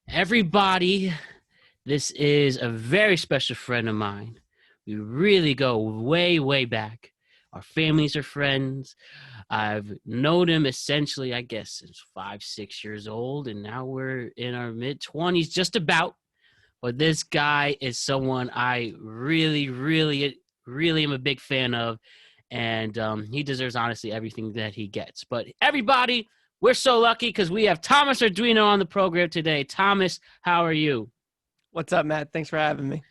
Everybody, this is a very special friend of mine. We really go way, way back. Our families are friends. I've known him essentially, I guess, since 5, 6 years old, and now we're in our mid-20s, just about. But this guy is someone I really, really, really am a big fan of, and he deserves, honestly, everything that he gets. But everybody, we're so lucky because we have Thomas Arduino on the program today. Thomas, how are you? What's up, Matt? Thanks for having me.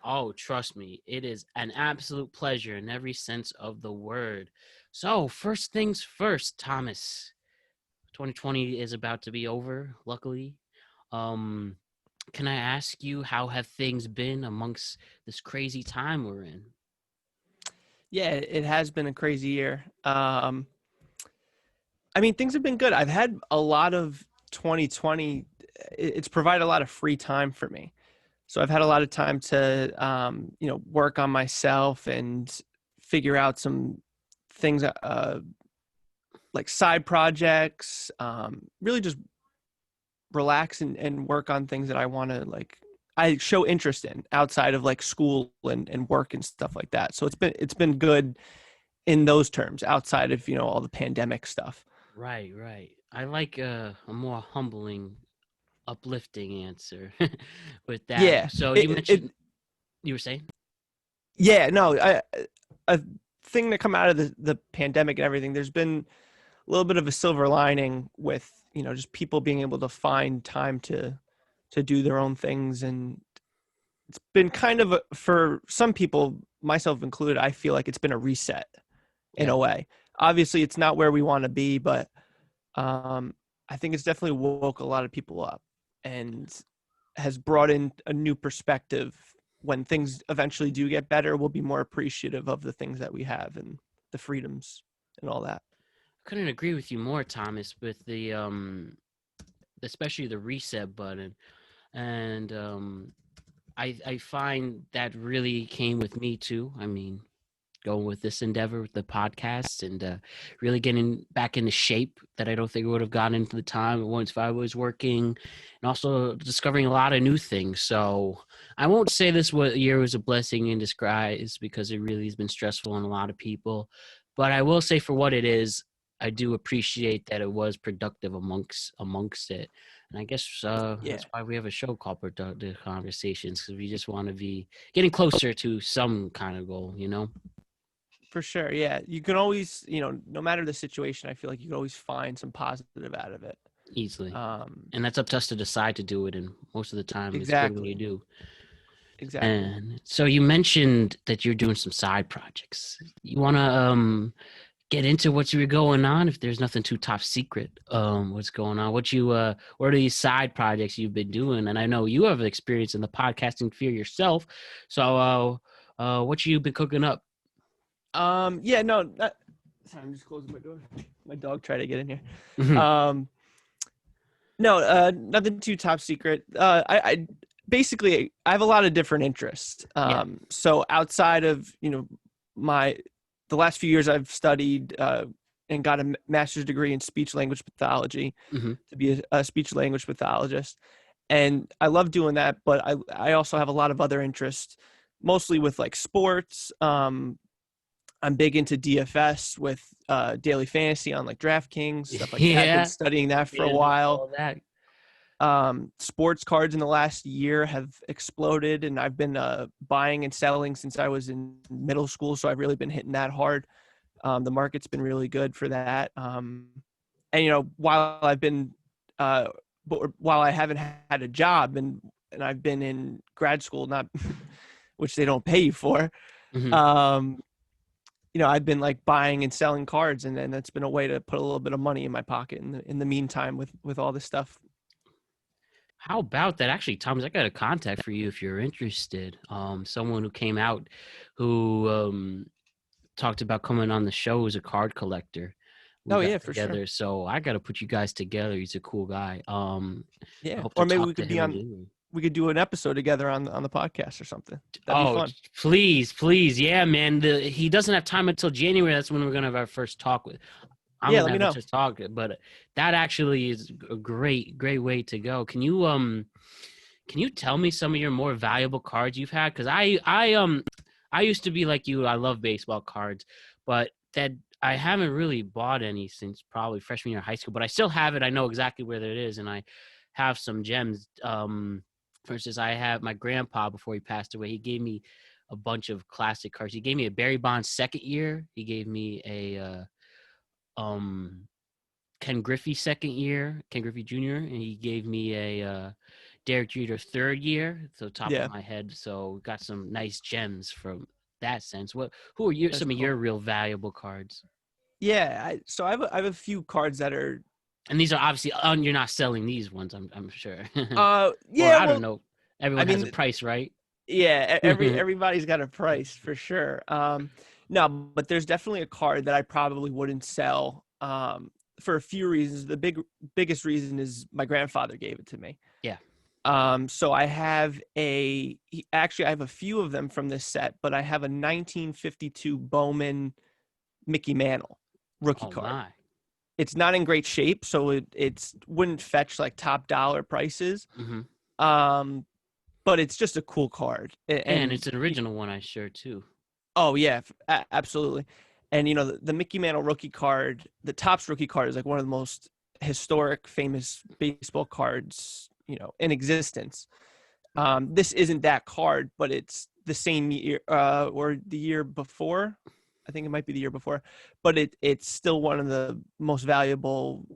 Oh, trust me, it is an absolute pleasure in every sense of the word. So, first things first, Thomas. 2020 is about to be over, luckily. Um, can I ask you, how have things been amongst this crazy time we're in? Yeah, it has been a crazy year. I mean, things have been good. I've had a lot of 2020. It's provided a lot of free time for me. So I've had a lot of time to, work on myself and figure out some things, like side projects, really just relax and work on things that I want to I show interest in outside of like school and work and stuff like that. So it's been good in those terms outside of, all the pandemic stuff. Right, right. I like a more humbling, uplifting answer with that. Yeah. So you It, mentioned, it you were saying? yeah, no, a thing that come out of the pandemic and everything, there's been a little bit of a silver lining with, just people being able to find time to do their own things. And it's been kind of for some people, myself included, I feel like it's been a reset in Yeah. a way. Obviously it's not where we want to be, but I think it's definitely woke a lot of people up and has brought in a new perspective. When things eventually do get better, we'll be more appreciative of the things that we have and the freedoms and all that. Couldn't agree with you more, Thomas, with the especially the reset button. And I find that really came with me too. I mean, going with this endeavor with the podcast and really getting back into shape that I don't think I would have gotten into the time once if I was working, and also discovering a lot of new things. So I won't say this year was a blessing in disguise because it really has been stressful on a lot of people, but I will say for what it is, I do appreciate that it was productive amongst it. And I guess Yeah, that's why we have a show called Productive Conversations, because we just want to be getting closer to some kind of goal, you know? for sure. Yeah. You can always, no matter the situation, I feel like you can always find some positive out of it. Easily. Um, And that's up to us to decide to do it. And most of the time, it's good when you exactly. do. Exactly. And so you mentioned that you're doing some side projects. You want to get into what you were going on? If there's nothing too top secret, what's going on? What are these side projects you've been doing? And I know you have experience in the podcasting field yourself. So, what you been cooking up? Yeah, no, sorry, I'm just closing my door. My dog tried to get in here. Mhm. No, nothing too top secret. I basically I have a lot of different interests. Yeah. So outside of the last few years I've studied and got a master's degree in speech language pathology Hmm. to be a speech language pathologist, and I love doing that. But I also have a lot of other interests, mostly with like sports. I'm big into DFS with daily fantasy on like DraftKings, stuff like that. I've been Yeah. studying that for a Yeah. while. All that. Sports cards in the last year have exploded, and I've been buying and selling since I was in middle school. So I've really been hitting that hard. The market's been really good for that. And while I've been, but while I haven't had a job and I've been in grad school, not which they don't pay you for, Hmm. um, I've been like buying and selling cards, and then that's been a way to put a little bit of money in my pocket in the meantime with all this stuff. How about that? Actually, Thomas, I got a contact for you if you're interested. Someone who came out who talked about coming on the show as a card collector. We Oh got yeah, for sure. together, so I got to put you guys together. He's a cool guy. I Yeah, hope to or maybe talk to him again. we could do an episode together on the podcast or something. That'd be Oh, fun. please, please, yeah, man. He doesn't have time until January. That's when we're gonna have our first talk with. I'm Yeah, gonna let me have know. to talk, but that actually is a great way to go. Can you tell me some of your more valuable cards you've had? Because I used to be like you. I love baseball cards, but that I haven't really bought any since probably freshman year of high school. But I still have it. I know exactly where it is, and I have some gems. For instance, I have my grandpa before he passed away. He gave me a bunch of classic cards. He gave me a Barry Bonds second year. He gave me a um Ken Griffey second year, Ken Griffey Jr., and he gave me a Derek Jeter third year. So top of Yeah, my head, so got some nice gems from that sense. Who are your that's some of cool. your real valuable cards? Yeah, so I have a few cards that are And these are obviously you're not selling these ones, I'm sure. Or yeah, I don't well, know. I Everyone has a mean, price, right? yeah, everybody's got a price for sure. No, but there's definitely a card that I probably wouldn't sell for a few reasons. The biggest reason is my grandfather gave it to me. Yeah. So I have actually I have a few of them from this set, but I have a 1952 Bowman Mickey Mantle rookie Oh card. my. It's not in great shape, so it's wouldn't fetch like top dollar prices. Hmm. Um, but it's just a cool card. Yeah, and it's an original one, I sure too. Oh yeah, absolutely. And the Mickey Mantle rookie card, the Topps rookie card is like one of the most historic, famous baseball cards, in existence. This isn't that card, but it's the same year or the year before. I think it might be the year before, but it's still one of the most valuable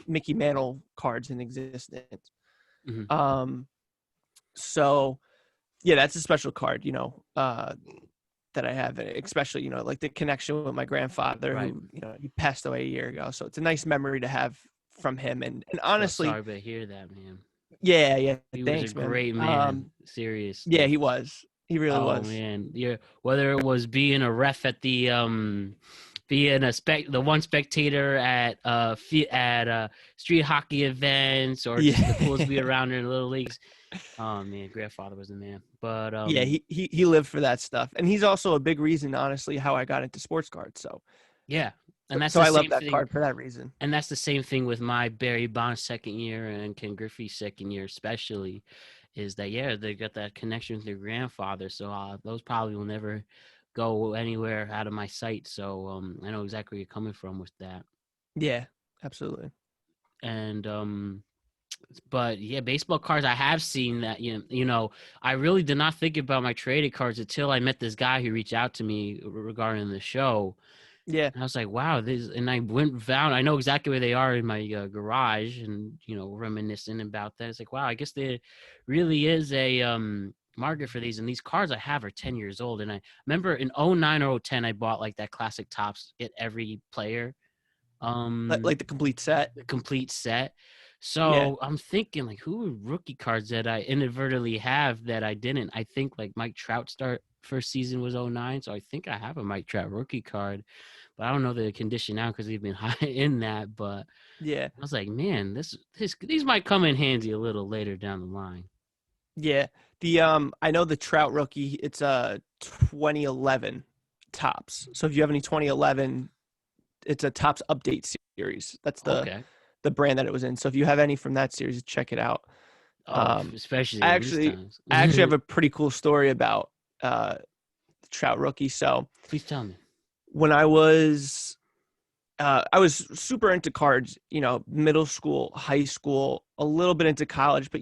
Mickey Mantle cards in existence. Hmm. Um, so yeah, that's a special card, that I have, especially, like the connection with my grandfather Right. who, he passed away a year ago. So it's a nice memory to have from him. And So honestly, sorry to hear that, man. yeah, yeah, He was a thanks, man. great man. Yeah, Seriously. he was. He really Oh was. man, yeah. Whether it was being a ref at the being the one spectator at street hockey events, or just the coolest to be Yeah. around in the little leagues. Oh man, grandfather was the man. But Yeah, he lived for that stuff. And he's also a big reason, honestly, how I got into sports cards. So yeah, so, and that's so the I love same that thing. card for that reason. And that's the same thing with my Barry Bonds second year and Ken Griffey's second year, especially, is that yeah, they got that connection with their grandfather. So those probably will never go anywhere out of my sight. So I know exactly where you're coming from with that. Yeah, absolutely. And but yeah, baseball cards I have seen that I really did not think about my traded cards until I met this guy who reached out to me regarding the show. Yeah. And I was like, wow, this, and I went found, I know exactly where they are in my garage, and reminiscing about that. It's like, wow, I guess there really is a market for these, and these cards I have are 10 years old. And I remember in '09 or '10, I bought like that classic Topps get every player Like the complete set. the complete set. Yeah. So I'm thinking like, who are rookie cards that I inadvertently have that I didn't? I think like Mike Trout first season was '09, so I think I have a Mike Trout rookie card, but I don't know the condition now because he's been high in that. But Yeah. I was like, man, these might come in handy a little later down the line. Yeah. The I know the Trout rookie, it's a 2011 Tops. So if you have any 2011, it's a Tops update series. That's Okay. the brand that it was in. So if you have any from that series, check it out. Oh, Um especially I in these actually times. I actually have a pretty cool story about the Trout rookie. So Please tell me. when I was super into cards, middle school, high school, a little bit into college, but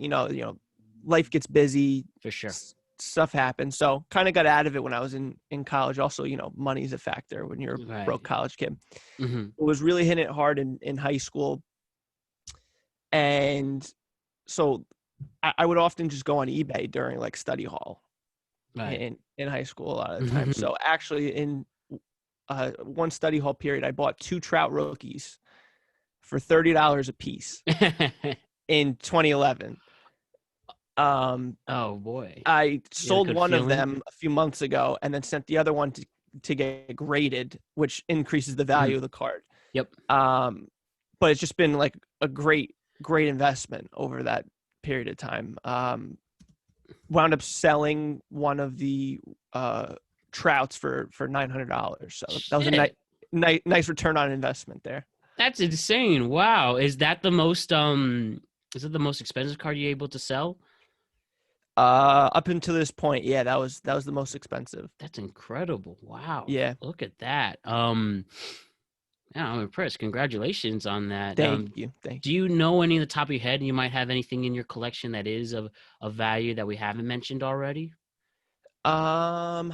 life gets busy, For sure. stuff happens. So kind of got out of it when I was in college. Also, money's a factor when you're a broke Right. college kid. Hmm. It was really hitting it hard in high school. And so I would often just go on eBay during like study hall Right. in high school a lot of the time. So actually in one study hall period, I bought 2 Trout rookies for $30 a piece in 2011. Oh boy. I You had a sold good one of feeling? them a few months ago and then sent the other one to get graded, which increases the Mhm. value of the card. Yep. But it's just been like a great investment over that period of time. Wound up selling one of the Trouts for $900. So that was a Shit. nice return on investment there. That's insane. Wow. Is it the most expensive card you're able to sell? Up until this point, yeah, that was the most expensive. That's incredible. Wow. Yeah, Look at that. Yeah, I'm impressed. Congratulations on that. thank you, thank Do you know any of the top of your head? You might have anything in your collection that is of value that we haven't mentioned already? you.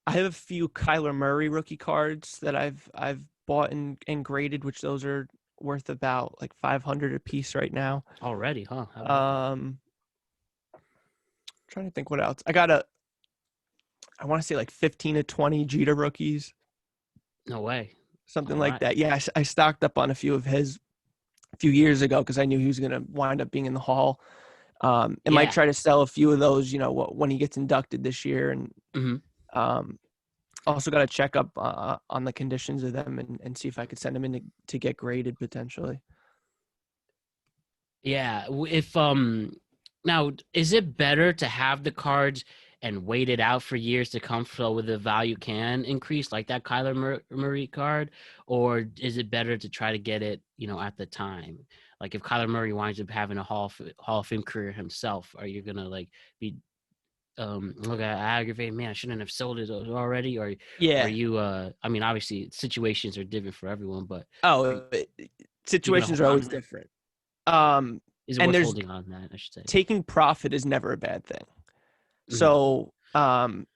I have a few Kyler Murray rookie cards that I've bought and graded, which those are worth about like 500 a piece right now. Already, huh? How about that? Um, Trying to think what else. I want to say like 15 to 20 Jeter rookies, No way. something All like right. that. Yeah, I stocked up on a few of his a few years ago because I knew he was going to wind up being in the Hall. And might Yeah. try to sell a few of those, when he gets inducted this year. And Hmm. um, also got to check up on the conditions of them and see if I could send them in to get graded potentially. Yeah. If now, is it better to have the cards and wait it out for years to come so where the value can increase, like that Murray card, or is it better to try to get it, at the time? Like if Kyler Murray winds up having a Hall of Fame career himself, are you gonna like be look at aggravated, man, I shouldn't have sold it already, or Yeah. you I mean obviously situations are different for everyone, but are Oh, you gonna situations hold are on always to that? different. Um, Is it and worth there's holding on to that, I should say? taking profit is never a bad thing. Mhm. So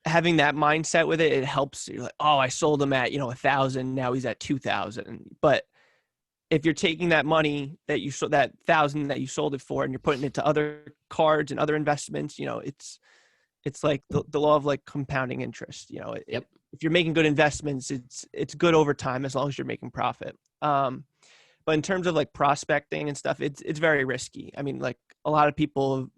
having that mindset with it, it helps. You're like, oh, I sold him at 1,000. Now he's at 2,000. But if you're taking that money that you sold, that 1,000 that you sold it for, and you're putting it to other cards and other investments, it's like the law of like compounding interest. Yep. If you're making good investments, it's good over time as long as you're making profit. But in terms of like prospecting and stuff, it's very risky. I mean, like a lot of people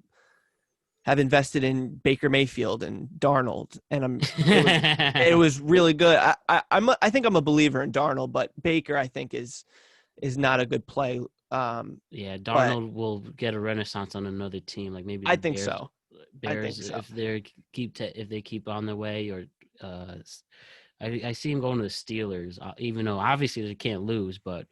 have invested in Baker Mayfield and Darnold, and it was really good. I think I'm a believer in Darnold, but Baker I think is not a good play. Yeah, But Darnold will get a renaissance on another team, like maybe I the think Bears. so. I Bears, think so. if if they keep on their way, or I see him going to the Steelers, even though obviously they can't lose, but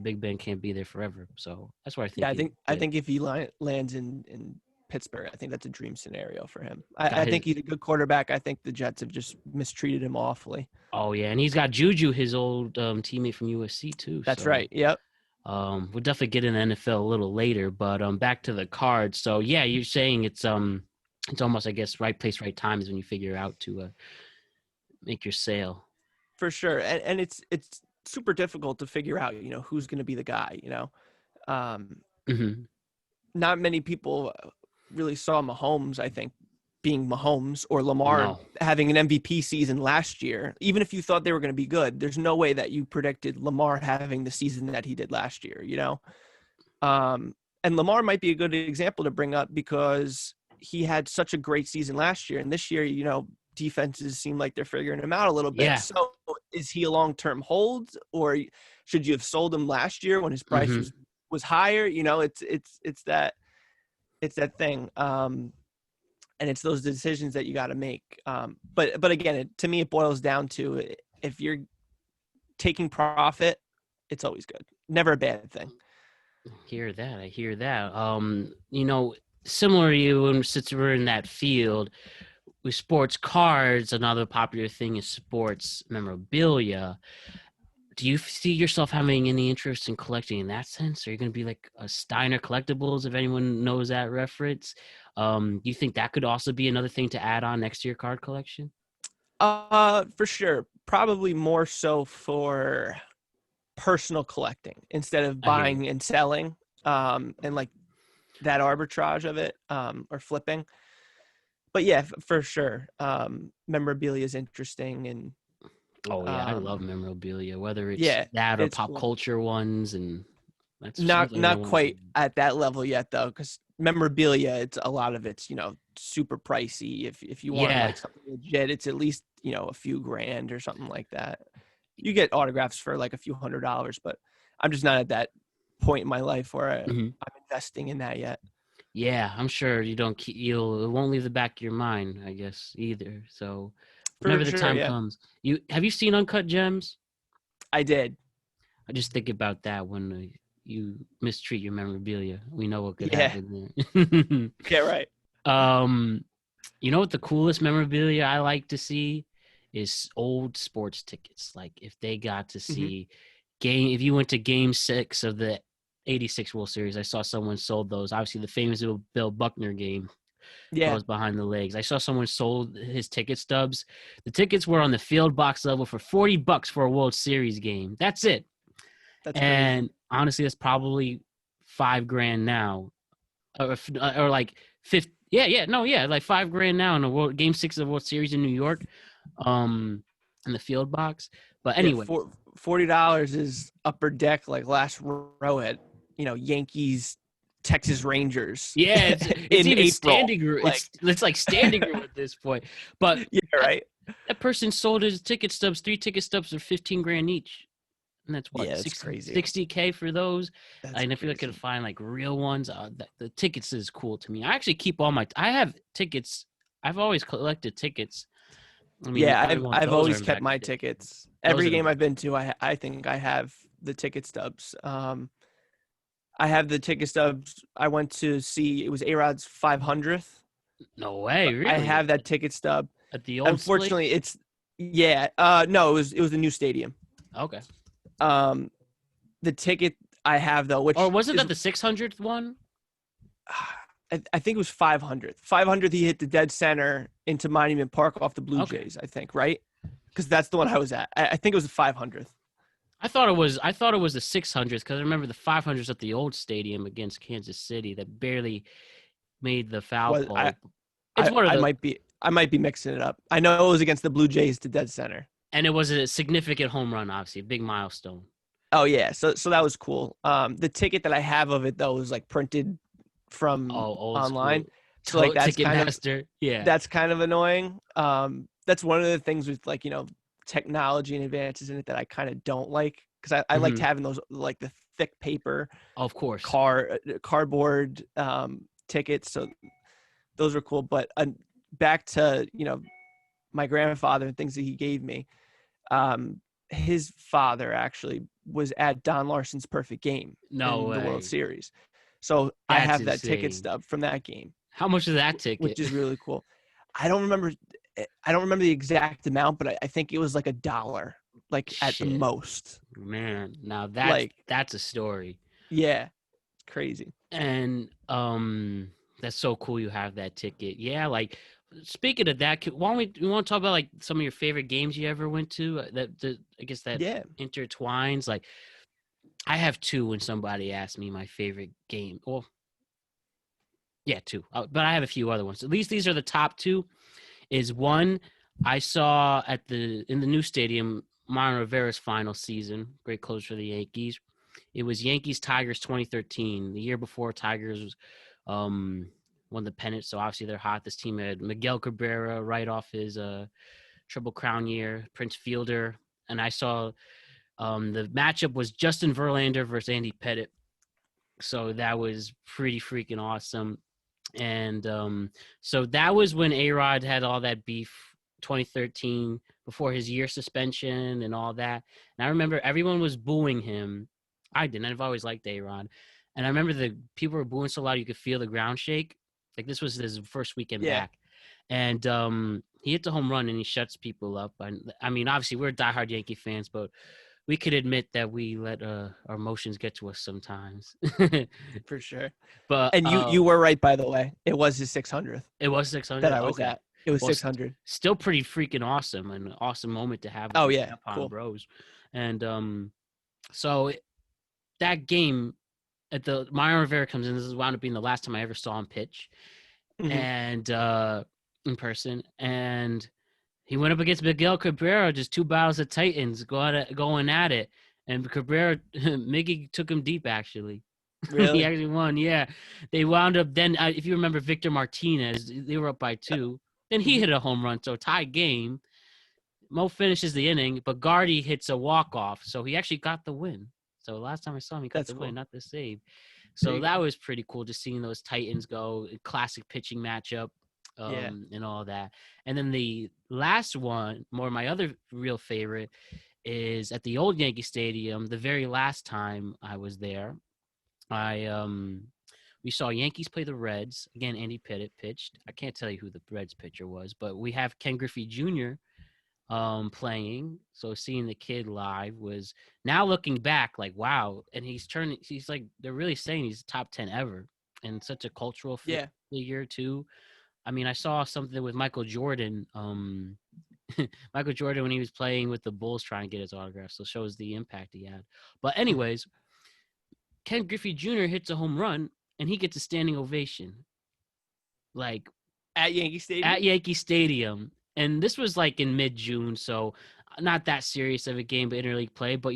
Big Ben can't be there forever, so that's where I Yeah, think I he'd think I get think if he lands in Pittsburgh, I think that's a dream scenario for him. got I his. think he's a good quarterback. I think the Jets have just mistreated him awfully. Oh yeah, and he's got Juju, his old teammate from USC too. That's So right. Yep. we'll definitely get in the NFL a little later. But back to the cards. So yeah, you're saying it's almost, I guess, right place, right time is when you figure out to make your sale. For sure. And it's super difficult to figure out, who's going to be the guy, Um, Hmm. Not many people really saw Mahomes, I think, being Mahomes or Lamar No. having an MVP season last year. Even if you thought they were going to be good, there's no way that you predicted Lamar having the season that he did last year. And Lamar might be a good example to bring up because he had such a great season last year. And this year, defenses seem like they're figuring him out a little bit. Yeah. So is he a long-term hold, or should you have sold him last year when his price Hmm. was higher? It's that thing. And it's those decisions that you got to make. But again, to me, it boils down to if you're taking profit, it's always good. Never a bad thing. Hear that. I hear that. Similar to you, and since we're in that field with sports cards, another popular thing is sports memorabilia. Do you see yourself having any interest in collecting in that sense? Are you going to be like a Steiner Collectibles, if anyone knows that reference? Do you think that could also be another thing to add on next to your card collection? For sure. Probably more so for personal collecting instead of I hear you. buying and selling. And like that arbitrage of it, or flipping. But yeah, for sure. Memorabilia is interesting, and Oh yeah, I love um, memorabilia, whether it's yeah, that or it's pop cool. culture ones, and that's Not something I not want to do. quite at that level yet though, because memorabilia, it's a lot of it's super pricey. If you want Yeah. like something legit, it's at least a few grand or something like that. You get autographs for like a few $100s, but I'm just not at that point in my life where Mhm. I'm investing in that yet. Yeah, I'm sure you don't keep it won't leave the back of your mind, I guess, either. So For whenever the sure, time yeah, comes, you have you seen Uncut Gems? I did. I just think about that when you mistreat your memorabilia. We know what could Yeah. happen there. Yeah. Right. um, you know what the coolest memorabilia I like to see is old sports tickets. Like if they got to Hmm. see if you went to game 6 of the 86 World Series, I saw someone sold those. Obviously the famous Bill Buckner game Yeah. goes behind the legs. I saw someone sold his ticket stubs. The tickets were on the field box level for $40 for a World Series game. That's it. That's crazy. And honestly, that's probably $5,000 now, or like 50. Yeah, yeah, no, yeah, like $5,000 now in the game 6 of the World Series in New York, in the field box. But Yeah. anyway, $40 is upper deck, like last row at, Yankees, Texas Rangers yeah, it's in even April. standing room. Like, It's like standing room at this point. But yeah, that, right. that person sold his ticket stubs. 3 ticket stubs for $15,000 each. And that's what Yeah, that's crazy. 60K for those. That's And if you could crazy. find like real ones, the tickets is cool to me. I actually keep all my. I have tickets. I've always collected tickets. I mean, Yeah, I I've want I've those are always in kept back my today. tickets. Those Every are the game I've best. been to, I think I have the ticket stubs. I have the ticket stubs. I went to see, it was A-Rod's 500th. No way, I really? have that ticket stub. At the old slate? Unfortunately, it's yeah. No, it was a new stadium. Okay. Um, the ticket I have though, Or which was it is at the 600th one? I think it was 500th. 500th, he hit the dead center into Monument Park off the Blue Okay. Jays. I think, right? Because that's the one I was at. I think it was the 500th. I thought it was the 600th because I remember the 500th at the old stadium against Kansas City that barely made the foul Was pole. It's one of I the might be mixing it up. I know it was against the Blue Jays to dead center. and it was a significant home run, obviously, a big milestone. Oh yeah, so that was cool. The ticket that I have of it though was like printed from Oh, old online. school. So like Ticketmaster. Yeah. that's kind of annoying. That's one of the things with like, technology and advances in it that I kind of don't like, because I liked Hmm. having those, like the thick paper Of course. cardboard tickets. So those were cool. But back to, my grandfather and things that he gave me. His father actually was at Don Larson's perfect game No in the World way. Series. So I That's have that ticket insane. stub from that game, How much is that which ticket? is really cool. I don't remember I don't remember the exact amount, but I think it was like $1, like at the Shit, most. man. Now that's Like, that's a story. yeah, it's crazy. And that's so cool you have that ticket. Yeah, like speaking of that, why don't we want to talk about like some of your favorite games you ever went to? I guess that Yeah. intertwines. Like I have two when somebody asks me my favorite game. Well, yeah, two. But I have a few other ones. At least these are the top two. Is one I saw in the new stadium, Mariano Rivera's final season. Great close for the Yankees. It was Yankees Tigers 2013, the year before Tigers won the pennant. So obviously they're hot. This team had Miguel Cabrera right off his Triple Crown year, Prince Fielder, and I saw the matchup was Justin Verlander versus Andy Pettitte. So that was pretty freaking awesome. And so that was when A-Rod had all that beef 2013 before his year suspension and all that. And I remember everyone was booing him. I didn't. I've always liked A-Rod. And I remember the people were booing so loud you could feel the ground shake. Like this was his first weekend Yeah, back. And he hit the home run and he shuts people up. And I mean, obviously we're diehard Yankee fans, but we could admit that we let our emotions get to us sometimes. for sure. But And you were right, by the way. It was his 600th it was that 600. I was Okay. at. It was Well, 600. still pretty freaking awesome, and an awesome moment to have with Oh your yeah, grandpa and cool. bros. And so that game at the Mariano Rivera comes in. This is wound up being the last time I ever saw him pitch, Hmm. and in person. And he went up against Miguel Cabrera, just two battles of Titans going at it. And Cabrera, Miggy took him deep actually. He Really? actually won. Yeah, they wound up then. If you remember Victor Martinez, they were up by two. Then he Hmm. hit a home run, so tie game. Mo finishes the inning, but Gardy hits a walk off, so he actually got the win. So last time I saw him, he got That's the win, cool. not the save. There So you that go. was pretty cool, just seeing those Titans go, classic pitching matchup, Yeah. and all that. And then the last one, more my other real favorite, is at the old Yankee Stadium. The very last time I was there, I we saw Yankees play the Reds again. Andy Pettitte pitched. I can't tell you who the Reds pitcher was, but we have Ken Griffey Jr. Playing. So seeing the kid live was, now looking back, like, wow. And he's like, they're really saying he's top 10 ever, and such a cultural Yeah. figure too. I mean, I saw something with Michael Jordan. Michael Jordan when he was playing with the Bulls trying to get his autograph. So it shows the impact he had. But anyways, Ken Griffey Jr. hits a home run and he gets a standing ovation. Like At Yankee Stadium? at Yankee Stadium. And this was like in mid-June, so not that serious of a game, but interleague play. But,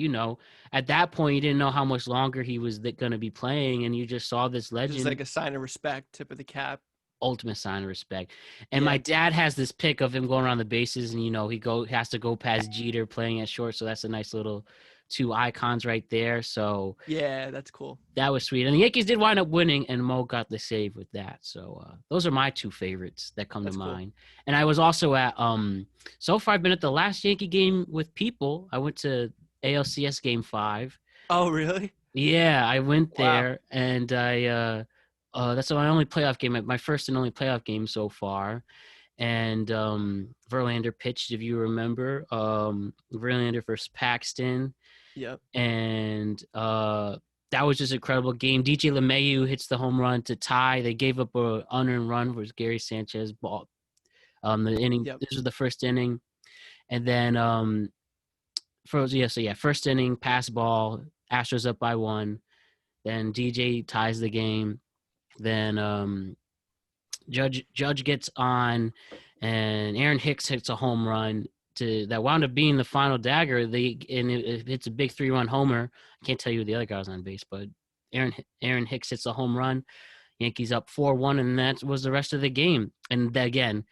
at that point, you didn't know how much longer he was going to be playing, and you just saw this legend. Just like a sign of respect, tip of the cap. Ultimate sign of respect. And Yeah. my dad has this pic of him going around the bases, and, he has to go past Jeter playing at short, so that's a nice little two icons right there. So Yeah, that's cool. that was sweet. And the Yankees did wind up winning, and Mo got the save with that. So those are my two favorites that come to mind. And I was also at so far I've been at the last Yankee game with people. I went to ALCS Game 5. Oh, really? Yeah, I went Wow. there, and I that's my only playoff game, my first and only playoff game so far. And Verlander pitched, if you remember. Verlander versus Paxton. Yep. And that was just an incredible game. DJ LeMahieu hits the home run to tie. They gave up a unearned run for Gary Sanchez ball. The inning. Yep. This was the first inning, and then first inning pass ball. Astros up by 1. Then DJ ties the game. Then Judge gets on, and Aaron Hicks hits a home run that wound up being the final dagger. It's a big 3-run homer. I can't tell you who the other guy was on base, but Aaron Hicks hits a home run. Yankees up 4-1, and that was the rest of the game. And again,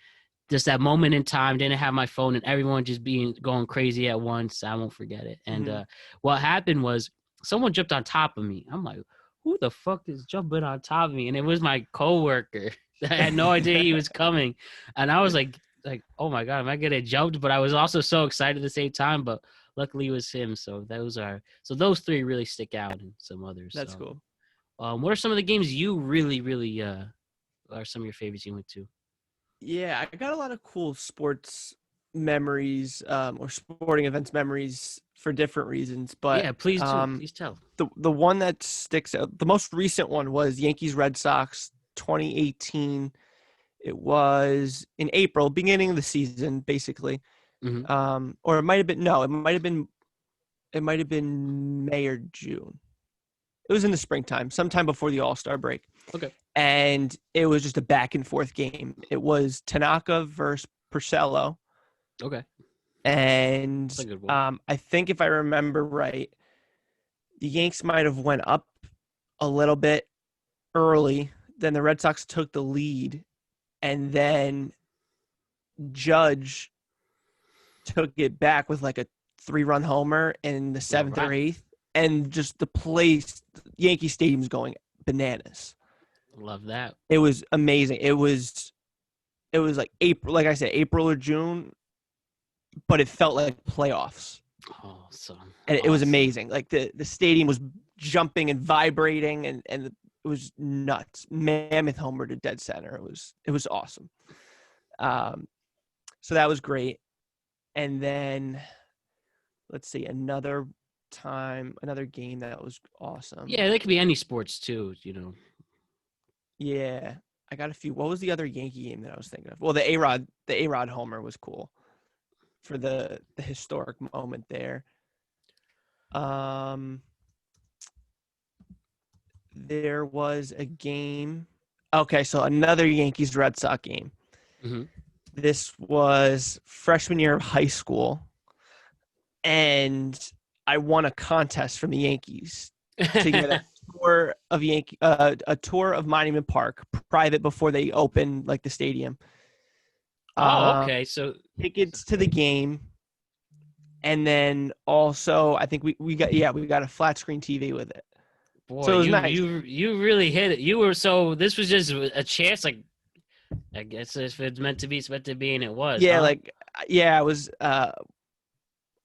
just that moment in time, didn't have my phone, and everyone just going crazy at once. I won't forget it. And what happened was someone jumped on top of me. I'm like, who the fuck is jumping on top of me? And it was my coworker. I had no idea he was coming. And I was like, oh my God, am I gonna jumped? But I was also so excited at the same time. But luckily it was him. So those three really stick out, and some others. That's cool. What are some of the games you really, really are some of your favorites you went to? Yeah, I got a lot of cool sports memories, or sporting events memories for different reasons. But yeah, please do. Please tell. The one that sticks out, the most recent one, was Yankees Red Sox 2018. It was in April, beginning of the season, basically. Mm-hmm. Or it might have been May or June. It was in the springtime, sometime before the All-Star break. Okay. And it was just a back and forth game. It was Tanaka versus Porcello. Okay. And That's a good one. I think if I remember right, the Yanks might have went up a little bit early. Then the Red Sox took the lead, and then Judge took it back with like a 3-run homer in the 7th or 8th, and just the place, Yankee Stadium's going bananas. Love that. It was amazing. It was like April, like I said, April or June, but it felt like playoffs. Awesome. And it was amazing. Like the stadium was jumping and vibrating, and it was nuts. Mammoth homer to dead center. It was awesome. So that was great. And then let's see, another game that was awesome. Yeah, they could be any sports too, Yeah, I got a few. What was the other Yankee game that I was thinking of? Well, the A-Rod homer was cool for the historic moment there. There was a game. Okay, so another Yankees Red Sox game. Mm-hmm. This was freshman year of high school, and I won a contest from the Yankees to get a tour of Monument Park, private, before they open like the stadium. Okay. So tickets to the game, and then also I think we got a flat screen TV with it. Boy, so it was nice. You really hit it. This was just a chance. Like, I guess if it's meant to be, it's meant to be, and it was. Yeah, huh? I was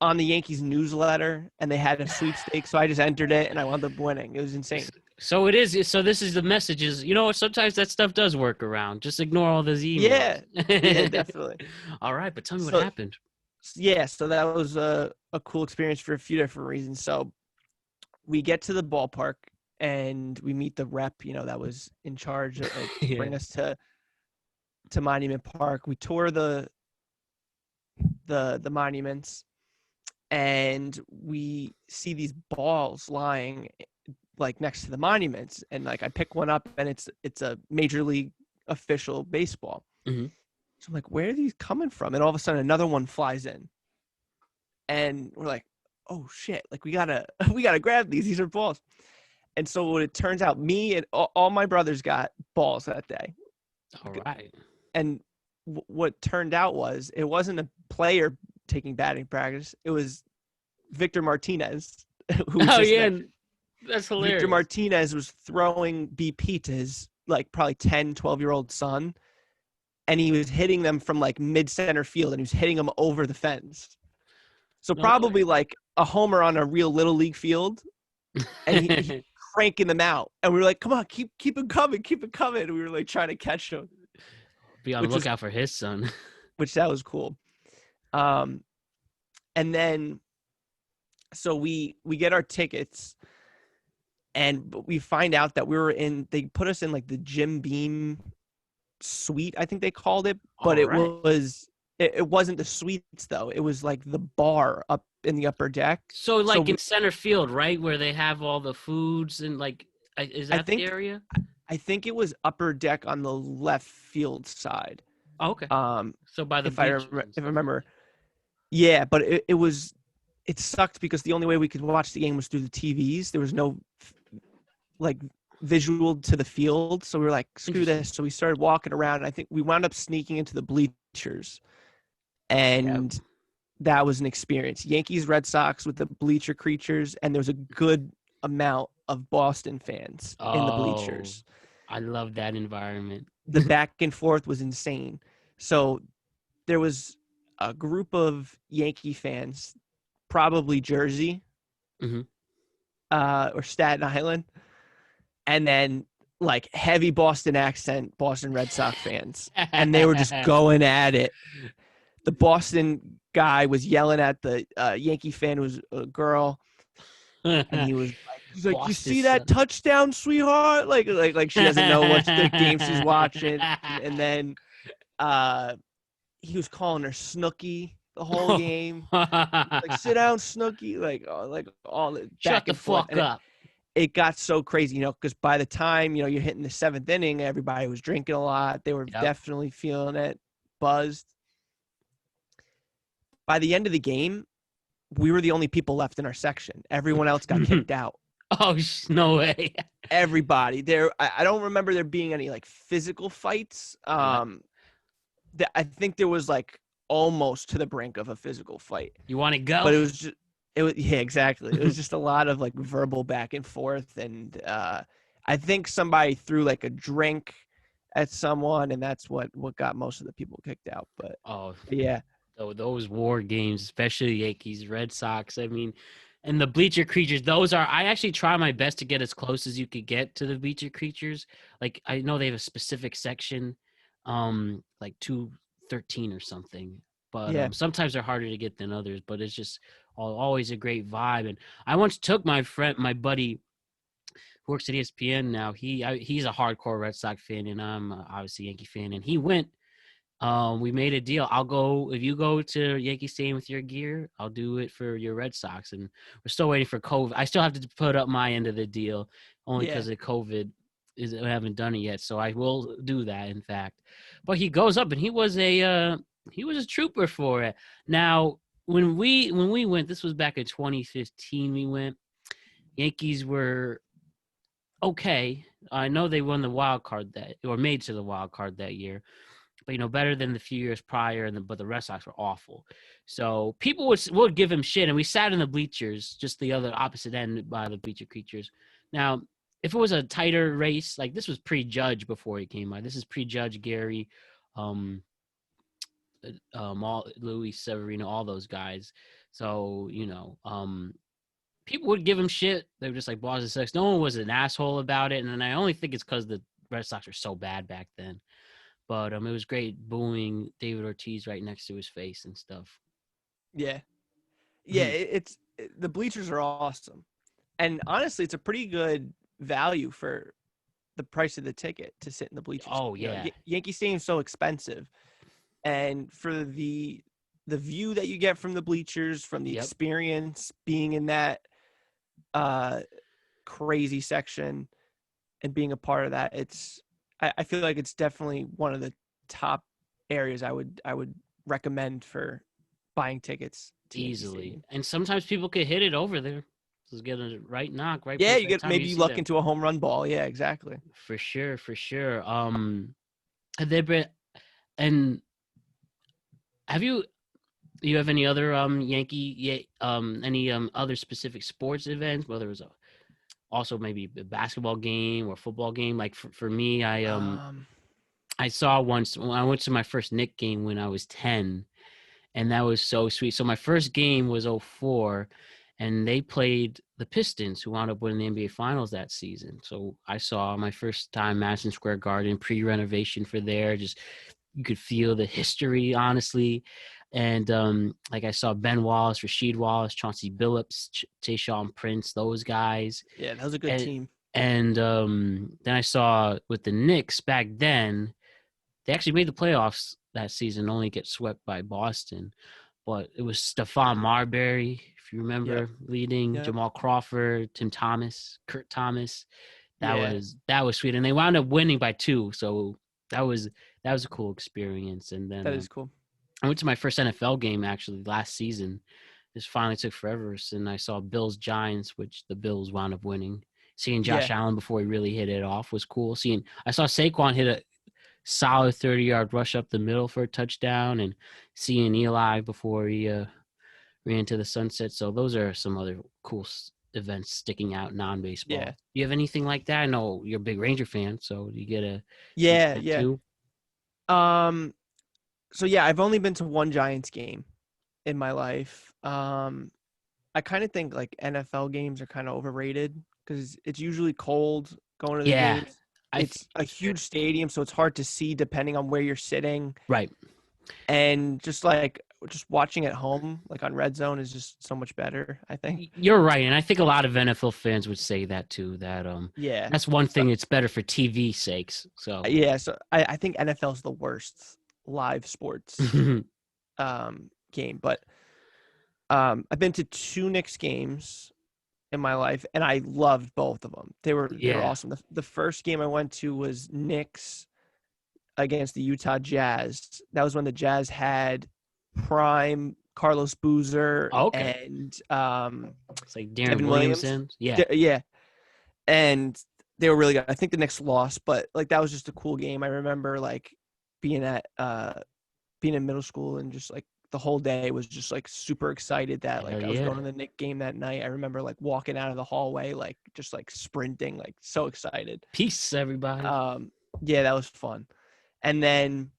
on the Yankees newsletter, and they had a sweepstakes, so I just entered it and I wound up winning. It was insane. So it is. So this is the messages. You know, sometimes that stuff does work around. Just ignore all those emails. Yeah, yeah, definitely. All right, but tell me what So happened. yeah, so that was a cool experience for a few different reasons. So we get to the ballpark and we meet the rep, that was in charge to Yeah. bring us to Monument Park. We tour the monuments, and we see these balls lying like next to the monuments, and like I pick one up, and it's a major league official baseball. Hmm. So I'm like, where are these coming from? And all of a sudden another one flies in, and we're like, oh shit, like we gotta we gotta grab these are balls. And so it turns out, me and all my brothers got balls that day. All right. And what turned out was, it wasn't a player taking batting practice, it was Victor Martinez, who was Oh just yeah, mentioned. that's Victor hilarious. Martinez was throwing BP to his like probably 10, 12-year-old son, and he was hitting them from like mid center field, and he was hitting them over the fence. So No probably way. like a homer on a real little league field, and he cranking them out. And we were like, come on, keep it coming, keep it coming. And we were like trying to catch him, Be on the which was lookout for his son. that was cool. Um, and then so we get our tickets, and we find out that they put us in like the Jim Beam suite, I think they called it, but All right. it wasn't the suites though. It was like the bar up in the upper deck. So So like in center field, right, where they have all the foods and like, is I that the think area? I think it was upper deck on the left field side. Oh, okay. So by the If I bleachers and stuff like remember, yeah, but it sucked because the only way we could watch the game was through the TVs. There was no like visual to the field, so we were like, that. screw Interesting. this. So we started walking around, and I think we wound up sneaking into the bleachers, Yeah. and that was an experience. Yankees, Red Sox with the bleacher creatures, and there was a good amount of Boston fans in the Oh, bleachers. I love that environment. The back and forth was insane. So there was a group of Yankee fans, probably Jersey, Hmm. or Staten Island, and then like heavy Boston accent Boston Red Sox fans, and they were just going at it. The Boston guy was yelling at the Yankee fan, who was a girl, and he's like, you Boston see that sucks. touchdown, sweetheart? Like she doesn't know what the game she's watching. And then he was calling her Snooky the whole game. Like, sit down, Snooky. Like all the Shut back the and forth. fuck And up. it got so crazy, because by the time, you're hitting the seventh inning, everybody was drinking a lot. They were Yep. definitely feeling it, buzzed. By the end of the game, we were the only people left in our section. Everyone else got kicked out. Oh, no way. Everybody there. I don't remember there being any like physical fights. Yep. I think there was like almost to the brink of a physical fight, You want to go? but it was yeah, exactly. It was just a lot of like verbal back and forth, and I think somebody threw like a drink at someone, and that's what got most of the people kicked out. But Oh, yeah, those war games, especially Yankees, Red Sox. I mean, and the bleacher creatures. Those are. I actually try my best to get as close as you could get to the bleacher creatures. Like I know they have a specific section, like 213 or something. But yeah, sometimes they're harder to get than others. But it's just always a great vibe. And I once took my buddy who works at ESPN now. He's a hardcore Red Sox fan, and I'm obviously a Yankee fan. And he went. We made a deal. I'll go if you go to Yankee Stadium with your gear. I'll do it for your Red Sox, and we're still waiting for COVID. I still have to put up my end of the deal, only yeah, because of COVID. I haven't done it yet, so I will do that. In fact, but he goes up, and he was a trooper for it. Now, when we went, this was back in 2015. We went. Yankees were okay. I know they won the wild card or made to the wild card that year, but better than the few years prior. But the Red Sox were awful, so people would give him shit, and we sat in the bleachers, just the other opposite end by the bleacher creatures. Now, if it was a tighter race, like this was pre-Judge before he came by. This is pre-Judge Gary, all Luis Severino, all those guys. So, people would give him shit. They were just like Boston sucks. No one was an asshole about it, and I only think it's because the Red Sox were so bad back then. But it was great booing David Ortiz right next to his face and stuff. Yeah. Yeah, the bleachers are awesome. And honestly, it's a pretty good value for the price of the ticket to sit in the bleachers. Oh yeah, Yankee Stadium's so expensive, and for the view that you get from the bleachers, from the yep. experience being in that crazy section and being a part of that, I feel like it's definitely one of the top areas I would recommend for buying tickets to Yankee Easily. Stadium. And sometimes people could hit it over there. Just get a right knock, right Yeah, place, you right get time. You maybe you see luck that into a home run ball. Yeah, exactly. for sure, for sure. Have there been and have you have any other any other specific sports events, whether it was also maybe a basketball game or football game? Like for me, I saw once when I went to my first Knick game when I was 10, and that was so sweet. So my first game was '04, and they played the Pistons, who wound up winning the NBA Finals that season. So I saw my first time Madison Square Garden pre-renovation for there. Just you could feel the history, honestly. And like I saw Ben Wallace, Rasheed Wallace, Chauncey Billups, Tayshaun Prince, those guys. Yeah, that was a good And team. then I saw with the Knicks back then, they actually made the playoffs that season, only get swept by Boston. But it was Stephon Marbury, if you Yep. remember, leading Yep. Jamal Crawford, Tim Thomas, Kurt Thomas. Yeah, That was sweet, and they wound up winning by 2. So that was that was a cool experience. And then that is cool. I went to my first NFL game actually last season. This finally took forever, and I saw Bills Giants, which the Bills wound up winning. Seeing Josh Yeah. Allen before he really hit it off was cool. I saw Saquon hit a solid 30-yard rush up the middle for a touchdown, and seeing Eli before he ran to the sunset. So those are some other cool events sticking out non-baseball. Yeah. Do you have anything like that? I know you're a big Ranger fan, so do you get a Yeah, that yeah. too? So yeah, I've only been to one Giants game in my life. I kind of think like NFL games are kind of overrated because it's usually cold going to the Yeah, games. I It's a huge stadium, so it's hard to see depending on where you're sitting. right. And just watching at home, like on Red Zone, is just so much better, I think. You're right, and I think a lot of NFL fans would say that too. That Yeah. that's one So thing. It's better for TV sakes. So yeah, so I think NFL's the worst live sports game, but I've been to 2 Knicks games in my life, and I loved both of them. They were yeah. awesome. The first game I went to was Knicks against the Utah Jazz. That was when the Jazz had prime Carlos Boozer Oh, okay. and It's like Darren Devin Williams. Williamson. Yeah. Yeah, and they were really good. I think the Knicks lost, but like that was just a cool game. I remember like being at being in middle school and just like the whole day was just like super excited that Hell like I was yeah. going to the Knick game that night. I remember like walking out of the hallway like just like sprinting, like so excited. Peace, everybody. Yeah, that was fun. And then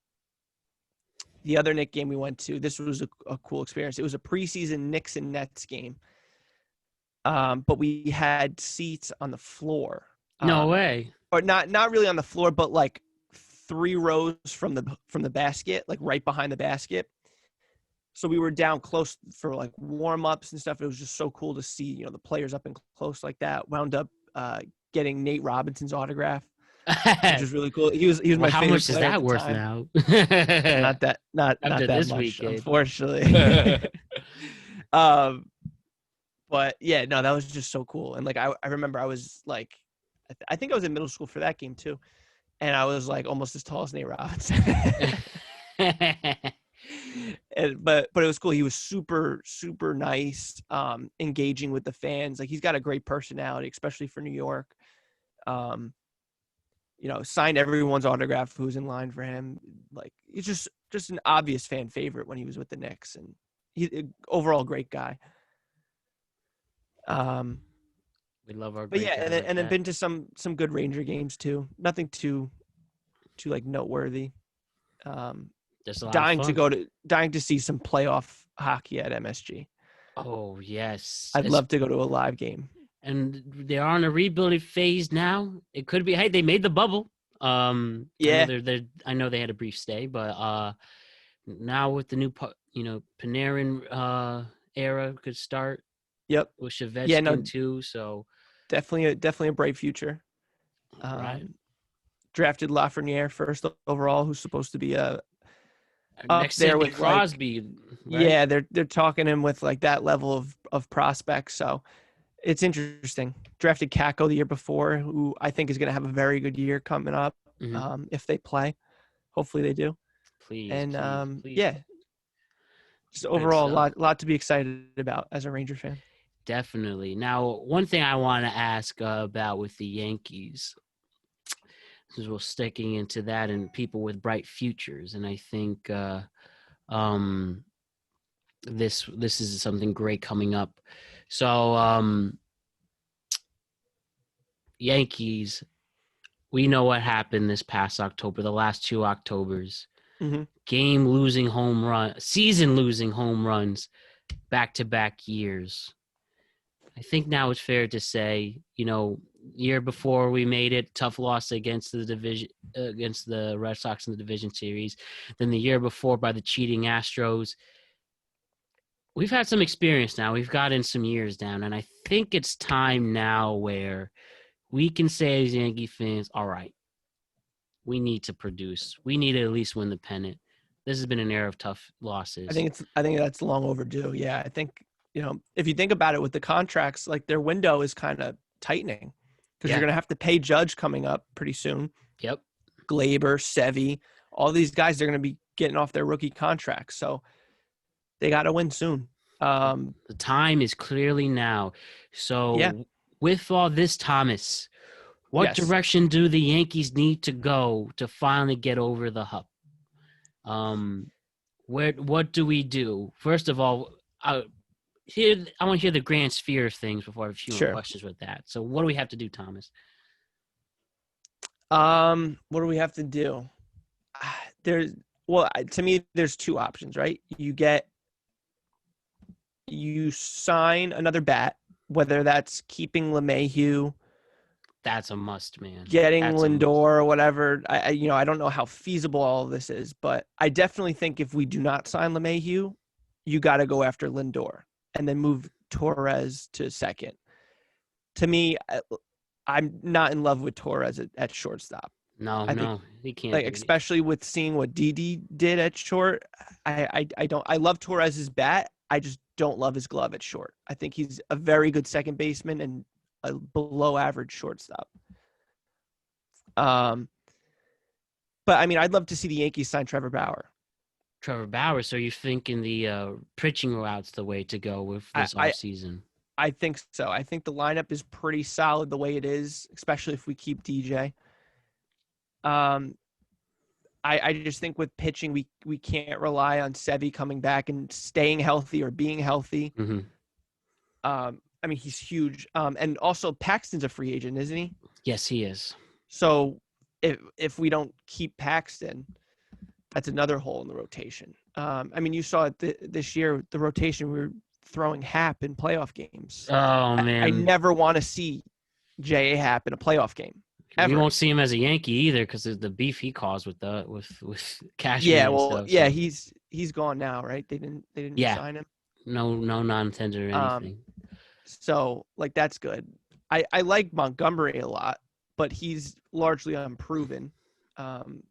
the other Knick game we went to, this was a cool experience. It was a preseason Knicks and Nets game. But we had seats on the floor. No way. Or not really on the floor, but like 3 rows from the basket, like right behind the basket. So we were down close for like warm-ups and stuff. It was just so cool to see, the players up and close like that. Wound up getting Nate Robinson's autograph, which was really cool. He was Well, my how favorite much is player at that the worth time. now? Not that not After that this much, weekend. unfortunately. But yeah, no, that was just so cool. And like I remember I was like, I think I was in middle school for that game too, and I was like almost as tall as Nate Robinson. But it was cool. He was super nice, engaging with the fans. Like he's got a great personality, especially for New York. Signed everyone's autograph who's in line for him. Like he's just an obvious fan favorite when he was with the Knicks, and he overall great guy. We love our But great yeah, guys and like then that. been to some good Ranger games too. Nothing too like noteworthy. Just a lot of fun. Dying to see some playoff hockey at MSG. Oh yes, I'd love to go to a live game. and they're on a rebuilding phase now. It could be. Hey, they made the bubble. I know Yeah. I know they had a brief stay, but now with the new Panarin era could start Yep. with Yeah. No. Shevechkin too. So Definitely a bright future. right, Drafted Lafreniere first overall, who's supposed to be up next there Sidney with like, Crosby, right? yeah, they're talking him with like that level of prospects. So it's interesting. Drafted Kako the year before, who I think is going to have a very good year coming up, Hmm. if they play. Hopefully they do. Please, And please, please. yeah, just Great overall stuff. a lot to be excited about as a Ranger fan. Definitely. Now, one thing I want to ask about with the Yankees, because we're sticking into that and people with bright futures, and I think um, this is something great coming up. So, Yankees, we know what happened this past October, the last two Octobers, Hmm. season losing home runs, back to back years. I think now it's fair to say, year before we made it, tough loss against the division against the Red Sox in the division series. Then the year before by the cheating Astros. We've had some experience now. We've gotten some years down, and I think it's time now where we can say as Yankee fans, all right, we need to produce. We need to at least win the pennant. This has been an era of tough losses. I think that's long overdue. Yeah, I think if you think about it with the contracts, like their window is kind of tightening because you're Yeah. going to have to pay Judge coming up pretty soon. Yep. Glaber, Sevy, all these guys are going to be getting off their rookie contracts, so they got to win soon. The time is clearly now. Yeah. So, with all this, Thomas, what Yes. direction do the Yankees need to go to finally get over the hump? Um, what do we do? First of all, I want to hear the grand sphere of things before I have a few more Sure. questions with that. So, what do we have to do, Thomas? What do we have to do? There's well, to me, there's two options, right? You sign another bat, whether that's keeping LeMahieu, That's a must, man. getting That's a Lindor must. or whatever. I don't know how feasible all of this is, but I definitely think if we do not sign LeMahieu, you got to go after Lindor and then move Torres to second. To me, I'm not in love with Torres at shortstop. No, I think no, he can't like do it. especially with seeing what Didi did at short, I don't I love Torres's bat. I just don't love his glove at short. I think he's a very good second baseman and a below average shortstop. Um, but I mean, I'd love to see the Yankees sign Trevor Bauer. Trevor Bauer. So you're thinking the pitching route's the way to go with I, this I offseason. I think so. I think the lineup is pretty solid the way it is, especially if we keep DJ. Um, I just think with pitching, we can't rely on Sevy coming back and staying healthy or being healthy. Mm-hmm. I mean, he's huge. And also Paxton's a free agent, isn't he? Yes, he is. So if we don't keep Paxton, that's another hole in the rotation. I mean, you saw it this year, the rotation, we were throwing Hap in playoff games. Oh I man, never want to see J.A. Hap in a playoff game, we ever. won't see him as a Yankee either because of the beef he caused with Yeah, Cashman and well, stuff. yeah, So he's gone now, right? They didn't yeah, re-sign him. no non-intended or Um, anything. so like that's good. I like Montgomery a lot, but he's largely unproven. Um,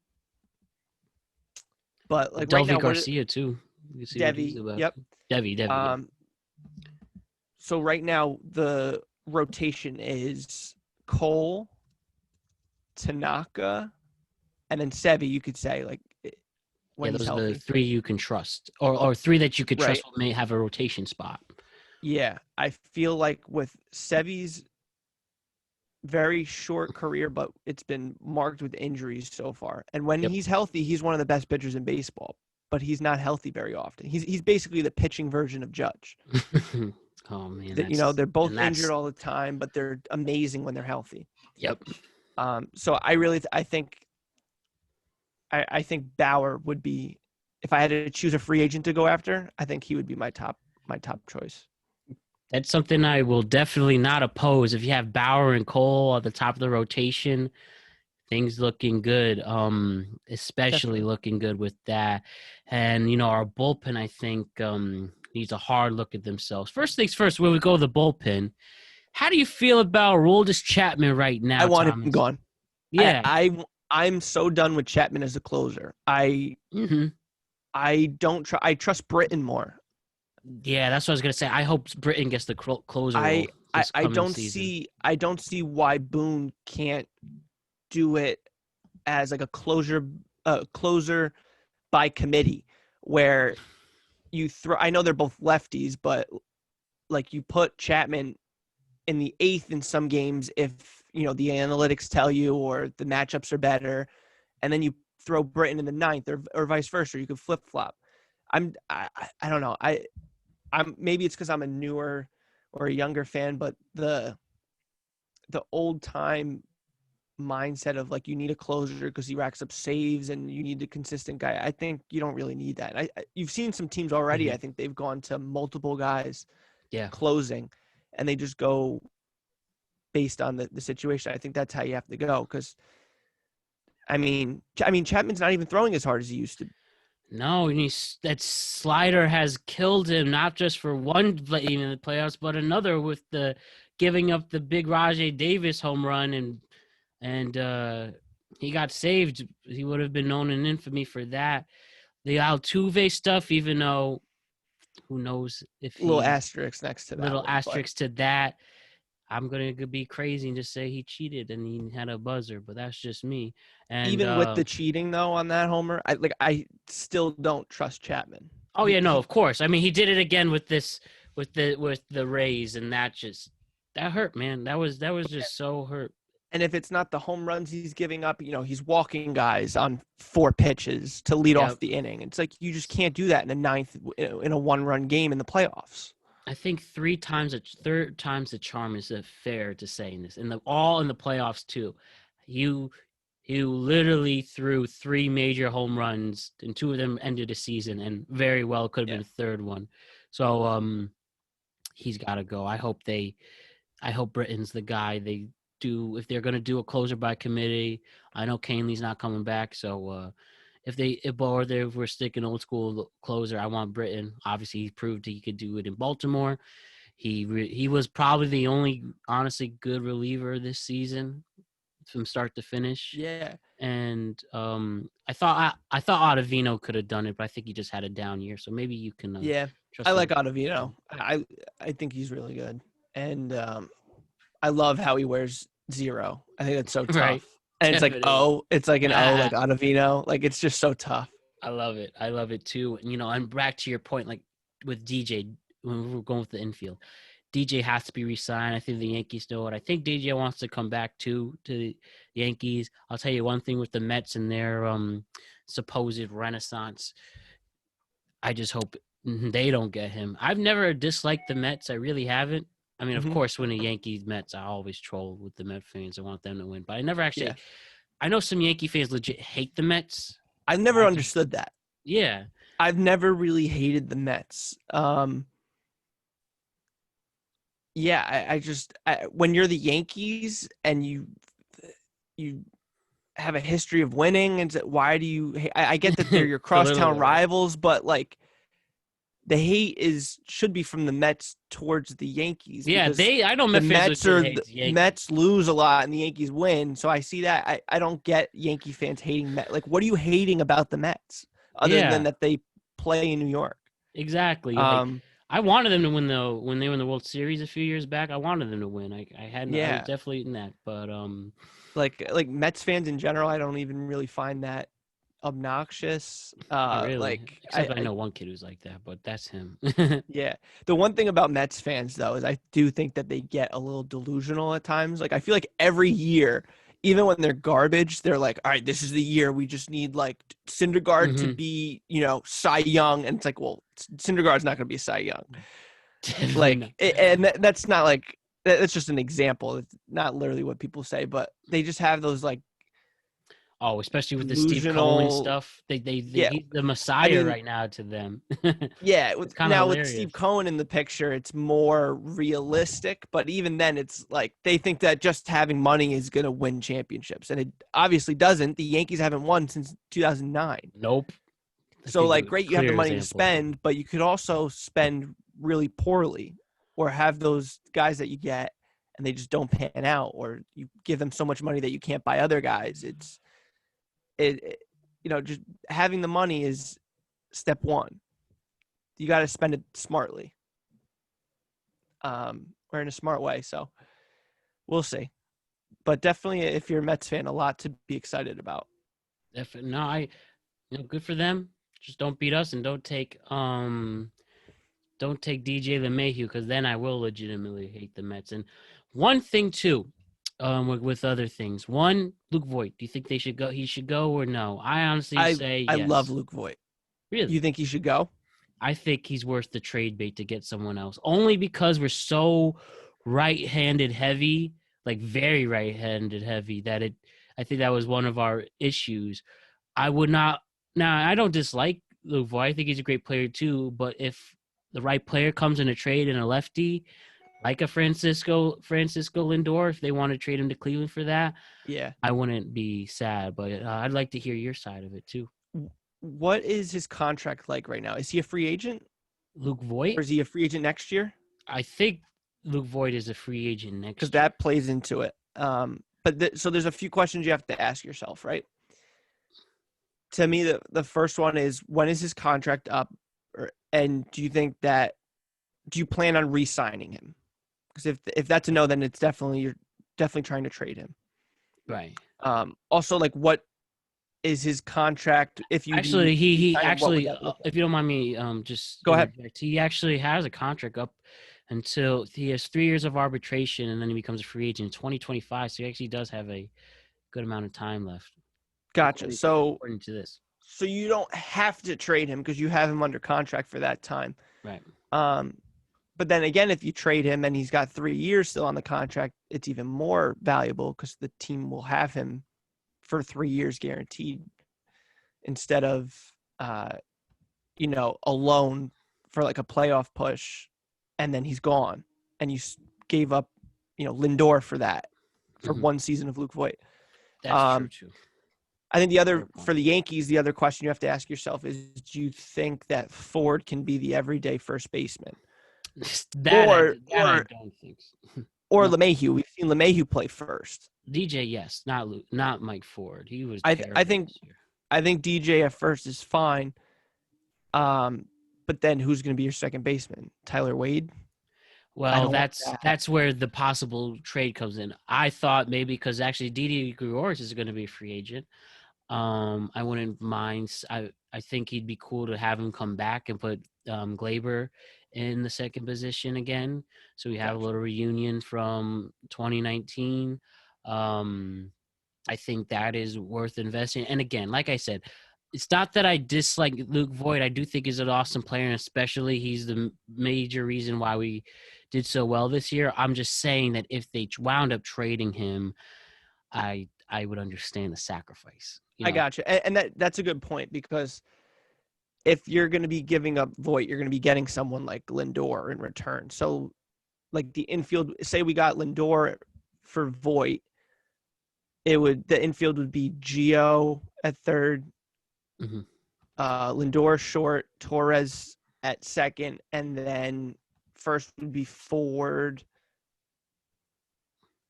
but like right Delvey now, Garcia too. You see what he's Devi? about. Yep. Devi, yeah. Um, so right now the rotation is Cole, Tanaka, and then Sevy. You could say like Yeah, when he's those are the healthy, three you can trust, or three that you could right? trust may have a rotation spot. Yeah, I feel like with Sevy's very short career, but it's been marked with injuries so far. And when Yep. he's healthy, he's one of the best pitchers in baseball. But he's not healthy very often. He's basically the pitching version of Judge. Oh man, They're both injured that's all the time, but they're amazing when they're healthy. yep. So I think Bauer would be, if I had to choose a free agent to go after, I think he would be my top choice. That's something I will definitely not oppose. If you have Bauer and Cole at the top of the rotation, things looking good. Especially Definitely. looking good with that. And our bullpen, I think, needs a hard look at themselves. First things first, when we go to the bullpen, how do you feel about Roldis Chapman right I now, want him Thomas? gone. I Yeah. I I'm so done with Chapman as a closer. hmm I don't try. I trust Britton more. Yeah, that's what I was gonna say. I hope Britain gets the closer role this I coming don't season. see why Boone can't do it as like a closer by committee where you throw. I know they're both lefties, but like you put Chapman in the eighth in some games if the analytics tell you or the matchups are better, and then you throw Britton in the ninth or vice versa. You could flip flop. I don't know. I'm maybe it's because I'm a newer or a younger fan, but the old time mindset of like you need a closer because he racks up saves and you need a consistent guy. I think you don't really need that. You've seen some teams already. hmm I think they've gone to multiple guys Yeah. closing, and they just go based on the situation. I think that's how you have to go because I mean Chapman's not even throwing as hard as he used to. No, and that slider has killed him, not just for one in the playoffs, but another with the giving up the big Rajay Davis home run, and he got saved. He would have been known in infamy for that. The Altuve stuff, even though who knows if Little he asterisk next to that little one, but asterisks to that. I'm gonna be crazy and just say he cheated and he had a buzzer, but that's just me. And even with the cheating though on that homer, I still don't trust Chapman. oh yeah, no, of course. I mean, he did it again with this with the Rays, and that hurt, man. That was just so hurt. And if it's not the home runs he's giving up, he's walking guys on 4 pitches to lead Yeah, off the inning. It's like you just can't do that in a ninth in a 1-run game in the playoffs. I think third time's the charm is fair to say in this, in the all in the playoffs too. You you literally threw three major home runs, and two of them ended the season, and very well could have been Yeah. a third one. So he's got to go. I hope Britain's the guy they do if they're going to do a closer by committee. I know Canley's not coming back, so if we're sticking old school closer, I want Britain. Obviously, he proved he could do it in Baltimore. He was probably the only honestly good reliever this season from start to finish. Yeah. And I thought Ottavino could have done it, but I think he just had a down year. So maybe you can Yeah. I trust like him. Ottavino. I think he's really good. And I love how he wears 0. I think that's so Right. tough. And it's like Definitely. O, it's like an O, like Ottavino. Like it's just so tough. I love it. I love it too. And back to your point, like with DJ, when we're going with the infield, DJ has to be re-signed. I think the Yankees know it. I think DJ wants to come back to the Yankees. I'll tell you one thing with the Mets and their supposed renaissance. I just hope they don't get him. I've never disliked the Mets. I really haven't. I mean, of Hmm. course, when the Yankees Mets, I always troll with the Met fans. I want them to win, but I never Yeah. actually. I know some Yankee fans legit hate the Mets. I've never I just, understood that. yeah, I've never really hated the Mets. Yeah, when you're the Yankees and you have a history of winning, and why do you? I get that they're your a little crosstown bit, right? rivals, but like the hate should be from the Mets towards the Yankees Yeah, because I know the Met fans Mets legit are hate the the Yankees. Mets lose a lot and the Yankees win. So I see that. I don't get Yankee fans hating Met. Like, what are you hating about the Mets other than Yeah, that they play in New York? exactly. Like Um, I wanted them to win though when they were in the World Series a few years back. I wanted them to win. I was yeah, definitely in that, but like Mets fans in general, I don't even really find that obnoxious. not really. Except I know one kid who's like that, but that's him. Yeah. The one thing about Mets fans though is I do think that they get a little delusional at times. Like I feel like every year, even when they're garbage, they're like, all right, this is the year we just need like Syndergaard to hmm be, Cy Young. And it's like, well, Syndergaard's not going to be Cy Young. Definitely not. Like, and that's not like, that's just an example. It's not literally what people say, but they just have those like Oh, especially with the Steve Cohen delusional. stuff. Yeah, He's the I messiah mean, right now to them. yeah. It's kind of Now with Steve hilarious. Cohen in the picture, it's more realistic. But even then, it's like they think that just having money is going to win championships, and it obviously doesn't. The Yankees haven't won since 2009. Nope. I So think like, the great, you have the clear money to example. spend, but you could also spend really poorly, or have those guys that you get and they just don't pan out, or you give them so much money that you can't buy other guys. It just having the money is step one. You got to spend it smartly, or in a smart way. So we'll see. But definitely, if you're a Mets fan, a lot to be excited about. No, good for them. Just don't beat us and don't take DJ LeMahieu, because then I will legitimately hate the Mets. And one thing too, with other things. One, Luke Voigt. Do you think they should go? He should go or no? I honestly I say I love yes. Luke Voigt. You Really, think he should go? I think he's worth the trade bait to get someone else. Only because we're so right-handed heavy, like very right-handed heavy, that it. I think that was one of our issues. I would not. Now, I don't dislike Luke Voigt. I think he's a great player too. But if the right player comes in a trade and a lefty, like a Francisco Lindor, if they want to trade him to Cleveland for that, Yeah. I wouldn't be sad. But I'd like to hear your side of it too. What is his contract like right now? Is he a free agent, Luke or Voigt, is he a free agent next year? I think Luke Voigt is a free agent Because next year. that plays into it. So there's a few questions you have to ask yourself, right? To me, the first one is, when is his contract up, and do you plan on re-signing him? Because if that's a no, then you're definitely trying to trade him. Right. Also, like, what is his contract? If you do Actually, he re-sign him, what would actually, that look like? if you don't mind me, just Go ahead. interject. He actually has a contract up until he has 3 years of arbitration, and then he becomes a free agent in 2025. So he actually does have a good amount of time left, Gotcha. according to this. So you don't have to trade him because you have him under contract for that time. Right. Um, but then again, if you trade him and he's got 3 years still on the contract, it's even more valuable because the team will have him for 3 years guaranteed, instead of, a loan for like a playoff push, and then he's gone, and you gave up, Lindor for that, for Hmm. one season of Luke Voigt. That's true Um, too. I think Fair for point. the Yankees, the other question you have to ask yourself is, do you think that Ford can be the everyday first baseman, or That I don't think. So. or No, LeMahieu? We've seen LeMahieu play first. DJ, yes, not Mike Ford. He was I th- I terrible think this year. I think DJ at first is fine. But then who's going to be your second baseman? Tyler Wade? I Well, don't want that's that. that's where the possible trade comes in. I thought maybe because actually Didi Gregorius is going to be a free agent. I wouldn't mind. I think he'd be cool to have him come back and put Glaber in the second position again, so we have a Gotcha. little reunion from 2019. Um, I think that is worth investing. And again, like I said, it's not that I dislike Luke Voigt. I do think he's an awesome player, and especially he's the major reason why we did so well this year. I'm just saying that if they wound up trading him, I would understand the sacrifice. I gotcha. And that's a good point, because if you're going to be giving up Voigt, you're going to be getting someone like Lindor in return. So, like, the infield, say we got Lindor for Voigt, the infield would be Gio at third, Mhm. Lindor short, Torres at second, and then first would be Ford,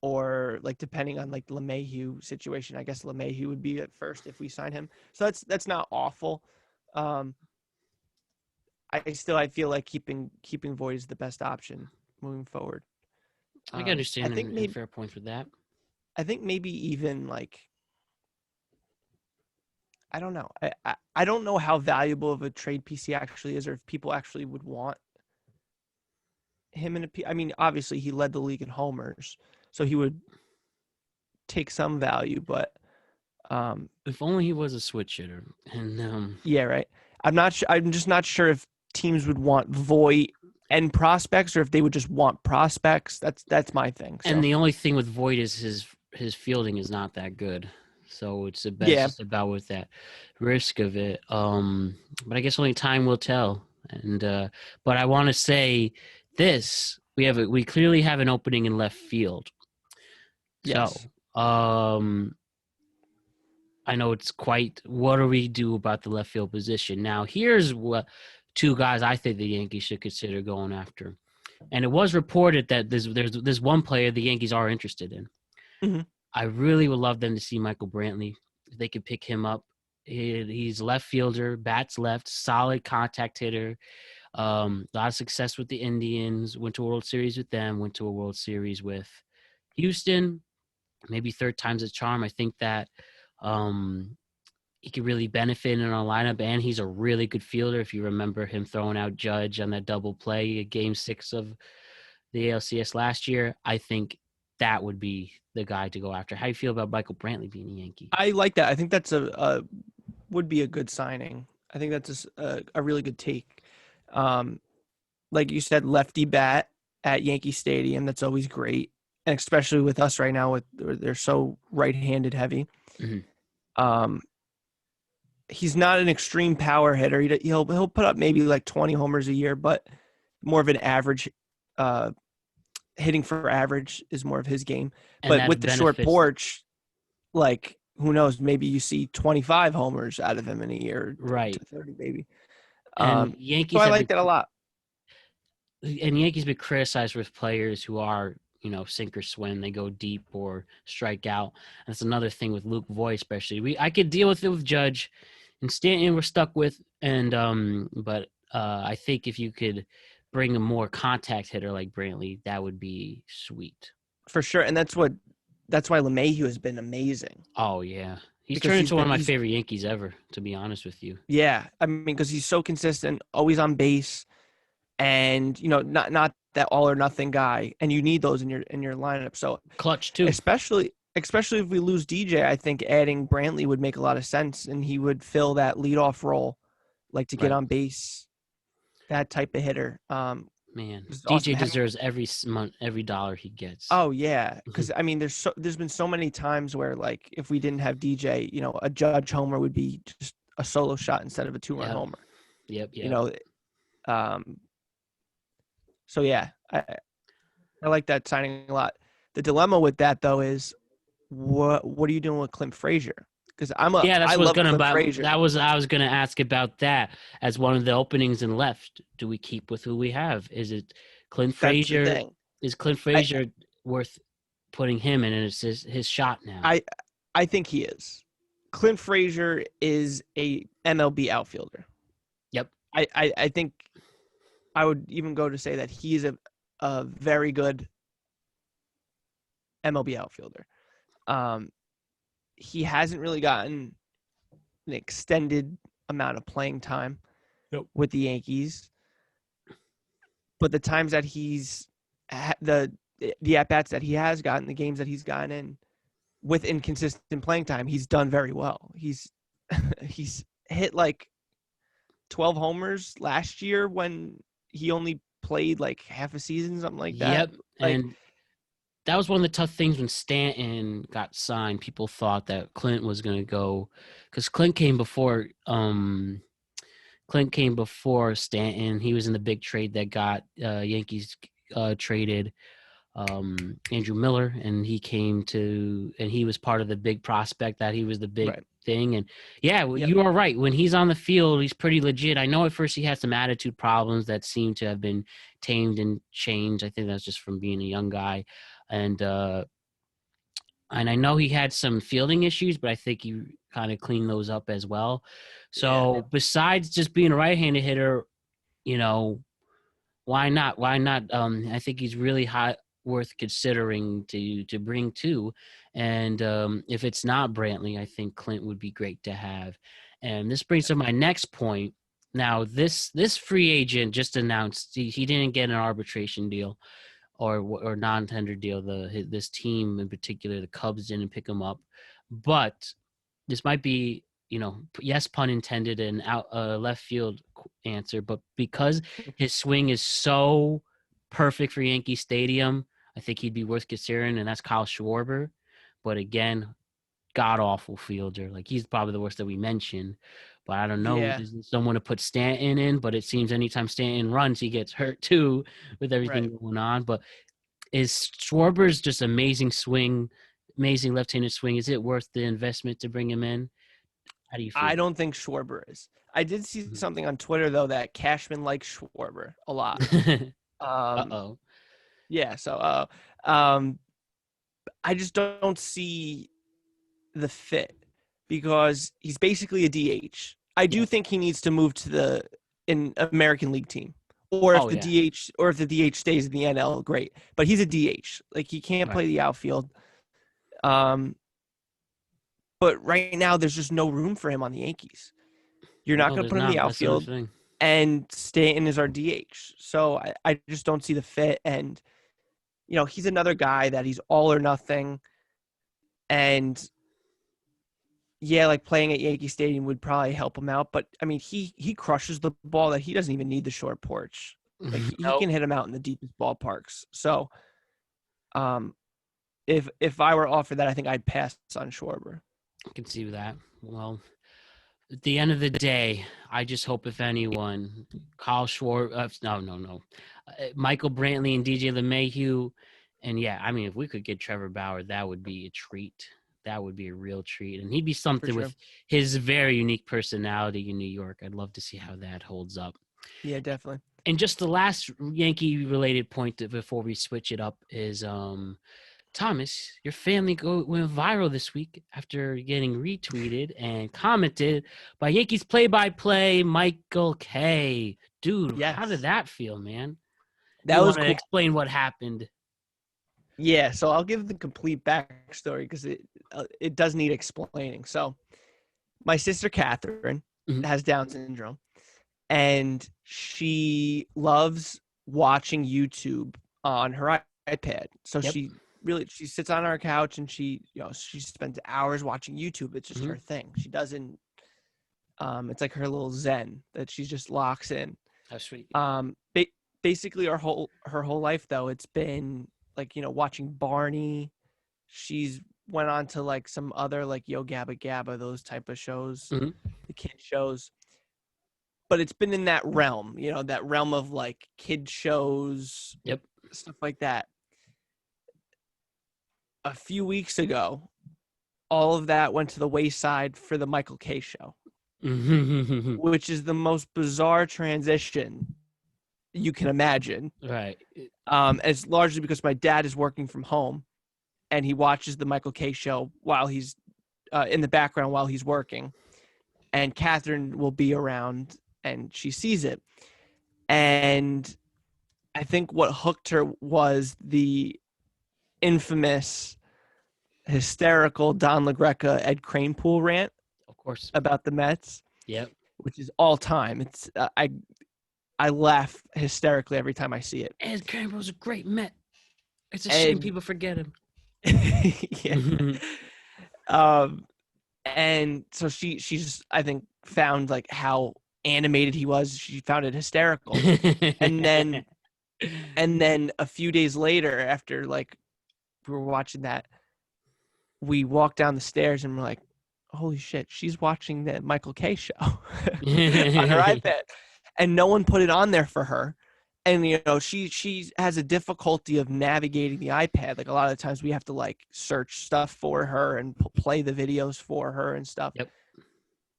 or, like, depending on like LeMahieu situation, I guess LeMahieu would be at first if we sign him. So that's not awful. Um, I feel like keeping Void is the best option moving forward. I can I understand think and maybe fair points with that. even, like, I don't know. I don't know how valuable of a trade piece he actually is, or if people actually would want him in I mean, obviously he led the league in homers, so he would take some value, but If only he was a switch hitter. And yeah, right. I'm just not sure if teams would want Voight and prospects, or if they would just want prospects. That's my thing. So the only thing with Void is his fielding is not that good. So it's the best Yeah. just about with that risk of it. But I guess only time will tell. And but I want to say this: we clearly have an opening in left field. Yes. So I know it's quite. What do we do about the left field position? Now, here's what two guys I think the Yankees should consider going after. And it was reported that there's one player the Yankees are interested in. Hmm. I really would love them to see Michael Brantley. If they could pick him up, he's left fielder, bats left, solid contact hitter. A lot of success with the Indians. Went to a World Series with them. Went to a World Series with Houston. Maybe third time's a charm. I think that he could really benefit in our lineup, and he's a really good fielder. If you remember him throwing out Judge on that double play, Game 6 of the ALCS last year, I think that would be the guy to go after. How do you feel about Michael Brantley being a Yankee? I like that. I think that's a would be a good signing. I think that's a really good take. Um, like you said, lefty bat at Yankee Stadium. That's always great, and especially with us right now, with they're so right-handed heavy. Mhm. Um, he's not an extreme power hitter. He'll put up maybe like 20 homers a year, but more of an average. Uh, Hitting for average is more of his game. And But with that the short benefits porch, like who knows? Maybe you see 25 homers out of him in a year to right. 30, maybe. And So Yankees I have like been that a lot. Yankees been criticized with players who are sink or swim. They go deep or strike out. That's another thing with Luke Voigt, especially. I could deal with it with Judge and Stanton. We're stuck with, and but I think if you could bring a more contact hitter like Brantley, that would be sweet. For sure. And that's why LeMahieu has been amazing. Oh yeah, he's Because turned into one of my he's favorite Yankees ever. To be honest with you. yeah, I mean, because he's so consistent, always on base, and not that all or nothing guy. And you need those in your lineup. So Clutch too. especially if we lose DJ, I think adding Brantley would make a lot of sense, and he would fill that leadoff role, like to get Right. on base, that type of hitter. Man, It's DJ awesome. deserves every month, every dollar he gets. Oh yeah, because I mean, there's been so many times where like if we didn't have DJ, a Judge homer would be just a solo shot instead of a 2-run Yep, homer. yep, You yep. know, um, so yeah, I like that signing a lot. The dilemma with that though is what are you doing with Clint Frazier? Because Yeah, that's I what's love gonna Clint about. Frazier. That was I was gonna ask about that as one of the openings in left. Do we keep with who we have? Is it Clint That's the Frazier? thing. Is Clint I Frazier worth putting him in? And it's his shot now. I I think he is. Clint Frazier is a MLB outfielder. Yep. I think I would even go to say that he's a very good MLB outfielder. Um, he hasn't really gotten an extended amount of playing time Nope. with the Yankees, but the times that the at bats that he has gotten, the games that he's gotten in with inconsistent playing time, he's done very well. He's hit like 12 homers last year when he only played like half a season, something like that. Yep. Like And that was one of the tough things when Stanton got signed. People thought that Clint was gonna go because Clint came before. Clint came before Stanton. He was in the big trade that got Yankees traded Andrew Miller, and he was part of the big prospect that he was the big right. thing. And yeah, well, Yep. you are right. When he's on the field, he's pretty legit. I know at first he had some attitude problems that seem to have been tamed and changed. I think that's just from being a young guy, and I know he had some fielding issues, but I think he kind of cleaned those up as well. Yeah. So besides just being a right-handed hitter, you know, why not? Why not? I think he's really high, worth considering to bring too. And if it's not Brantley, I think Clint would be great to have. And this brings to my next point. Now, this free agent just announced he didn't get an arbitration deal or non-tender deal. This team in particular, the Cubs didn't pick him up, but this might be yes, pun intended, an out left field answer, but because his swing is so perfect for Yankee Stadium, I think he'd be worth considering, and that's Kyle Schwarber. But again, god awful fielder. Like he's probably the worst that we mentioned. But I don't know. Yeah, There's someone to put Stanton in, but it seems anytime Stanton runs, he gets hurt too with right. everything going on. But is Schwarber's just amazing swing, amazing left-handed swing? Is it worth the investment to bring him in? How do you I feel? don't think Schwarber is. I did see Mhm. something on Twitter though that Cashman likes Schwarber a lot. Um, Uh-oh. yeah, so um, I just don't see the fit because he's basically a DH. I do Yeah. think he needs to move to the in American League team. Or if Oh the yeah. DH stays in the NL, great. But he's a DH. Like he can't Right. play the outfield. Um, but right now there's just no room for him on the Yankees. You're not No, going to there's put him in the not. That's the only outfield, thing. and Stanton is our DH. So I just don't see the fit. And he's another guy that he's all or nothing. And yeah, like playing at Yankee Stadium would probably help him out. But I mean, he crushes the ball that he doesn't even need the short porch. Like he Nope. can hit him out in the deepest ballparks. So um, if I were offered that, I think I'd pass on Schwarber. I can see that. Well, at the end of the day, I just hope if anyone, Kyle Schwarber, no, Michael Brantley and DJ LeMahieu, and yeah, I mean, if we could get Trevor Bauer, that would be a treat. That would be a real treat, and he'd be For something sure. with his very unique personality in New York. I'd love to see how that holds up. Yeah, definitely. And just the last Yankee related point before we switch it up is Thomas, your family went viral this week after getting retweeted and commented by Yankees play-by-play Michael K. Dude, how did Yes, that feel, man? that You was want to cool. explain what happened? Yeah, so I'll give the complete backstory because it does need explaining. So my sister Catherine Mhm. has Down syndrome, and she loves watching YouTube on her iPad. So Yep. she sits on our couch and she spends hours watching YouTube. It's just Hmm. her thing. She doesn't. It's like her little zen that she just locks in. How sweet. Um, ba- Basically her whole life though, it's been like watching Barney. She's went on to like some other like Yo Gabba Gabba, those type of shows, Hmm. the kid shows. But it's been in that realm, that realm of like kid shows, Yep. stuff like that. A few weeks ago, all of that went to the wayside for the Michael K show, which is the most bizarre transition you can imagine. Right. It's largely because my dad is working from home and he watches the Michael K show while he's in the background while he's working. And Catherine will be around and she sees it. And I think what hooked her was the infamous, hysterical Don LaGreca Ed Kranepool rant Of course. about the Mets, Yep. which is all time. It's I laugh hysterically every time I see it. Ed Campbell's a great Met. It's a shame Ed, people forget him. yeah. Um, and so she's I think found like how animated he was. She found it hysterical, and then a few days later, after like we were watching that, we walked down the stairs and we're like, holy shit, she's watching the Michael K show on her iPad. And no one put it on there for her. And she has a difficulty of navigating the iPad. Like a lot of the times we have to like search stuff for her and play the videos for her and stuff. Yep.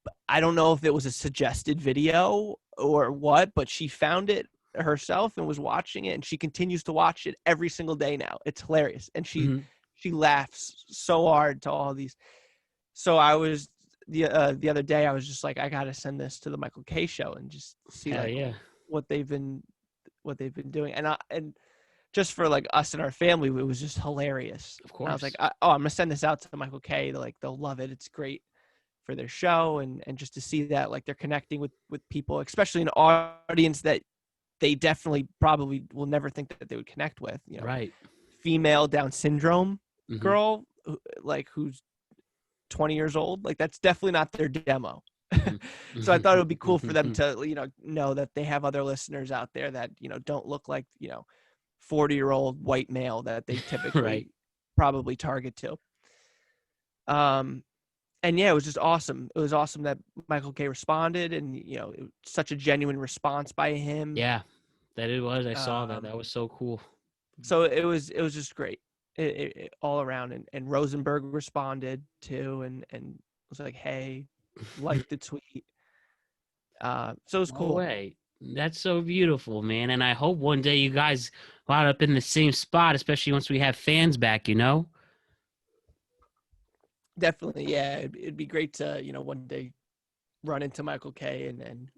But I don't know if it was a suggested video or what, but she found it herself and was watching it, and she continues to watch it every single day now. It's hilarious. And Mhm. she laughs so hard to all these. So I was the other day I was just like, I gotta send this to the Michael K show and just see Hell like yeah. what they've been doing. And just for like us and our family, it was just hilarious. Of And I was like, course. I'm gonna send this out to Michael K. Like they'll love it. It's great for their show, and just to see that like they're connecting with people, especially an audience that they definitely probably will never think that they would connect with. Right. Female Down syndrome Mhm. girl, like who's 20 years old. Like that's definitely not their demo. Mhm. So I thought it would be cool for them Mhm. to, know that they have other listeners out there that, don't look like, 40-year-old white male that they Right. typically probably target to. And yeah, it was just awesome. It was awesome that Michael K responded, and it was such a genuine response by him. Yeah, that it was. I saw that. Um, That was so cool. so it was just great, all around. And Rosenberg responded too, and was like, "Hey, like the tweet." So it was No cool. way. That's so beautiful, man. And I hope one day you guys wound up in the same spot, especially once we have fans back, you know? Definitely, yeah. It'd be great to one day run into Michael K and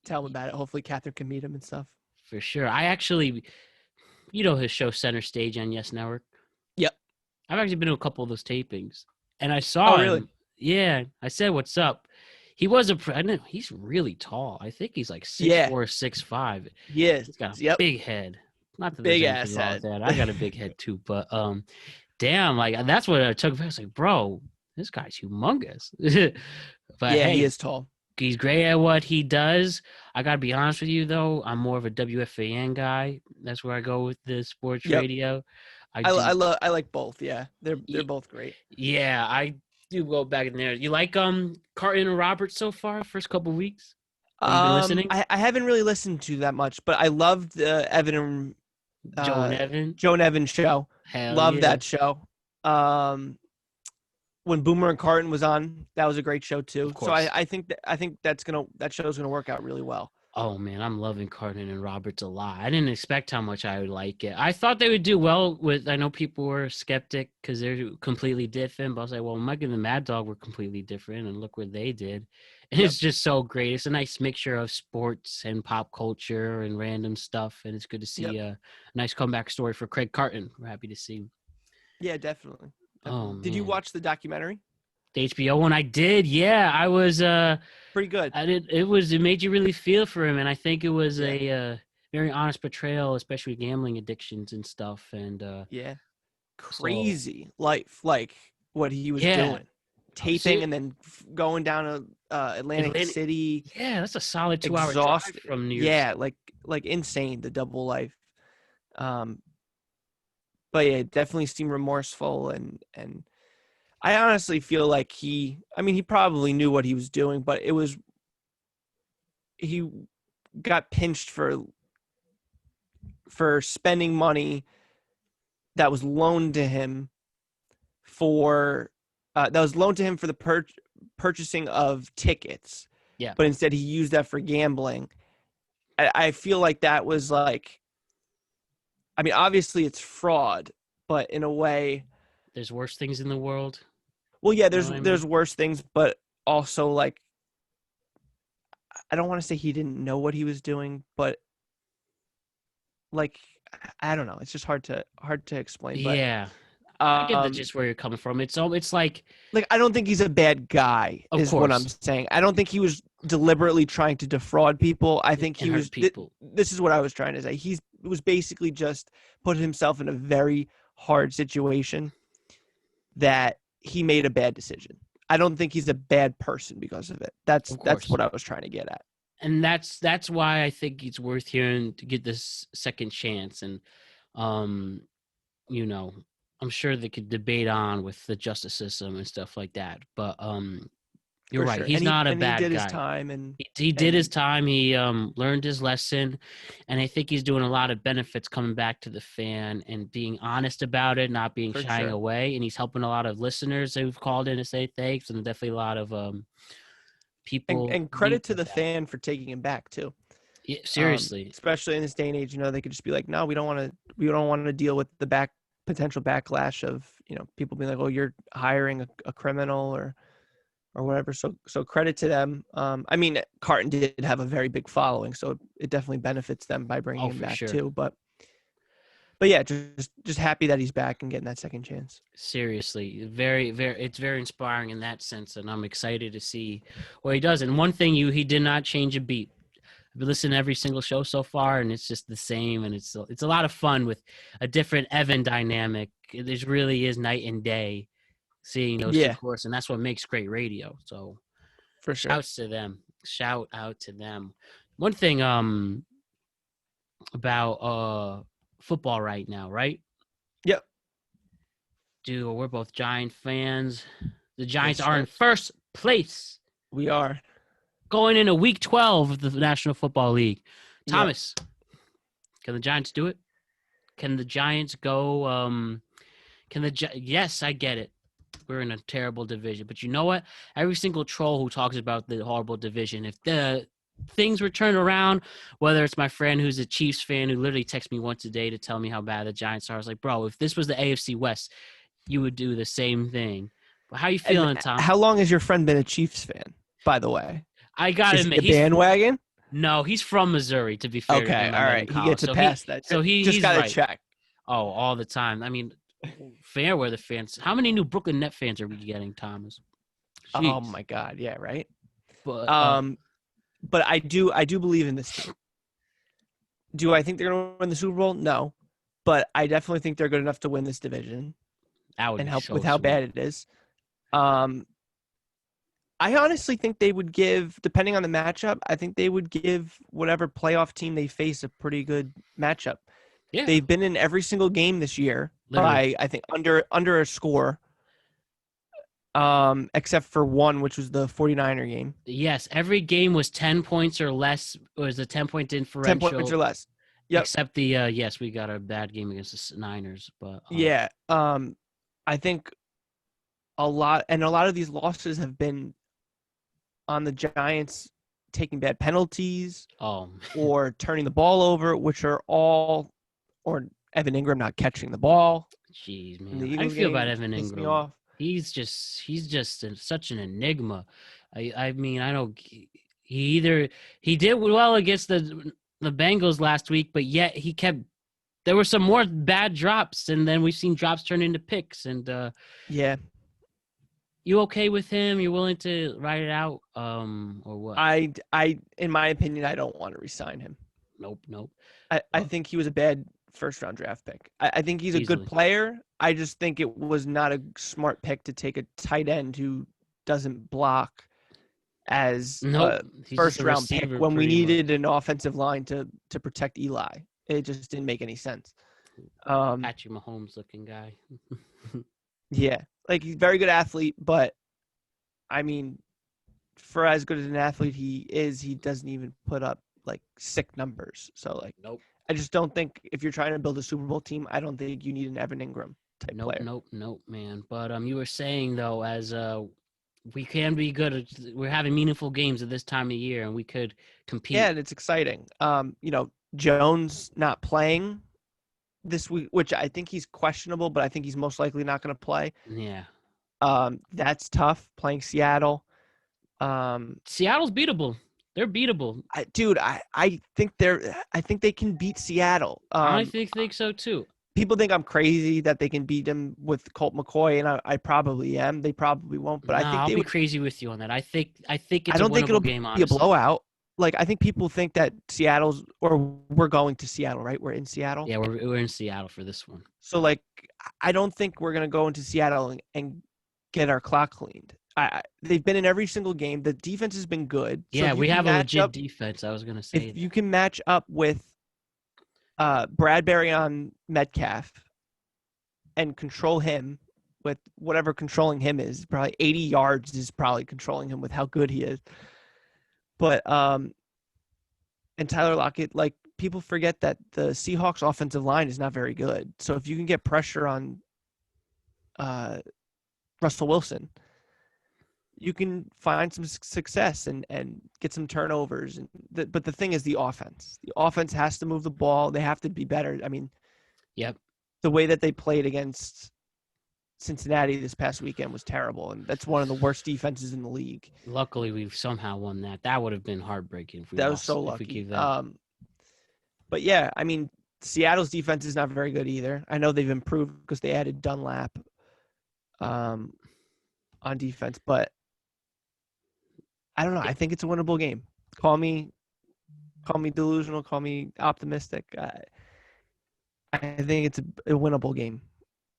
tell him Y- about it. Hopefully, Catherine can meet him and stuff. For sure. I actually, you know, his show Center Stage on Yes Network. Yep. I've actually been to a couple of those tapings, and I Oh, saw really? him. Yeah, I said, "What's up?" He was I know he's really tall. I think he's like six Yeah, four, 6'5". he is. He's got a Yep. big head. Not that there's Big anything ass wrong with head. that. I got a big head too, but damn, like that's what I took. I was like, bro, this guy's humongous. But Yeah, he hey, is tall. he's great at what he does. I gotta be honest with you though, I'm more of a WFAN guy. That's where I go with the sports Yep. radio. I I do. love I like both. Yeah, they're y- both great. Yeah, I do go back in there. You like Carton and Roberts so far? First couple weeks? Have you been listening? I haven't really listened to that much, but I loved the Evan and Joe and Evan? Joan Evans show. Hell Love yeah. that show. Um, when Boomer and Carton was on, that was a great show Of too. So course. I think that show's gonna work out really well. Oh man, I'm loving Carton and Roberts a lot. I didn't expect how much I would like it. I thought they would do well with. I know people were skeptic because they're completely different, but I was like, well, Mike and the Mad Dog were completely different, and look what they did. And Yep. it's just so great. It's a nice mixture of sports and pop culture and random stuff, and it's good to Yep. see a nice comeback story for Craig Carton. We're happy to see him. Yeah, definitely. Oh Definitely. Did you man, watch the documentary? the HBO one I did. Yeah, I was. Pretty good. I did. It made you really feel for him, and I think it was Yeah. a very honest portrayal, especially gambling addictions and stuff. And Yeah. so, Crazy life, like what he was yeah, doing, I'm taping serious. and then going down to Atlantic Atlantic, City, yeah, that's a solid 2 hour drive exhausted. from New York Yeah, City. like insane, the double life. Um, but yeah, it definitely seemed remorseful, and I honestly feel like he probably knew what he was doing, but he got pinched for spending money that was loaned to him for the purchasing of tickets, Yeah, but instead he used that for gambling. I feel like that was like, I mean, obviously it's fraud, but in a way, there's worse things in the world. well, yeah, You know what I mean? there's worse things, but also like I don't want to say he didn't know what he was doing, but like I don't know, it's just hard to explain, but Yeah, I get the um just where you're coming from. It's like, like I don't think he's a bad guy of is what I'm course, saying. I don't think he was deliberately trying to defraud people. I think and he hurt was people. this is what I was trying to say. He was basically just put himself in a very hard situation that he made a bad decision. I don't think he's a bad person because of it. Of That's course. what I was trying to get at. And that's why I think it's worth hearing to get this second chance. And um you know, I'm sure they could debate on with the justice system and stuff like that. But you're For right. sure. He's not a And he bad did his guy. time He did his and time. He learned his lesson, and I think he's doing a lot of benefits coming back to the fan and being honest about it, not being for shying sure. away. And he's helping a lot of listeners who've called in to say thanks, and definitely a lot of people And leave credit to with the that. fan for taking him back too. Yeah, seriously, Especially in this day and age, they could just be like, no, we don't want to deal with the potential backlash of people being like, oh, you're hiring a criminal or whatever. So credit to them. I mean, Carton did have a very big following, so it definitely benefits them by bringing oh him for back sure. too. But yeah, just happy that he's back and getting that second chance. Seriously, very, it's very inspiring in that sense, and I'm excited to see what he does. And one thing, he did not change a beat. I've been listening to every single show so far, and it's just the same. And it's a lot of fun with a different Evan dynamic. It really is night and day seeing those two Yeah, courses, and that's what makes great radio. So for sure. shouts to them. Shout out to them. One thing about football right now, right? Yep. We're both Giant fans. The Giants Yes, are sir. in first place We are. going into week 12 of the National Football League. Yep. Thomas, can the Giants do it? Can the Giants go? Yes, I get it. We're in a terrible division, but you know what? Every single troll who talks about the horrible division, if the things were turned around, whether it's my friend who's a Chiefs fan who literally texts me once a day to tell me how bad the Giants are, I was like, bro, if this was the AFC West, you would do the same thing. But how you And feeling, Tom? how long has your friend been a Chiefs fan, by the way? I got to Is he admit, a bandwagon? no, he's from Missouri. To be fair to Okay, him, I all met right. in He college, gets a so pass that. Just he's got to right. check. Oh, all the time. I mean, fair weather fans. How many new Brooklyn Net fans are we getting, Thomas? Jeez. Oh my God, yeah, right. But But I do believe in this team. Do I think they're going to win the Super Bowl? No, but I definitely think they're good enough to win this division that would and be help so with how sweet. bad it is. I honestly think they would give, depending on the matchup, I think they would give whatever playoff team they face a pretty good matchup. Yeah, They've been in every single game this year literally. by, I think, under a score, except for one, which was the 49er game. Yes, every game was 10 points or less. It was a 10-point 10 differential. points or less. Yep. Except the yes, we got a bad game against the Niners, but Yeah. I think a lot of these losses have been on the Giants taking bad penalties oh, or turning the ball over, which are all, or Evan Ingram not catching the ball. jeez, In the man, I Eagles feel game, about Evan pissed me Ingram. off. He's just such an enigma. I mean, I don't. He did well against the Bengals last week, but yet he kept. There were some more bad drops, and then we've seen drops turn into picks. And Yeah. you okay with him? You willing to ride it out, or what? I, in my opinion, I don't want to resign him. Nope. I think he was a bad first round draft pick. I think he's a Easily. good player. I just think it was not a smart pick to take a tight end who doesn't block as Nope. a first round pick when we needed an offensive line to protect Eli. It just didn't make any sense. Patrick Mahomes looking guy. Yeah, like he's a very good athlete, but I mean, for as good as an athlete he is, he doesn't even put up like sick numbers. So like, Nope. I just don't think if you're trying to build a Super Bowl team, I don't think you need an Evan Ingram type player. Nope, man. But you were saying though, as we can be good. We're having meaningful games at this time of year, and we could compete. Yeah, and it's exciting. Jones not playing this week, which I think he's questionable, but I think he's most likely not going to play. Yeah. That's tough playing Seattle. Seattle's beatable. They're beatable. I think they can beat Seattle. I think so too. People think I'm crazy that they can beat them with Colt McCoy, and I probably am. They probably won't, but I think I'll they be would. Crazy with you on that. I think it's I don't a think winnable it'll game. be Honestly. a blowout. Like I think people think that we're going to Seattle, right? We're in Seattle. Yeah, we're in Seattle for this one. So like, I don't think we're gonna go into Seattle and get our clock cleaned. They've been in every single game. The defense has been good. Yeah, so we have a legit defense. I was gonna say if you can match up with Bradbury on Metcalf and control him with whatever controlling him is, probably 80 yards is probably controlling him with how good he is. But and Tyler Lockett, like people forget that the Seahawks offensive line is not very good. So if you can get pressure on Russell Wilson, you can find some success and get some turnovers. But the thing is the offense. The offense has to move the ball. They have to be better. I mean, yep. The way that they played against Cincinnati this past weekend was terrible, and that's one of the worst defenses in the league. Luckily, we've somehow won that. That would have been heartbreaking if we That lost, was so if we lucky. gave that. But yeah, I mean, Seattle's defense is not very good either. I know they've improved because they added Dunlap on defense, but I don't know. I think it's a winnable game. Call me delusional. Call me optimistic. I think it's a winnable game,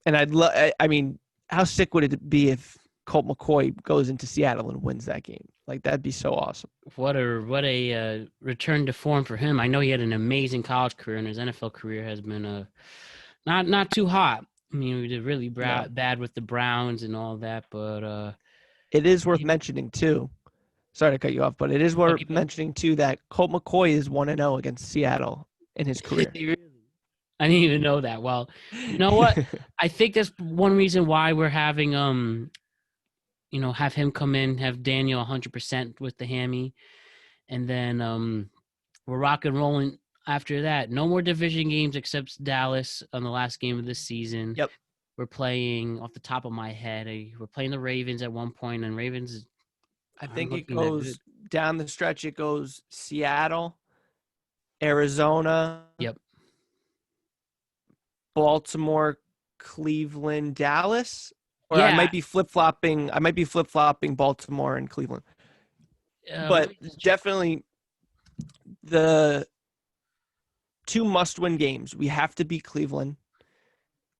and I mean, how sick would it be if Colt McCoy goes into Seattle and wins that game? Like that'd be so awesome. What a return to form for him. I know he had an amazing college career, and his NFL career has been not too hot. I mean, we did really bad with the Browns and all that, but It is worth mentioning too. Sorry to cut you off, but it is Oh, worth keep going. mentioning too that Colt McCoy is 1-0 against Seattle in his Is career. he really? I didn't even know that. Well, you know what? I think that's one reason why we're having have him come in, have Daniel 100% with the hammy, and then we're rock and rolling after that. No more division games except Dallas on the last game of this season. Yep. We're playing off the top of my head. We're playing the Ravens at one point, and Ravens I aren't think it looking that good. goes down the stretch. It goes Seattle, Arizona, Yep. Baltimore, Cleveland, Dallas, or I Yeah. might be flip-flopping. I might be flip-flopping Baltimore and Cleveland. Let But me just check. definitely the two must-win games. We have to beat Cleveland.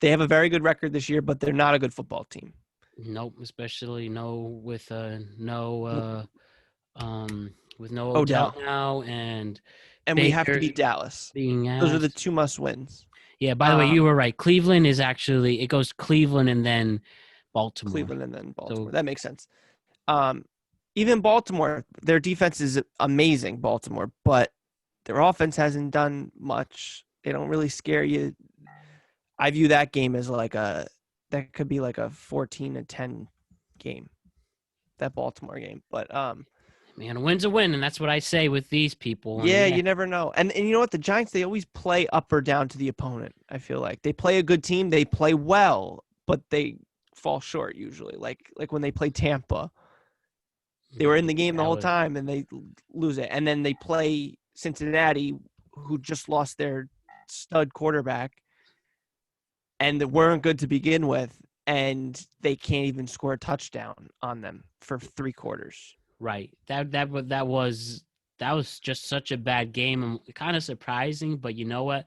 They have a very good record this year, but they're not a good football team. Nope, especially no with no with no Odell Odell. now and And we have to Baker beat Dallas. being Those are the asked. two must-wins. Yeah, by the way, you were right. Cleveland is actually it goes Cleveland and then Baltimore. Cleveland and then Baltimore. So That makes sense. Even Baltimore, their defense is amazing, Baltimore, but their offense hasn't done much. They don't really scare you. I view that game as that could be like a 14-10 game, that Baltimore game. But man, a win's a win, and that's what I say with these people. And yeah, yeah, you never know. And you know what? The Giants, they always play up or down to the opponent. I feel like they play a good team, they play well, but they fall short usually. Like when they play Tampa, they were in the game the that whole was time and they lose it. And then they play Cincinnati, who just lost their stud quarterback, and they weren't good to begin with, and they can't even score a touchdown on them for 3 quarters. right. That was just such a bad game and kind of surprising. But you know what?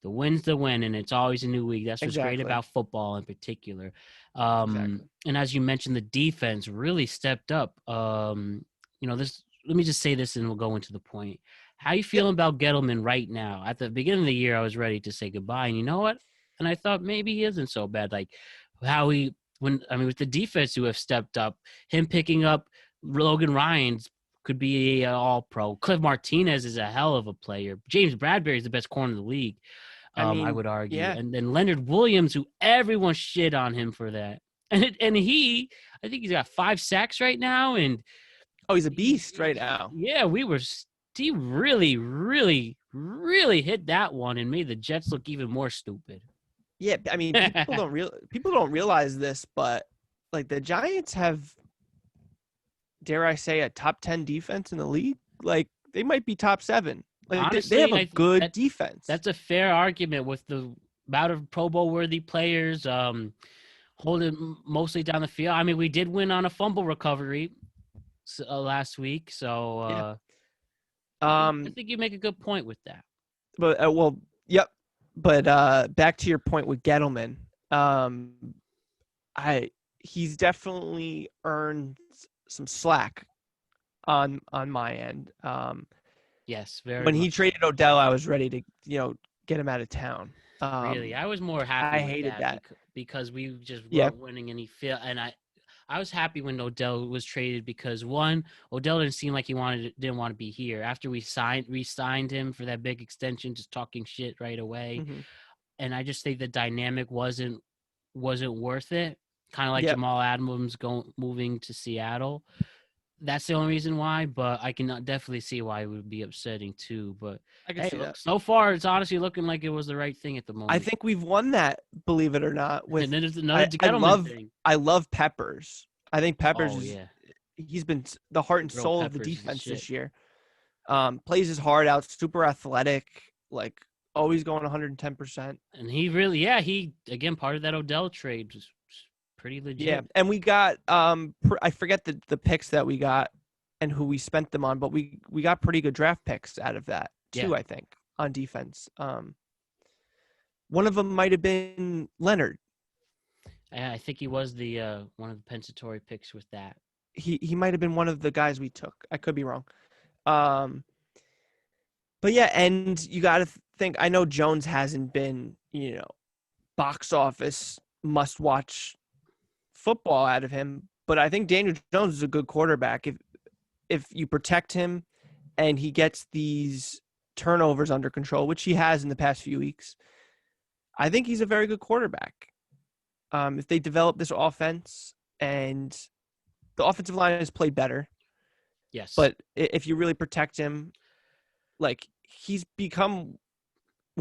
The win's the win, and it's always a new week. That's what's great Exactly. about football in particular. Exactly. And as you mentioned, the defense really stepped up. This. Let me just say this, and we'll go into the point. How you Yep. feeling about Gettleman right now? At the beginning of the year, I was ready to say goodbye, and you know what? And I thought maybe he isn't so bad. Like how with the defense who have stepped up, him picking up Logan Ryan's could be an all-pro. Cliff Martinez is a hell of a player. James Bradbury is the best corner in the league. I I mean, would argue, yeah. and then Leonard Williams, who everyone shit on him for that, and I think he's got 5 sacks right now, and Oh, he's a beast right now. yeah, he really, really, really hit that one and made the Jets look even more stupid. Yeah, I mean, people don't realize this, but like the Giants have, dare I say, a top 10 defense in the league. Like they might be top 7. Like they have Honestly, a I think good defense. that's a fair argument with the amount of Pro Bowl worthy players holding mostly down the field. I mean, we did win on a fumble recovery last week, so Yeah. I think you make a good point with that. But well, yep. But back to your point with Gettleman, he's definitely earned some slack on my end. Yes, very When he much. traded Odell, I was ready to get him out of town. Really, I was more happy I with hated that that. because we just Yeah. weren't winning any field, and I was happy when Odell was traded because one, Odell didn't seem like didn't want to be here after we re-signed him for that big extension, just talking shit right away, Mm-hmm. and I just think the dynamic wasn't worth it. Kind of like Yep. Jamal Adams moving to Seattle. That's the only reason why, but I can definitely see why it would be upsetting too. But I can hey, see look, that. so far it's honestly looking like it was the right thing at the I moment. think we've won that, believe it or not. And With then there's another thing. I love Peppers. I think Peppers Oh yeah, he's been the heart and Bro, soul of the Peppers is the defense shit. this year. Plays his heart out, super athletic, like always going 110%. And he really, yeah, he again part of that Odell trade was pretty Yeah, legit. and we got I forget the picks that we got and who we spent them on, but we got pretty good draft picks out of that too. Yeah, I think on defense. One of them might have been Leonard. I think he was the one of the compensatory picks with that. He might have been one of the guys we took. I could be wrong. But yeah, and you got to think. I know Jones hasn't been box office must watch football out of him, But I think Daniel Jones is a good quarterback if you protect him and he gets these turnovers under control, which he has in the past few weeks. I think he's a very good quarterback. If they develop this offense and the offensive line has played better, Yes. but if you really protect him, like he's become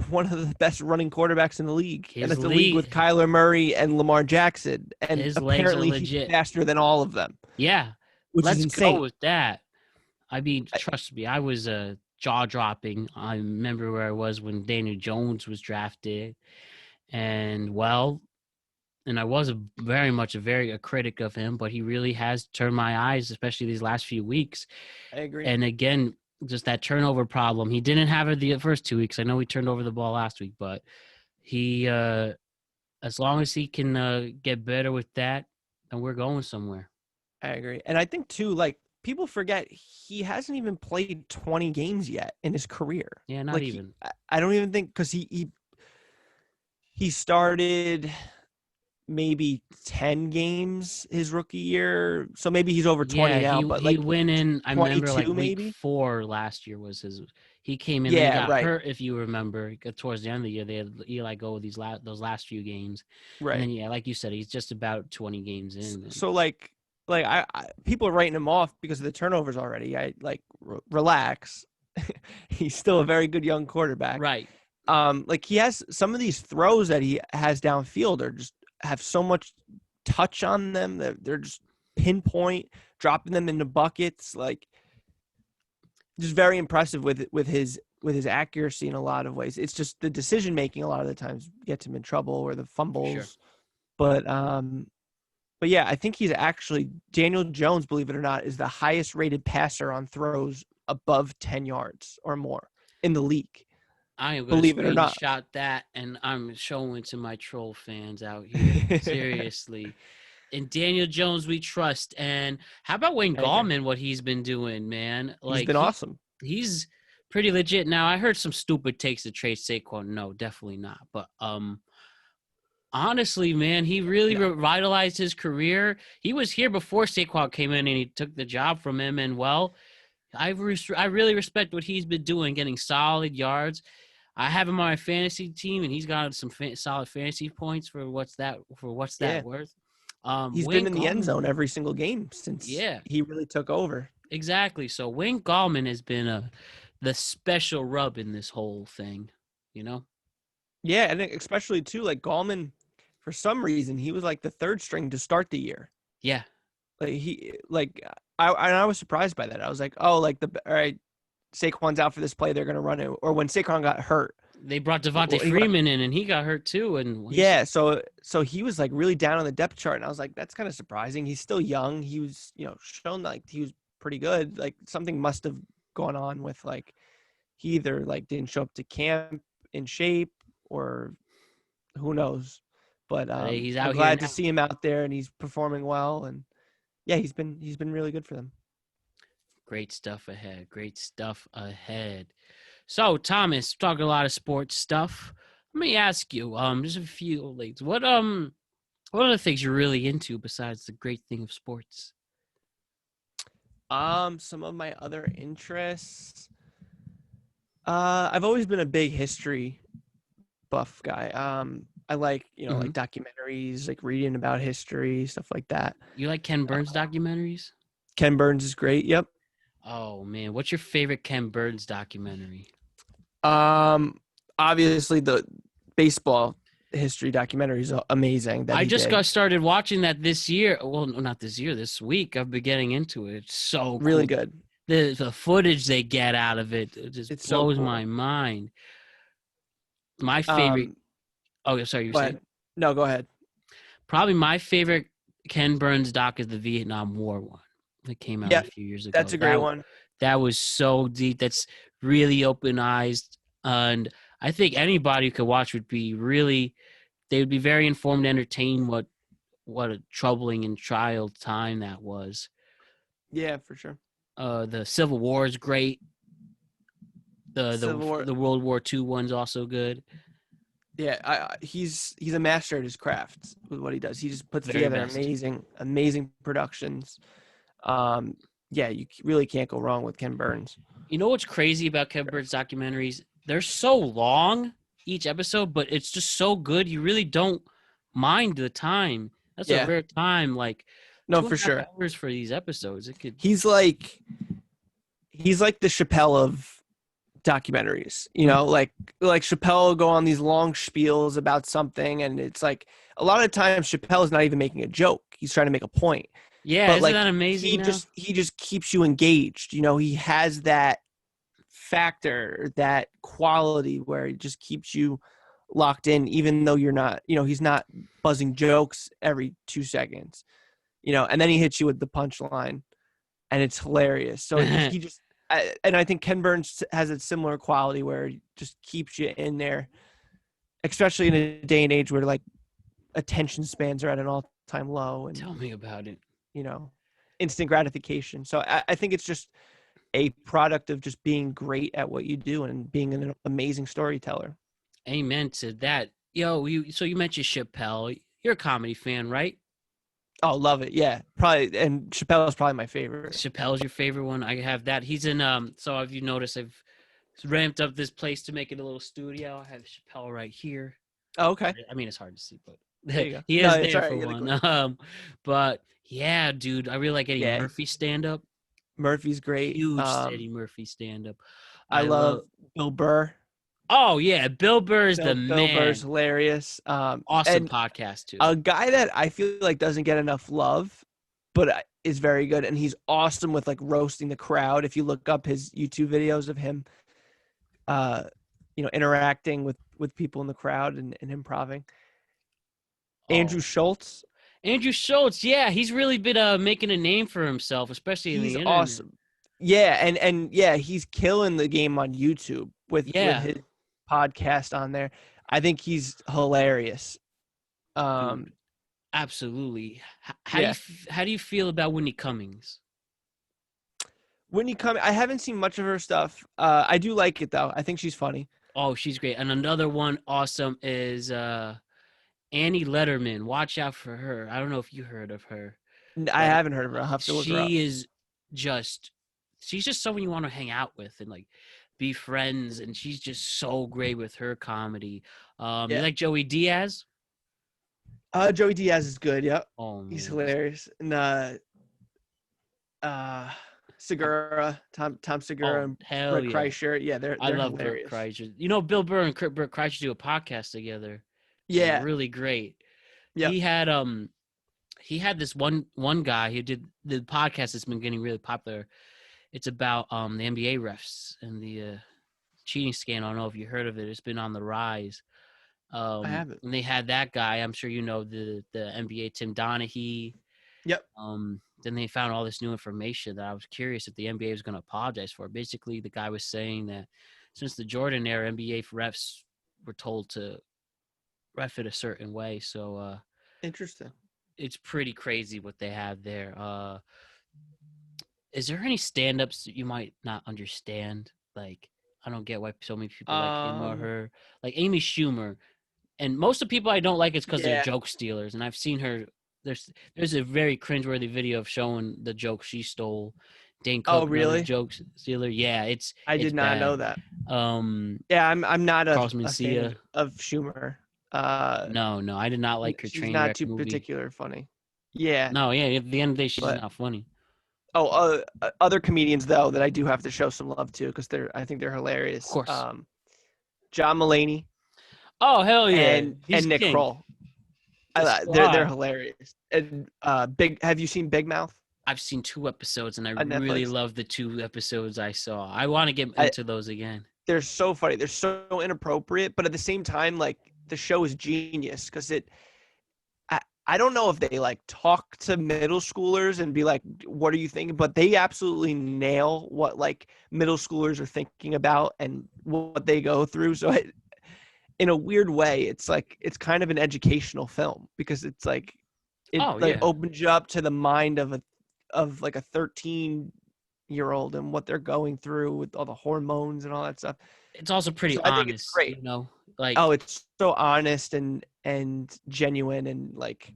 one of the best running quarterbacks in the league, and His it's a league with league, Kyler Murray and Lamar Jackson, and his legs are apparently he's legit. faster than all of them, Yeah. which is Let's go insane. with that. I mean, trust me, I was jaw dropping. I remember where I was when Daniel Jones was drafted, and well, and I was very much a critic of him, but he really has turned my eyes, especially these last few weeks. I agree. And again, just that turnover problem. He didn't have it the first 2 weeks. I know he turned over the ball last week, but he, as long as he can get better with that, then we're going somewhere. I agree. And I think too, like people forget he hasn't even played 20 games yet in his career. Yeah, not Like even. I don't even think because he started maybe 10 games his rookie year. So maybe he's over 20 Yeah, now, he but he like went in. I remember like 22 week maybe. 4 last year was his. He came in, then he Yeah, got right. hurt. If you remember, towards the end of the year, they had Eli go with those last few games, and Right. then yeah, like you said, he's just about 20 games in. And, So like people are writing him off because of the turnovers already. I like relax. He's still a very good young quarterback. right. Like he has some of these throws that he has downfield are just have so much touch on them that they're just pinpoint, dropping them into buckets, like just very impressive with his accuracy in a lot of ways. It's just the decision making a lot of the times gets him in trouble or the Sure. fumbles. But but yeah, I think he's actually Daniel Jones, believe it or not, is the highest rated passer on throws above 10 yards or more in the league. I am going to Believe it or not. screenshot that and I'm showing to my troll fans out here. Seriously. And Daniel Jones, we trust. And how about Wayne I agree. Gallman? What he's been doing, man? He's Like been awesome. he's pretty legit. Now I heard some stupid takes to trade Saquon. No, definitely not. But honestly, man, he really No. revitalized his career. He was here before Saquon came in, and he took the job from him. And well, I really respect what he's been doing, getting solid yards. I have him on my fantasy team, and he's got some solid fantasy points for what's that Yeah. worth. He's been Wayne in the end Gallman, zone every single game since yeah, he really took over. exactly. So Wayne Gallman has been the special rub in this whole thing, you know. Yeah, and especially too, like Gallman, for some reason, he was like the third string to start the year. Yeah, Like I was surprised by that. I was like, oh, like all right, Saquon's out for this play, they're gonna run it. Or when Saquon got hurt, they brought Devontae well, he got Freeman in, and he got hurt too. And yeah, so he was like really down on the depth chart, and I was like, that's kind of surprising. He's still young. He was, shown like he was pretty good. Like something must have gone on with like he either like didn't show up to camp in shape or who knows. But he's I'm out here glad to now. see him out there and he's performing well. And yeah, he's been really good for them. Great stuff ahead. Great stuff ahead. So, Thomas, talking a lot of sports stuff. Let me ask you, just a few things. What are the things you're really into besides the great thing of sports? Some of my other interests. I've always been a big history buff guy. I like, like documentaries, like reading about history, stuff like that. You like Ken Burns documentaries? Ken Burns is great. Yep. Oh man, what's your favorite Ken Burns documentary? Um, Obviously the baseball history documentary is amazing that I he just did. got started watching that this year. Well, not this year, this week. I've been getting into it. It's so Really cool. good. The footage they get out of it, it just It's so blows cool. my mind. My favorite. Um, Oh, sorry, you were saying? but no, go ahead. Probably my favorite Ken Burns doc is the Vietnam War one that came out Yeah, a few years that's ago. a great one. That was so deep. That's really open eyes, and I think anybody who could watch would be really. They would be very informed, entertained. What a troubling and trial time that was. Yeah, for sure. The Civil War is great. Civil War. The World War II one's also good. Yeah, he's a master at his craft with what he does. He just puts Very together best. amazing productions. Um, yeah, you really can't go wrong with Ken Burns. You know what's crazy about Ken Burns documentaries? They're so long each episode, but it's just so good. You really don't mind the time. That's a Yeah, rare time, like no, two and for a half sure. hours for these episodes. It could. He's like the Chappelle of documentaries, like Chappelle will go on these long spiels about something, and it's like a lot of times Chappelle is not even making a joke, he's trying to make a point, Yeah, but isn't like that amazing now? he just keeps you engaged, he has that factor, that quality where it just keeps you locked in, even though you're not, he's not buzzing jokes every 2 seconds, and then he hits you with the punchline and it's hilarious. So he just, and I think Ken Burns has a similar quality where he just keeps you in there, especially in a day and age where like attention spans are at an all-time low, and Tell me about it. you know, instant gratification. So I think it's just a product of just being great at what you do and being an amazing storyteller. Amen to that. Yo, so you mentioned Chappelle. You're a comedy fan, right? Oh, love it. Yeah, probably. And Chappelle is probably my favorite. Chappelle's your favorite one. I have that. He's in so if you notice I've ramped up this place to make it a little studio. I have Chappelle right here. Oh, okay. I mean it's hard to see, but There you go. he No, is it's there all for right. one. But yeah, dude, I really like Eddie Yeah, Murphy stand up. Murphy's great. Huge Eddie Murphy stand up. I I love love Bill Burr. Oh yeah, Bill Burr is the Bill Burr's man. hilarious. Awesome And podcast too. a guy that I feel like doesn't get enough love, but is very good, and he's awesome with like roasting the crowd. If you look up his YouTube videos of him, uh, interacting with people in the crowd and improving. Andrew Oh, Schultz, Andrew Schultz, yeah, he's really been making a name for himself, especially in he's the internet. awesome. Yeah, and yeah, he's killing the game on YouTube with Yeah, his podcast on there. I think he's hilarious. dude, absolutely. Yeah. How do you feel about Whitney Cummings? Whitney Cummings, I haven't seen much of her stuff. I do like it though. I think she's funny. Oh, she's great. And another one awesome is Annie Letterman. Watch out for her. I don't know if you heard of her, I but haven't heard of her. I'll have to look her up. she is just she's just someone you want to hang out with and like be friends, and she's just so great with her comedy. You Yeah. like Joey Diaz? Joey Diaz is good. Yep. Oh He's man, hilarious. And Segura, Tom Segura, oh and hell Brett yeah, Kreischer. Yeah, I they're love Burt hilarious. Kreischer. You know, Bill Burr and Burt Kreischer do a podcast together, which is Yeah. really great. Yep. He had this one guy who did the podcast that's been getting really popular. It's about the NBA refs and the cheating scandal. I don't know if you heard of it. It's been on the rise. I haven't. And they had that guy. I'm sure you know the NBA Tim Donaghy. Yep. Then they found all this new information that I was curious if the NBA was going to apologize for. Basically, the guy was saying that since the Jordan era, NBA refs were told to ref it a certain way. So Interesting. it's pretty crazy what they have there. Is there any stand-ups that you might not understand? Like, I don't get why so many people like him or her. Like Amy Schumer. And most of the people I don't like is because they're Yeah. joke stealers. And I've seen her. There's a very cringeworthy video of showing the joke she stole. Dane Cook, Oh, another really? joke stealer. Yeah, I it's did not know bad. that. Um, Yeah, I'm not Carlos a fan Mencia. of Schumer. Uh, No, I did not like her she's train not wreck too movie. particular funny. Yeah, No, yeah, at the end of the day, she's but not funny. other comedians though that I do have to show some love to because I think they're Of hilarious. course. John Mulaney Oh hell yeah, he's and Nick king. Kroll. The They're Squad. hilarious. And big. Have you seen Big Mouth I've seen 2 episodes, and I on really Netflix? love the 2 episodes I saw. I want to get I, into those again. they're so funny. They're so inappropriate, but at the same time, like the show is genius because I don't know if they like talk to middle schoolers and be like, what are you thinking? But they absolutely nail what like middle schoolers are thinking about and what they go through. So in a weird way, it's like, it's kind of an educational film because it's like, it Oh like yeah, opens you up to the mind of like a 13-year-old and what they're going through with all the hormones and all that stuff. it's also pretty So I think it's honest. great. You know, Like, Oh, it's so honest and genuine, and like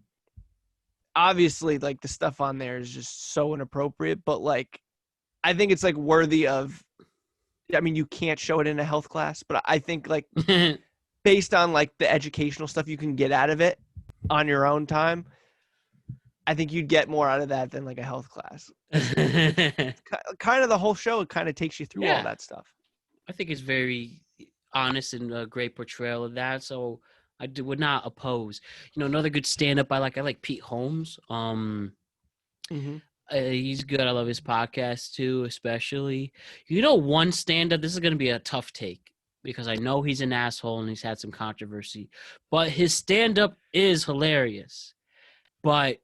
obviously like the stuff on there is just so inappropriate, but like I think it's like worthy of, I mean, you can't show it in a health class, but I think like based on like the educational stuff you can get out of it on your own time, I think you'd get more out of that than like a health class, because it's kind of the whole show. It kind of takes you through all yeah, that stuff. I think it's very honest and a great portrayal of that. So would not oppose. Another good stand-up I like Pete Holmes. Mm-hmm. He's good. I love his podcast too, especially. One stand-up. This is going to be a tough take because I know he's an asshole and he's had some controversy, but his stand-up is hilarious. But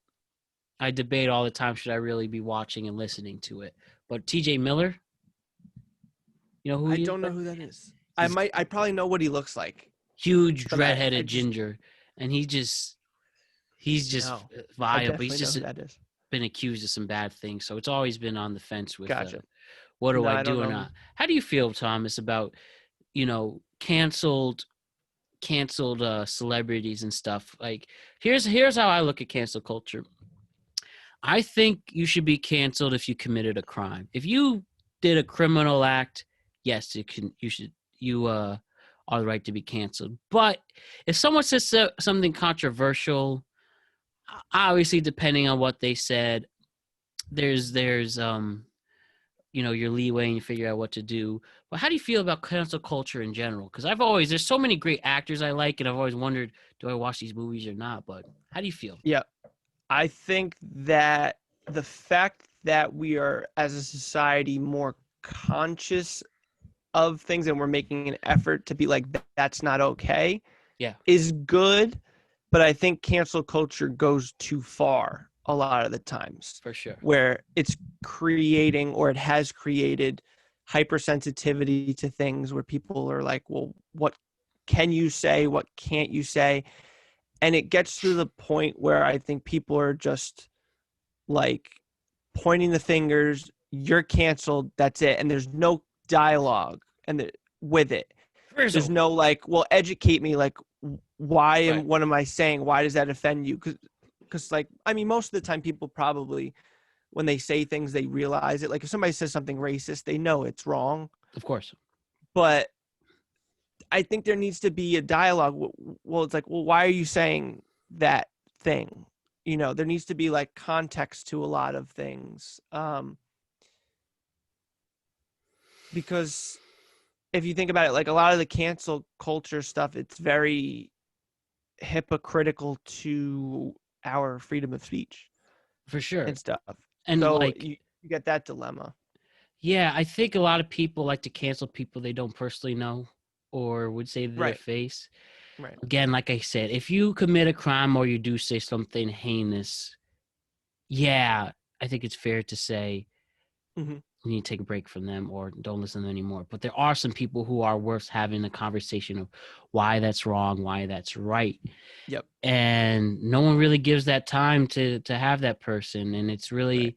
I debate all the time, should I really be watching and listening to it? But TJ Miller, you know who I he is? don't know who that is. He's I probably know what he looks like, huge, but I dread-headed just ginger, and he's just no. I vile, but he's definitely know just who that is. been accused of some bad things. So it's always been on the fence with Gotcha. what do No, I I don't do or know not? him. How do you feel, Thomas, about canceled celebrities and stuff? Like, here's how I look at cancel culture. I think you should be canceled if you committed a crime. If you did a criminal act, yes, you are the right to be canceled. But if someone says something controversial, obviously depending on what they said, there's your leeway and you figure out what to do. But how do you feel about cancel culture in general? Because there's so many great actors I like, and I've always wondered, do I watch these movies or not? But how do you feel? Yeah, I think that the fact that we are as a society more conscious of things and we're making an effort to be like that's not okay Yeah, is good, but I think cancel culture goes too far a lot of the times, for sure. where it's creating, or it has created, hypersensitivity to things where people are like, well, what can you say, what can't you say? And it gets to the point where I think people are just like pointing the fingers, you're canceled, that's it, and there's no dialogue with it. There's Frizzle. no like, well, educate me, like why Right. am what am I saying, why does that offend you? Because like, I mean, most of the time people probably, when they say things, they realize it. Like if somebody says something racist, they know it's wrong. Of course. But I think there needs to be a dialogue. Well, it's like, well, why are you saying that thing? There needs to be like context to a lot of things. Because if you think about it, like a lot of the cancel culture stuff, it's very hypocritical to our freedom of speech For sure. and stuff. And So like, you get that dilemma. yeah, I think a lot of people like to cancel people they don't personally know or would say to their Right. face. Right. Again, like I said, if you commit a crime or you do say something heinous, yeah, I think it's fair to say Mm-hmm. you need to take a break from them or don't listen to them anymore. But there are some people who are worth having a conversation of why that's wrong, why that's right. Yep. And no one really gives that time to have that person. And it's Right. really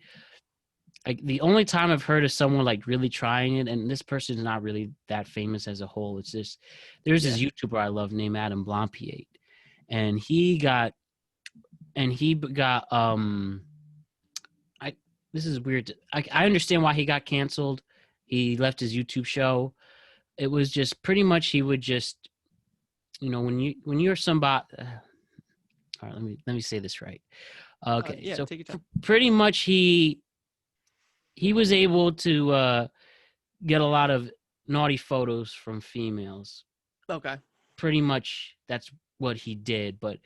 like the only time I've heard of someone like really trying it, and this person is not really that famous as a whole. It's just there's Yeah. this YouTuber I love named Adam Blompiate, and he got I this is weird. I understand why he got canceled. He left his YouTube show. It was just pretty much he would just when you're somebody. All right, let me say this right. Okay, Yeah. so Take your time. pretty much he was able to get a lot of naughty photos from females. Okay. Pretty much that's what he did, but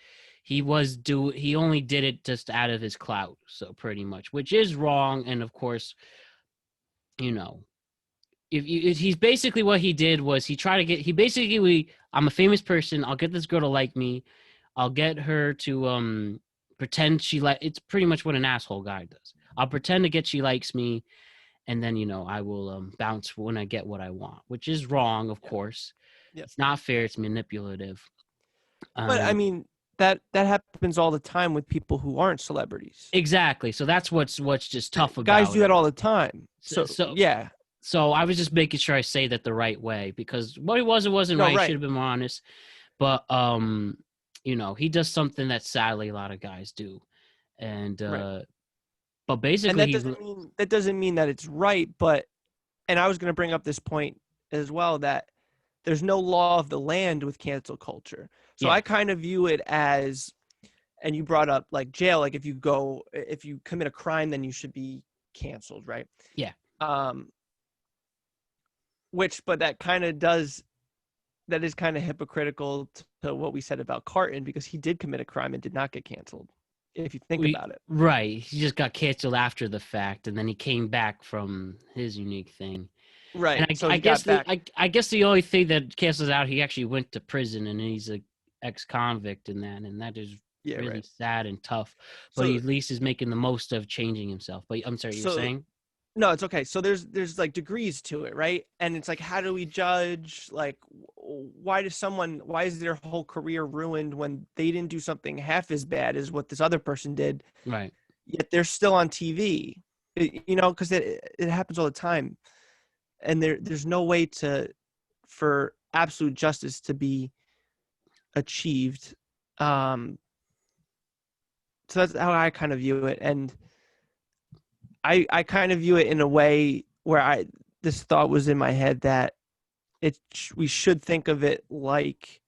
he only did it just out of his clout, so pretty much, which is wrong. And of course, you know, if he's basically what he did was he basically I'm a famous person, I'll get this girl to like me, I'll get her to pretend it's pretty much what an asshole guy does. I'll pretend to get she likes me, and then I will bounce when I get what I want, which is wrong, of Yeah. course. Yep. It's not fair. It's manipulative. But I And mean, that happens all the time with people who aren't celebrities. exactly. So that's what's just tough Guys about do that it. all the time. So, So so yeah. So I was just making sure I say that the right way, because what he was, it wasn't No, right. He should right, have been more honest. But he does something that sadly a lot of guys do. And right. but And basically that doesn't mean that it's right, but and I was going to bring up this point as well, that there's no law of the land with cancel culture. So yeah, I kind of view it as, and you brought up like jail, like if you commit a crime, then you should be canceled, right? yeah. Um, but that is kind of hypocritical to what we said about Carton, because he did commit a crime and did not get canceled, if you think We about it. Right. He just got canceled after the fact, and then he came back from his unique thing. And Right. So I he guess got the back. I guess the only thing that cancels out, he actually went to prison, and he's a ex-convict in that, and that is Yeah, really right. sad and tough. But he So at least is making the most of changing himself. But I'm sorry, you were so saying? no, it's okay. So there's like degrees to it, right? And it's like, how do we judge? Like, why is their whole career ruined when they didn't do something half as bad as what this other person did, Right. yet they're still on TV? Because it happens all the time, and there's no way for absolute justice to be achieved. Um, so that's how I kind of view it, and I kind of view it in a way where this thought was in my head that we should think of it like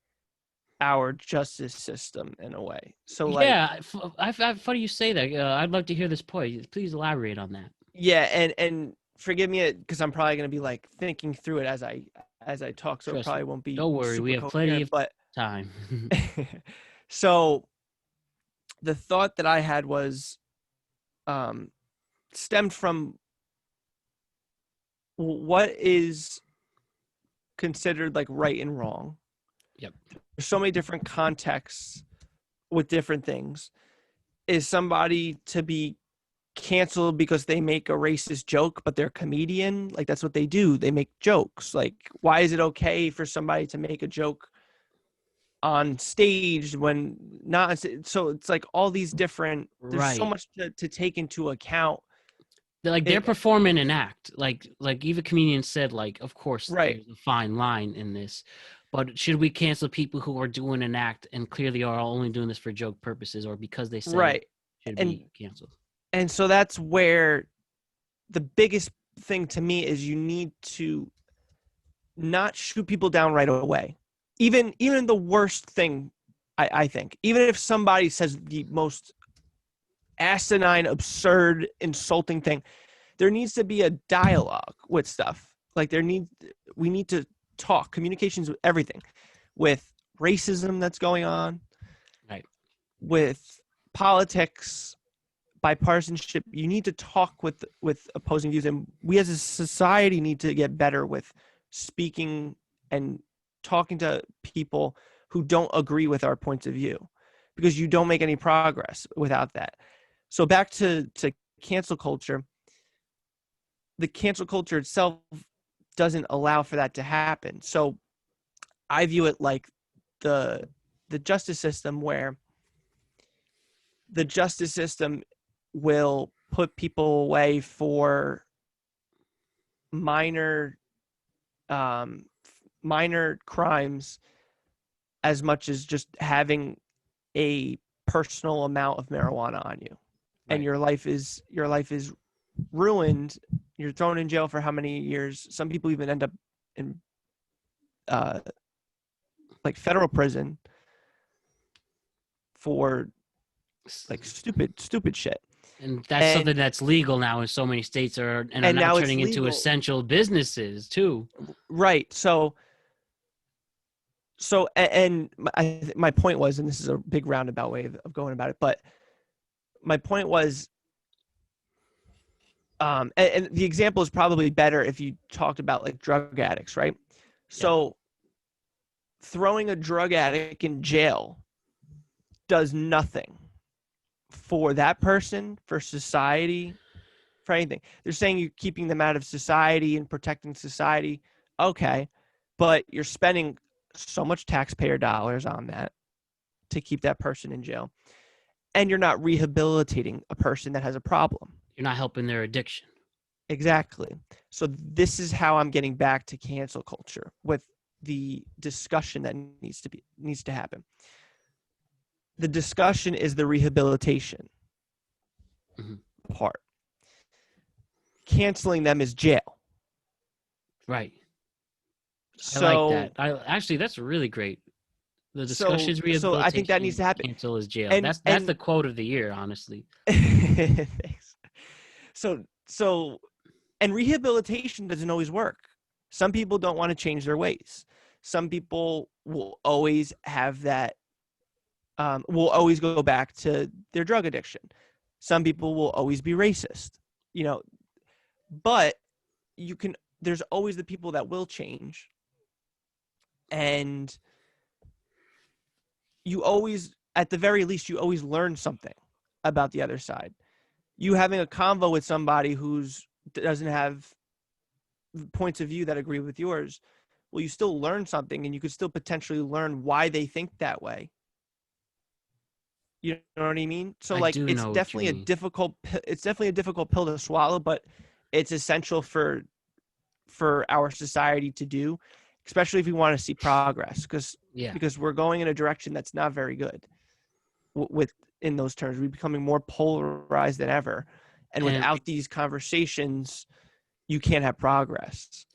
our justice system in a way. So like, Yeah, funny you say that. I'd love to hear this point. Please elaborate on that. yeah, and forgive me because I'm probably going to be like thinking through it as I talk, so it Trust probably me. won't be Don't worry, we super have plenty coherent. of But time. so the thought that I had was um, stemmed from what is considered like right and wrong. Yep. There's so many different contexts with different things. Is somebody to be canceled because they make a racist joke, but they're a comedian? Like, that's what they do. They make jokes. Like, why is it okay for somebody to make a joke on stage when not? So it's like all these different, there's so Right. much to take into account. They're It, performing an act. Like even comedians said, like, of course right, there's a fine line in this, but should we cancel people who are doing an act and clearly are only doing this for joke purposes, or because they said it right. should And be canceled? and so that's where the biggest thing to me is you need to not shoot people down right away. Even the worst thing, I think, even if somebody says the most asinine, absurd, insulting thing, there needs to be a dialogue with stuff. Like we need to talk. Communications with everything, with racism that's going on, Right. with politics, bipartisanship. You need to talk with opposing views, and we as a society need to get better with speaking and talking to people who don't agree with our points of view, because you don't make any progress without that. So back to cancel culture. The cancel culture itself doesn't allow for that to happen. So I view it like the the justice system, where the justice system will put people away for minor um, minor crimes, as much as just having a personal amount of marijuana on you, and Right. your life is ruined. You're thrown in jail for how many years? Some people even end up in uh, like federal prison for like stupid shit. And that's something And that's legal now in so many states, are now now it's turning into legal, essential businesses too. right? And my point was, and this is a big roundabout way of going about it, but my point was, and the example is probably better if you talked about like drug addicts, right? Yep. So throwing a drug addict in jail does nothing for that person, for society, for anything. They're saying you're keeping them out of society and protecting society. Okay, but you're spending so much taxpayer dollars on that to keep that person in jail, and you're not rehabilitating a person that has a problem. You're not helping their addiction. Exactly. So this is how I'm getting back to cancel culture with the discussion that needs to happen. The discussion is the rehabilitation Mhm. part. Canceling them is jail. Right. I like that. So I actually that's really great. The so discussion's so I think that needs rehabilitation, to happen. cancel is jail. And That's the quote of the year, honestly. thanks. So and rehabilitation doesn't always work. Some people don't want to change their ways. Some people will always have that will always go back to their drug addiction. Some people will always be racist, you know, but you can, there's always the people that will change. And you always, at the very least, you always learn something about the other side. You having a convo with somebody who's doesn't have points of view that agree with yours, well, you still learn something and you could still potentially learn why they think that way. You know what I mean? So I like do know what you mean. it's definitely a difficult pill to swallow, but it's essential for our society to do, especially if we want to see progress, Yeah. because we're going in a direction that's not very good with in those terms. We're becoming more polarized than ever. And And without these conversations, you can't have progress.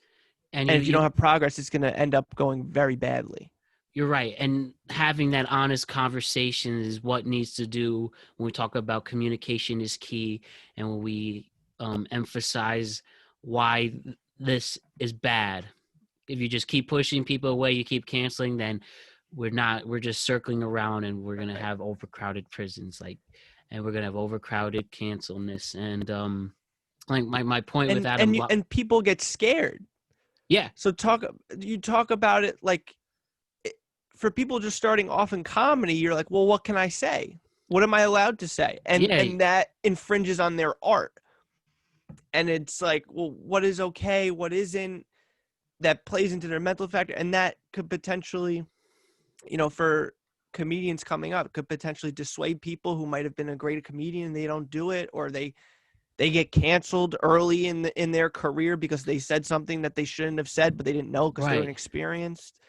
and And you if you don't you have progress, it's going to end up going very badly. you're right. And having that honest conversation is what needs to do when we talk about communication is key, and when we emphasize why this is bad. If you just keep pushing people away, you keep canceling, then we're just circling around, and we're gonna Right. have overcrowded prisons, like, and we're gonna have overcrowded cancelness. And like my point with Adam And you, Block. and people get scared. Yeah, So talk about it like for people just starting off in comedy, you're like, well, what can I say? What am I allowed to say? yeah, And that infringes on their art. And it's like, well, what is okay? What isn't? That plays into their mental factor, and that could potentially, for comedians coming up, could potentially dissuade people who might have been a great comedian and they don't do it, or they get canceled early in their career because they said something that they shouldn't have said, but they didn't know because they were right. inexperienced.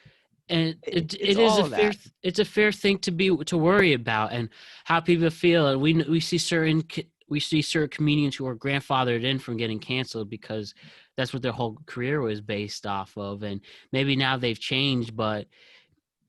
And It's it is all a of that. it's a fair thing to worry about, and how people feel. And we see certain comedians who are grandfathered in from getting canceled because that's what their whole career was based off of. And maybe now they've changed, but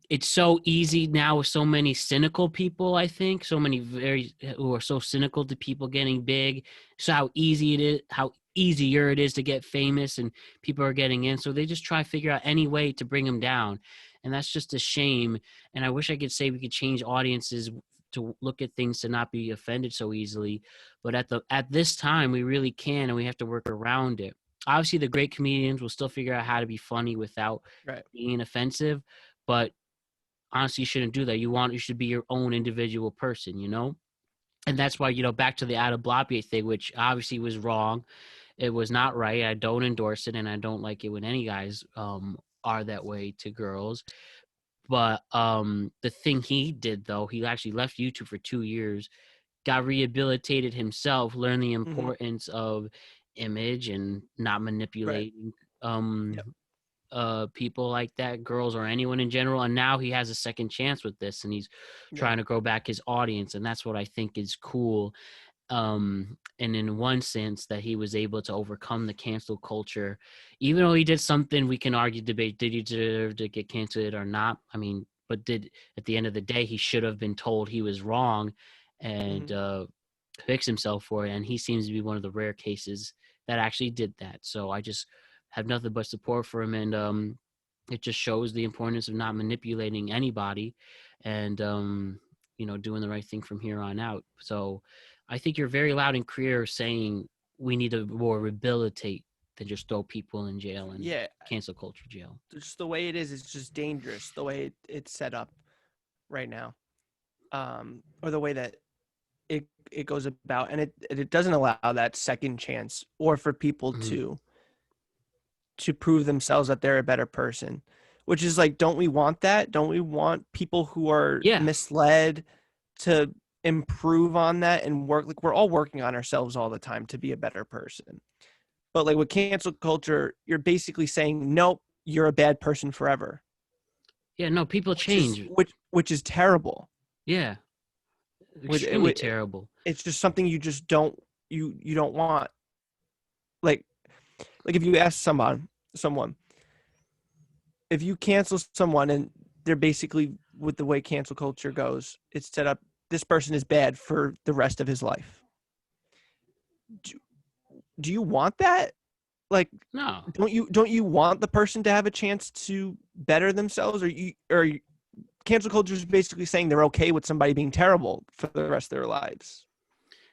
it's so easy now with so many cynical people. I think so many very who are so cynical to people getting big. So how easier it is to get famous, and people are getting in. So they just try to figure out any way to bring them down, and that's just a shame. And I wish I could say we could change audiences to look at things to not be offended so easily, but at this time we really can, and we have to work around it. Obviously, the great comedians will still figure out how to be funny without Right. being offensive, but honestly, you shouldn't do that. You should be your own individual person, and that's why, back to the Adam Blopier thing, which obviously was wrong. It was not right. I don't endorse it, and I don't like it when any guys are that way to girls. But the thing he did, though, he actually left YouTube for 2 years, got rehabilitated himself, learned the Mm-hmm. importance of image and not Right. manipulating Yep. um people like that, girls or anyone in general. And now he has a second chance with this, and he's Yep. trying to grow back his audience, and that's what I think is cool. And in one sense, that he was able to overcome the cancel culture, even though he did something we can argue, debate, did he deserve to get canceled or not? I mean, but did at the end of the day, he should have been told he was wrong, and Mm-hmm. fix himself for it. And he seems to be one of the rare cases that actually did that. So I just have nothing but support for him. And it just shows the importance of not manipulating anybody, and doing the right thing from here on out. So I think you're very loud and clear saying we need to more rehabilitate than just throw people in jail and Yeah. cancel culture jail. Just the way it is, it's just dangerous. The way it's set up right now, or the way that it goes about, and it doesn't allow that second chance, or for people Mhm. to prove themselves that they're a better person, which is like, don't we want that? Don't we want people who are Yeah, misled to improve on that and work? Like, we're all working on ourselves all the time to be a better person, But like with cancel culture, you're basically saying, nope, you're a bad person forever. Yeah, no, people change. Which is terrible. Yeah, With extremely terrible. It's just something you just don't you don't want. Like if you ask someone, if you cancel someone and they're basically, with the way cancel culture goes, it's set up, this person is bad for the rest of his life. Do you want that? Like, No. don't you want the person to have a chance to better themselves? Or cancel culture is basically saying they're okay with somebody being terrible for the rest of their lives.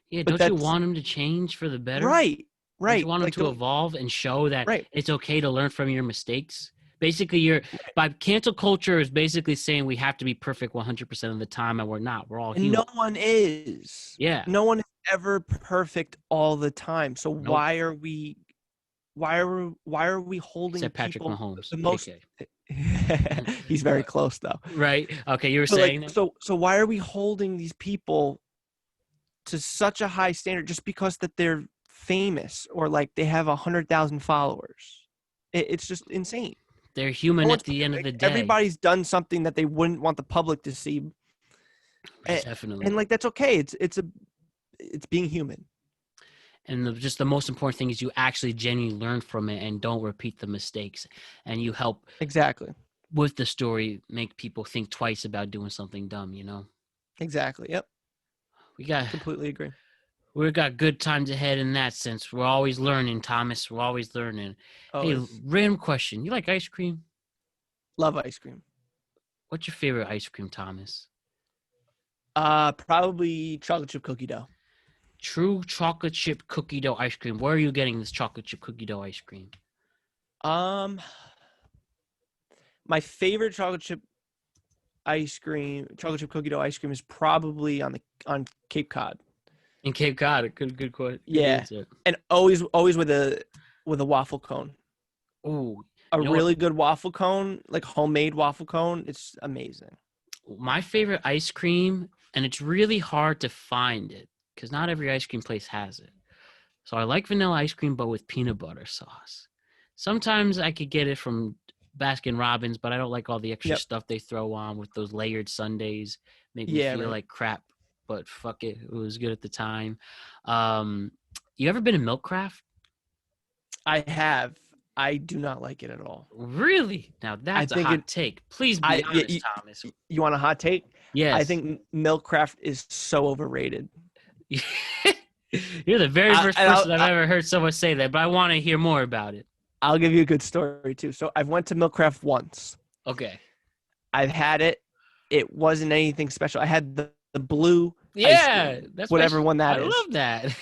Yeah, But don't you that's want them to change for the better? right. Don't you Right. want them Like, to evolve and show that right. it's okay to learn from your mistakes? Basically, by cancel culture is basically saying we have to be perfect 100% of the time, and we're not. We're all And human. no one is. Yeah. No one is ever perfect all the time. So Nope. why are we holding Except Patrick people Mahomes, the most JK. he's very close though. Right? Okay, you were But saying like, that? so why are we holding these people to such a high standard just because that they're famous or like they have 100,000 followers? It's just insane. They're human No at one's the end of the perfect. day. Everybody's done something that they wouldn't want the public to see, Definitely. and like that's okay. It's being human. And just the most important thing is you actually genuinely learn from it and don't repeat the mistakes. And you help Exactly. with the story make people think twice about doing something dumb, you know? Exactly. Yep. We got Completely agree. we've got good times ahead in that sense. We're always learning, Thomas. We're always learning. Hey, Always random question. You like ice cream? love ice cream. What's your favorite ice cream, Thomas? Probably chocolate chip cookie dough. True chocolate chip cookie dough ice cream. Where are you getting this chocolate chip cookie dough ice cream? My favorite chocolate chip cookie dough ice cream is probably on Cape Cod. In Cape Cod. Good quote. Yeah, Answer. and always with a waffle cone. Oh, A you know what? really good waffle cone, like homemade waffle cone. It's amazing. My favorite ice cream, and it's really hard to find it because not every ice cream place has it. So I like vanilla ice cream, but with peanut butter sauce. Sometimes I could get it from Baskin Robbins, but I don't like all the extra Yep. stuff they throw on with those layered sundaes. Make me Yeah, feel right. like crap, but fuck it. It was good at the time. Um, you ever been in Milkcraft? I have. I do not like it at all. Really? Now I that's a think hot take. Please be honest, Thomas. you want a hot take? Yes. I think Milkcraft is so overrated. You're the very first person I've ever heard someone say that, but I want to hear more about it. I'll give you a good story too. So I've went to Milkcraft once. Okay. I've had it. It wasn't anything special. I had the blue ice cream, That's whatever one that is. I love that.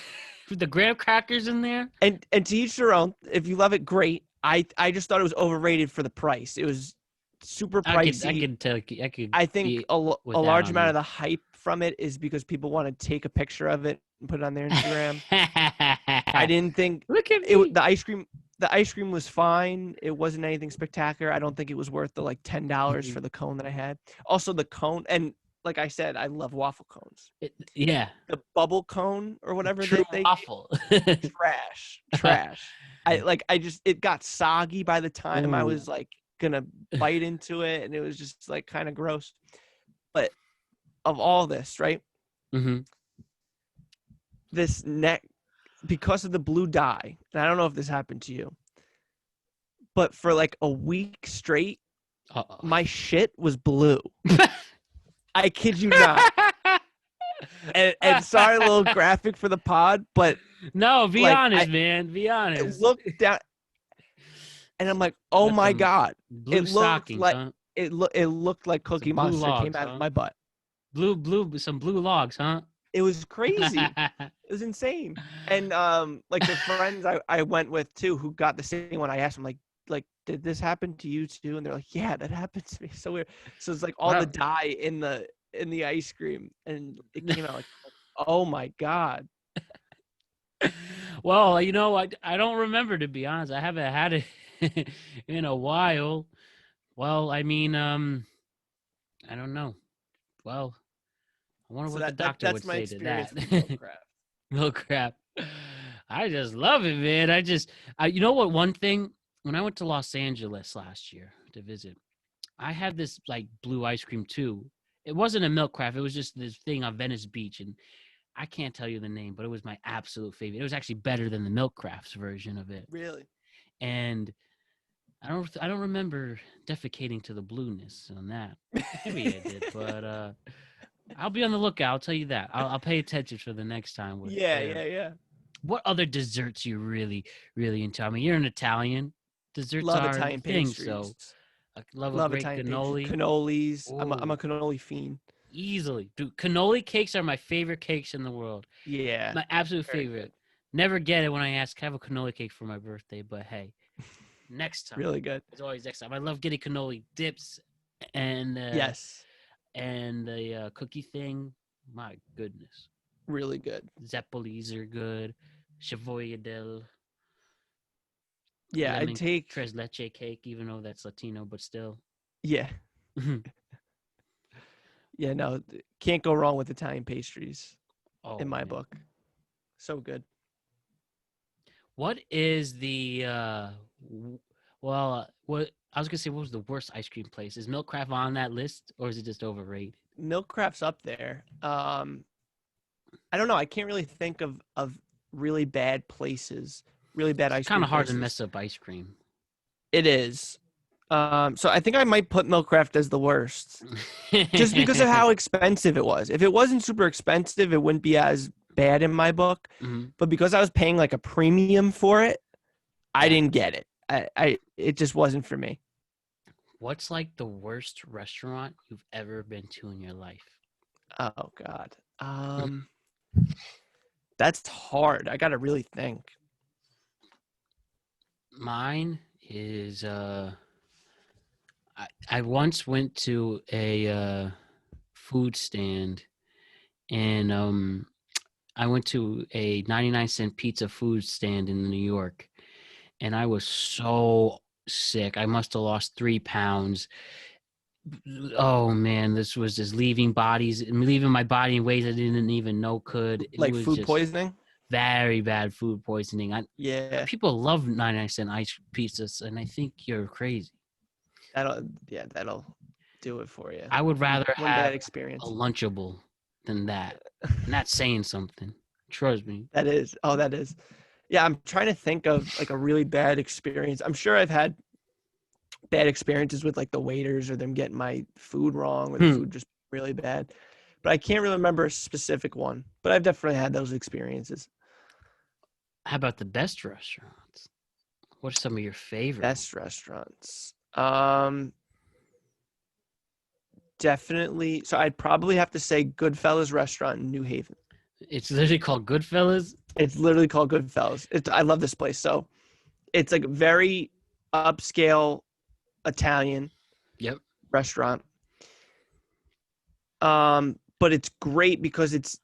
With the graham crackers in there. And to each their own. If you love it, great. I just thought it was overrated for the price. It was super pricey. I think a large amount of the hype from it is because people want to take a picture of it and put it on their Instagram. I didn't think the ice cream was fine. It wasn't anything spectacular. I don't think it was worth the like $10 for the cone that I had. Also the cone, and like I said, I love waffle cones. Yeah. The bubble cone or whatever True they waffle. Trash. It got soggy by the time I was like gonna bite into it, and it was just like kind of gross. But of all this, right? Mm-hmm. This neck, because of the blue dye, and I don't know if this happened to you, but for like a week straight, my shit was blue. I kid you not. And sorry, a little graphic for the pod, but no, be honest, man. Be honest. I looked down, and I'm like, "Oh my god!" Blue stockings, huh? It looked like Cookie Monster came out of my butt. Some blue logs, huh? It was crazy. It was insane. And like the friends I went with too, who got the same one, I asked them like, did this happen to you too? And they're like, yeah, that happened to me. So weird. So it's like all the dye in the ice cream, and it came out like, oh my god. Well, you know, I don't remember, to be honest. I haven't had it in a while. Well, I mean, I don't know. Well, I wonder what the doctor would say to that. Milk crap. Milk crap. I just love it, man. You know what? One thing, when I went to Los Angeles last year to visit, I had this like blue ice cream too. It wasn't a milk craft. It was just this thing on Venice Beach, and I can't tell you the name, but it was my absolute favorite. It was actually better than the milk crafts version of it. Really? And I don't remember defecating to the blueness on that. Maybe I did, but I'll be on the lookout. I'll tell you that. I'll pay attention for the next time. Yeah. What other desserts you really, really into? I mean, you're an Italian. Desserts Love are Italian the thing, pastries. so I love a Love great Italian pastries. cannoli. Cannolis. I'm Ooh, a cannoli fiend. easily. Dude, cannoli cakes are my favorite cakes in the world. Yeah. My absolute Very favorite. good. Never get it when I ask, can I have a cannoli cake for my birthday? But hey, next time. Really good. It's always next time. I love getting cannoli dips and Yes. and the cookie thing. My goodness. Really good. Zeppolis are good. Chavoyadel. Yeah, I'd Lemon take. tres leche cake, even though that's Latino, but still. Yeah. Yeah, no, can't go wrong with Italian pastries Oh, in my man. book. So good. What is the what I was gonna say? What was the worst ice cream place? Is Milk Craft on that list, or is it just overrated? Milk Craft's up there. I don't know. I can't really think of really bad places, really bad It's ice kind cream of hard to places. mess up ice cream. It is. So I think I might put Milk Craft as the worst, just because of how expensive it was. If it wasn't super expensive, it wouldn't be as bad in my book. Mhm. But because I was paying like a premium for it, I Yeah. didn't get it. It just wasn't for me. What's like the worst restaurant you've ever been to in your life? Oh God. That's hard. I gotta really think. Mine is I once went to a food stand and I went to a 99-cent pizza food stand in New York and I was so sick. I must have lost 3 pounds. Oh man, this was just leaving my body in ways I didn't even know could. It Like was food just poisoning. very bad food poisoning. Yeah. People love 99-cent ice pizzas, and I think you're crazy. That'll do it for you. I would rather One bad have a experience. Lunchable than that. And that's saying something. Trust me. That is. Oh, that is. Yeah, I'm trying to think of like a really bad experience. I'm sure I've had bad experiences with like the waiters or them getting my food wrong or the food just really bad. But I can't really remember a specific one. But I've definitely had those experiences. How about the best restaurants? What are some of your favorite? Best restaurants. Definitely. So I'd probably have to say Goodfellas Restaurant in New Haven. It's literally called Goodfellas. It's literally called Goodfellas. I love this place. So it's like very upscale Italian Yep. restaurant. But it's great because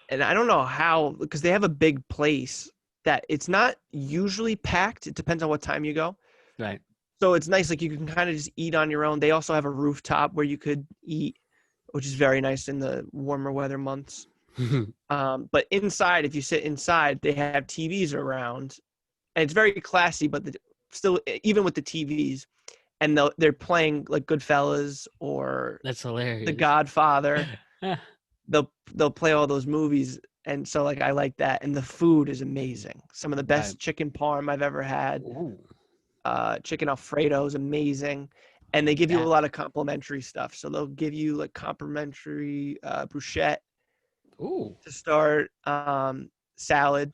and I don't know how, because they have a big place that it's not usually packed. It depends on what time you go. Right. So it's nice. Like you can kind of just eat on your own. They also have a rooftop where you could eat, which is very nice in the warmer weather months. But inside, if you sit inside, they have TVs around, and it's very classy. But still, even with the TVs, and they're playing like Goodfellas or That's hilarious. The Godfather. They'll play all those movies, and so like I like that. And the food is amazing. Some of the best Right. chicken parm I've ever had. Ooh. Chicken Alfredo is amazing, and they give you a Yeah. lot of complimentary stuff. So they'll give you like complimentary bruschetta Ooh. to start, salad,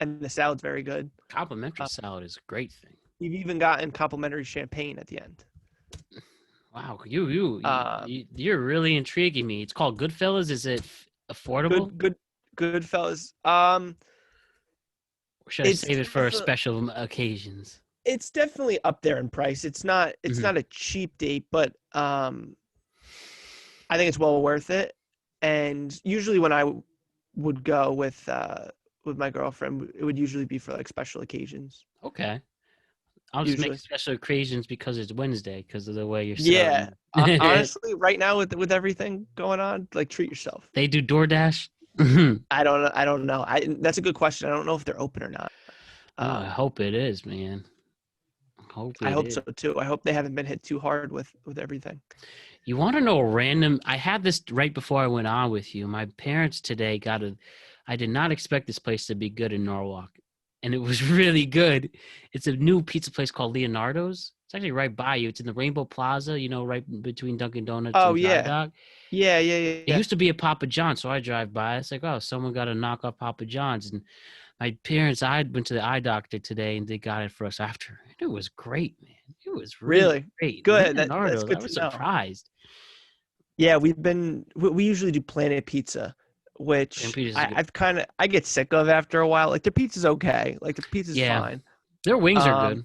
and the salad's very good. Complimentary salad is a great thing. You've even gotten complimentary champagne at the end. Wow, you're really intriguing me. It's called Goodfellas. Is it affordable? Good fellas. Or should I It's save it for definitely- special occasions? It's definitely up there in price. It's not a cheap date, but I think it's well worth it. And usually when I would go with my girlfriend, it would usually be for like special occasions. Okay. I'll just Usually. make special occasions because it's Wednesday because of the way you're Yeah. selling. Honestly, right now with everything going on, like treat yourself. They do DoorDash. I don't know. That's a good question. I don't know if they're open or not. No, I Um, hope it is, man. I hope I it hope is. so too. I hope they haven't been hit too hard with everything. You want to know a random? I had this right before I went on with you. My parents today got a. I did not expect this place to be good in Norwalk, and it was really good. It's a new pizza place called Leonardo's. It's actually right by you. It's in the Rainbow Plaza, right between Dunkin' Donuts Oh and Dry yeah, Dog. yeah. It used to be a Papa John's, so I drive by. It's like, oh, someone got to knock off Papa John's. And my parents, I went to the eye doctor today, and they got it for us after. It was great, man. It was really Really great. good. That's Leonardo's, I good was to know. surprised. Yeah, we usually do Planet Pizza, Grand which Prix is good. I get sick of after a while. Like the pizza's okay. Like the pizza's Yeah, fine. their wings are Um, good.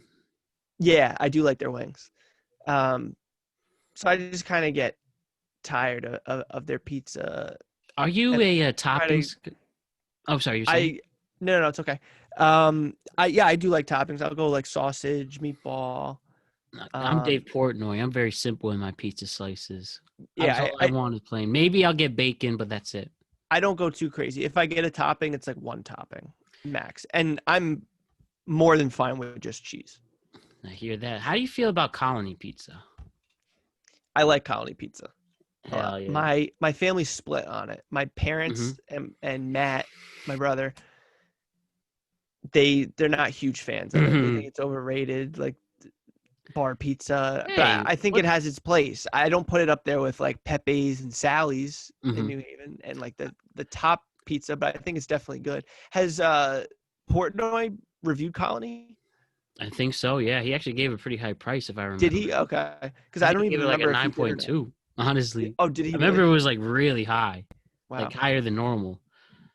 yeah, I do like their wings. Um, so I just kind of get tired of their pizza, Are you and a try to toppings? Oh, sorry, you're saying? I no, it's okay. I do like toppings. I'll go like sausage, meatball. I'm Dave Um, Portnoy. I'm very simple in my pizza slices. That's yeah, all I want is plain. Maybe I'll get bacon, but that's it. I don't go too crazy. If I get a topping, it's like one topping max, and I'm more than fine with just cheese. I hear that. How do you feel about colony pizza? I like colony pizza a lot. Hell yeah. My family's split on it. My Hmm. parents and Matt, my brother, they're not huge fans of it. They Hmm. think it's overrated, like bar pizza. But Hey, I think what? it has its place. I don't put it up there with like Pepe's and Sally's in Hmm. New Haven and like the top pizza, but I think it's definitely good. Has Portnoy reviewed Colony? I think so. Yeah, he actually gave a pretty high price, if I Did remember. he? Okay, because I I think don't he even gave it like a remember if he did or not. 9.2. Honestly, Oh, did he I remember really? it was like really high, like Wow. higher than normal.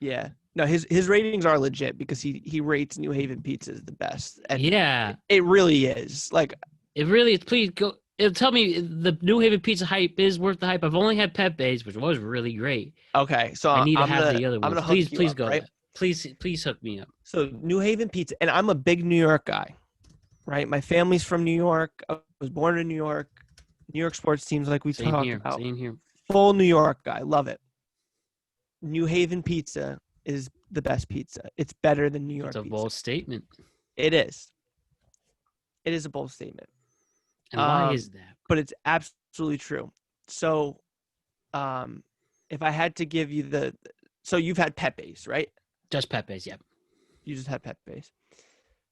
Yeah. No, his ratings are legit because he rates New Haven pizza as the best, and Yeah, it really is. Like, it really is. Please go. It'll tell me the New Haven pizza hype is worth the hype. I've only had Pepe's, which was really great. okay, I so need to I'm have gonna the other I'm ones. gonna hook Please, you please up, go. right? Please hook me up. So New Haven pizza, and I'm a big New York guy, right? My family's from New York. I was born in New York. New York sports teams, like we Same talked here. about. Same here. Full New York guy, love it. New Haven pizza is the best pizza. It's better than New It's York a pizza. bold statement. It is. It is a bold statement. And why Um, is that? but it's absolutely true. So, um, if I had to give you so you've had Pepe's, right? Just Pepe's. Yep. You just had Pepe's.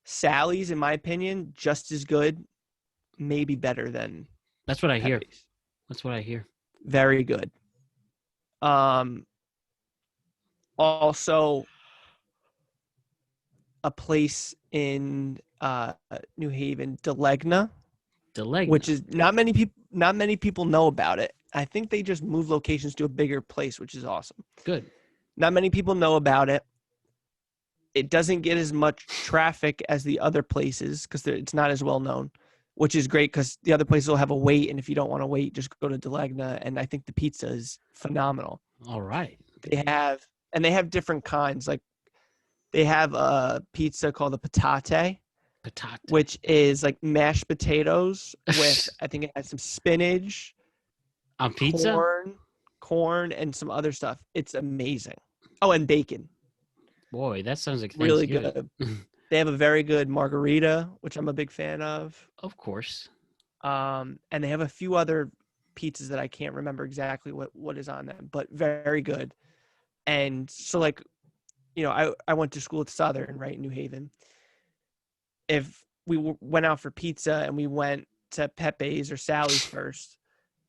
Sally's, in my opinion, just as good, maybe better than That's what I hear. Pepe's. That's what I hear. Very good. Um, Also a place in New Haven, Delegna, which Delegna. is not many people know about it. I think they just moved locations to a bigger place, which is awesome. Good. Not many people know about it. It doesn't get as much traffic as the other places because it's not as well known, which is great because the other places will have a wait, and if you don't want to wait, just go to Delegna. And I think the pizza is phenomenal. All right. They have different kinds. Like they have a pizza called the patate, Patate. which is like mashed potatoes with I think it has some spinach, On pizza? corn, and some other stuff. It's amazing. Oh, and bacon. Boy, that sounds like Really Thanksgiving. good. They have a very good margarita, which I'm a big fan of. Of course. And they have a few other pizzas that I can't remember exactly what is on them, but very good. And so like, I went to school at Southern, right, in New Haven. If we went out for pizza and we went to Pepe's or Sally's first,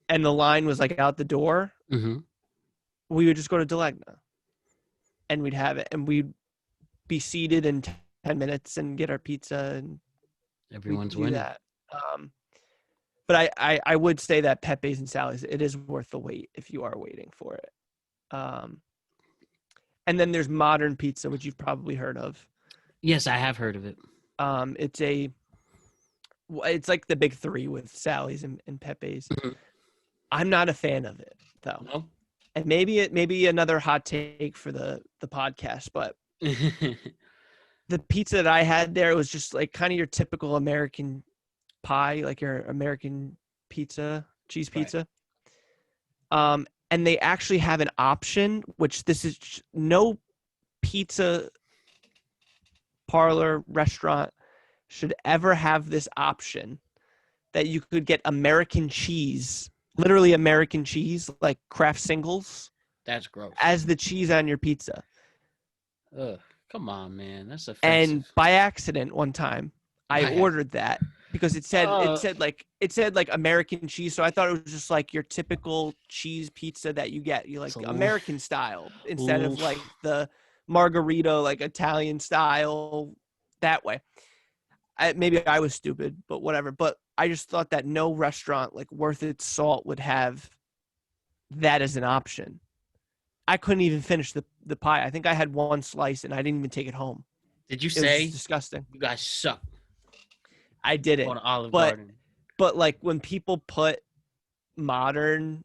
and the line was like out the door, Hmm. we would just go to Delegna, and we'd have it, and we'd be seated in 10 minutes and get our pizza, and we'd Everyone's do winning. that. But I would say that Pepe's and Sally's, it is worth the wait if you are waiting for it. Um, and then there's Modern Pizza, which you've probably heard of. Yes, I have heard of it. It's like the big three with Sally's and Pepe's. Mhm. I'm not a fan of it though, No. and maybe another hot take for the podcast, but the pizza that I had there was just like kind of your typical American pie, like your American pizza, cheese Right. pizza. and they actually have an option, which this is no pizza parlor restaurant should ever have this option, that you could get American cheese, literally American cheese, like Kraft singles, That's gross. as the cheese on your pizza. Ugh, come on, man. That's And offensive. by accident, one time, I ordered that because it said like American cheese. So I thought it was just like your typical cheese pizza that you get, you like So, American style, instead of like the margarita, like Italian style, that way. Maybe I was stupid, but whatever. But I just thought that no restaurant like worth its salt would have that as an option. I couldn't even finish the pie. I think I had one slice and I didn't even take it home. did you It was say just disgusting. you guys suck I didn't. on Olive But Garden? but like when people put modern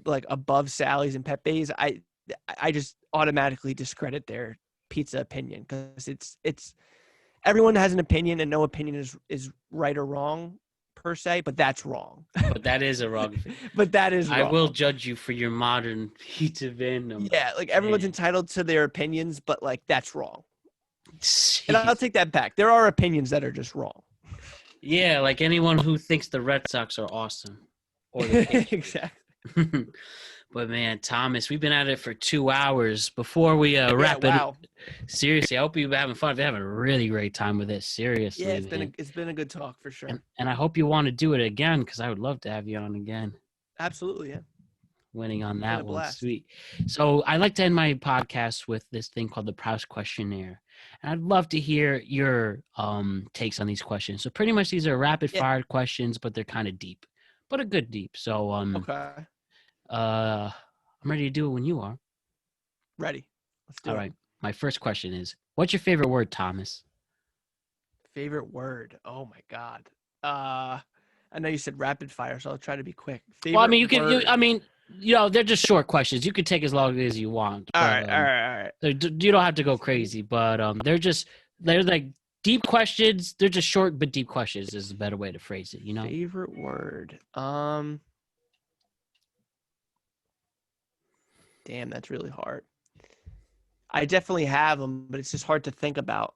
like above Sally's and Pepe's, I just automatically discredit their pizza opinion, because it's everyone has an opinion and no opinion is right or wrong per se, but that's wrong. But that is a wrong thing. But that is wrong. I will judge you for your modern pizza fandom. Yeah, like everyone's Man. entitled to their opinions, but like that's wrong. And I'll Jeez. take that back. There are opinions that are just wrong. Yeah, like anyone who thinks the Red Sox are awesome. Or the Exactly. But man, Thomas, we've been at it for 2 hours. Before we wrap Wow. it, seriously, I hope you've been having fun. I've been having a really great time with it. Seriously, Yeah, man. it's been a good talk for sure. And I hope you want to do it again, because I would love to have you on again. Absolutely, yeah. Winning on Been that a one, blast. sweet. So I like to end my podcast with this thing called the Proust questionnaire, and I'd love to hear your takes on these questions. So pretty much these are rapid fire questions, but they're kind of deep, but a good deep. So Okay. I'm ready to do it when you are. Ready. Let's do it. All right. My first question is, what's your favorite word, Thomas? Favorite word? Oh my god. I know you said rapid fire, so I'll try to be quick. Favorite Well, I mean, you can. word? They're just short questions. You can take as long as you want. All But, right. You don't have to go crazy, but they're like deep questions. They're just short but deep questions is a better way to phrase it. Favorite word? Damn, that's really hard. I definitely have them, but it's just hard to think about.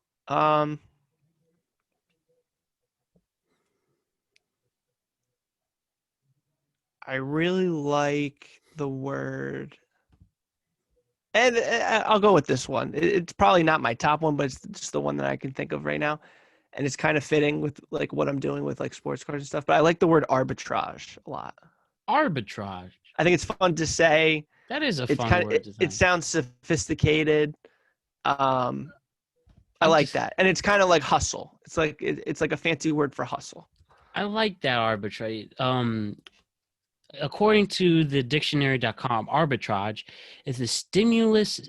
I really like the word, and I'll go with this one. It's probably not my top one, but it's just the one that I can think of right now, and it's kind of fitting with like what I'm doing with like sports cards and stuff. But I like the word arbitrage a lot. Arbitrage. I think it's fun to say. That is a It's fun kind word of to say. it sounds sophisticated. I like that, and it's kind of like hustle. It's like it's like a fancy word for hustle. I like that arbitrage. According to the dictionary.com, arbitrage is the stimulus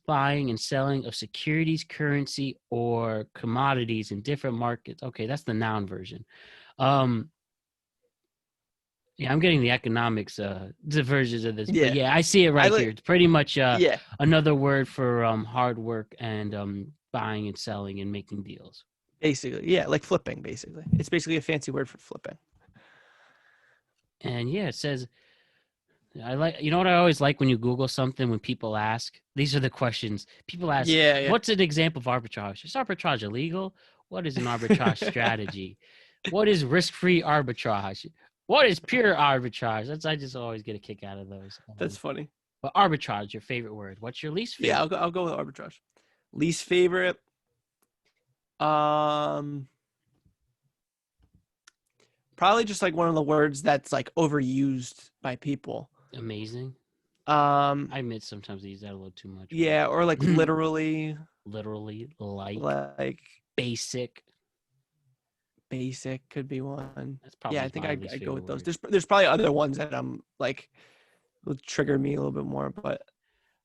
buying and selling of securities, currency, or commodities in different markets. Okay, that's the noun version. Yeah, I'm getting the economics the versions of this. Yeah. But yeah, I see it right here. It's pretty much Yeah, another word for hard work and buying and selling and making deals. basically. Yeah, like flipping, basically. It's basically a fancy word for flipping. And yeah, it says, you know what I always like when you Google something, when people ask, these are the questions. People ask, Yeah. what's an example of arbitrage? Is arbitrage illegal? What is an arbitrage strategy? What is risk-free arbitrage? What is pure arbitrage? I just always get a kick out of those. That's funny. But arbitrage, your favorite word. What's your least favorite? Yeah, I'll go with arbitrage. Least favorite? Probably just like one of the words that's like overused by people. Amazing. I admit sometimes I use that a little too much. Yeah, or like literally. Literally, like basic. Basic could be one. That's probably I think I'd go with those. word. There's probably other ones that I'm like will trigger me a little bit more, but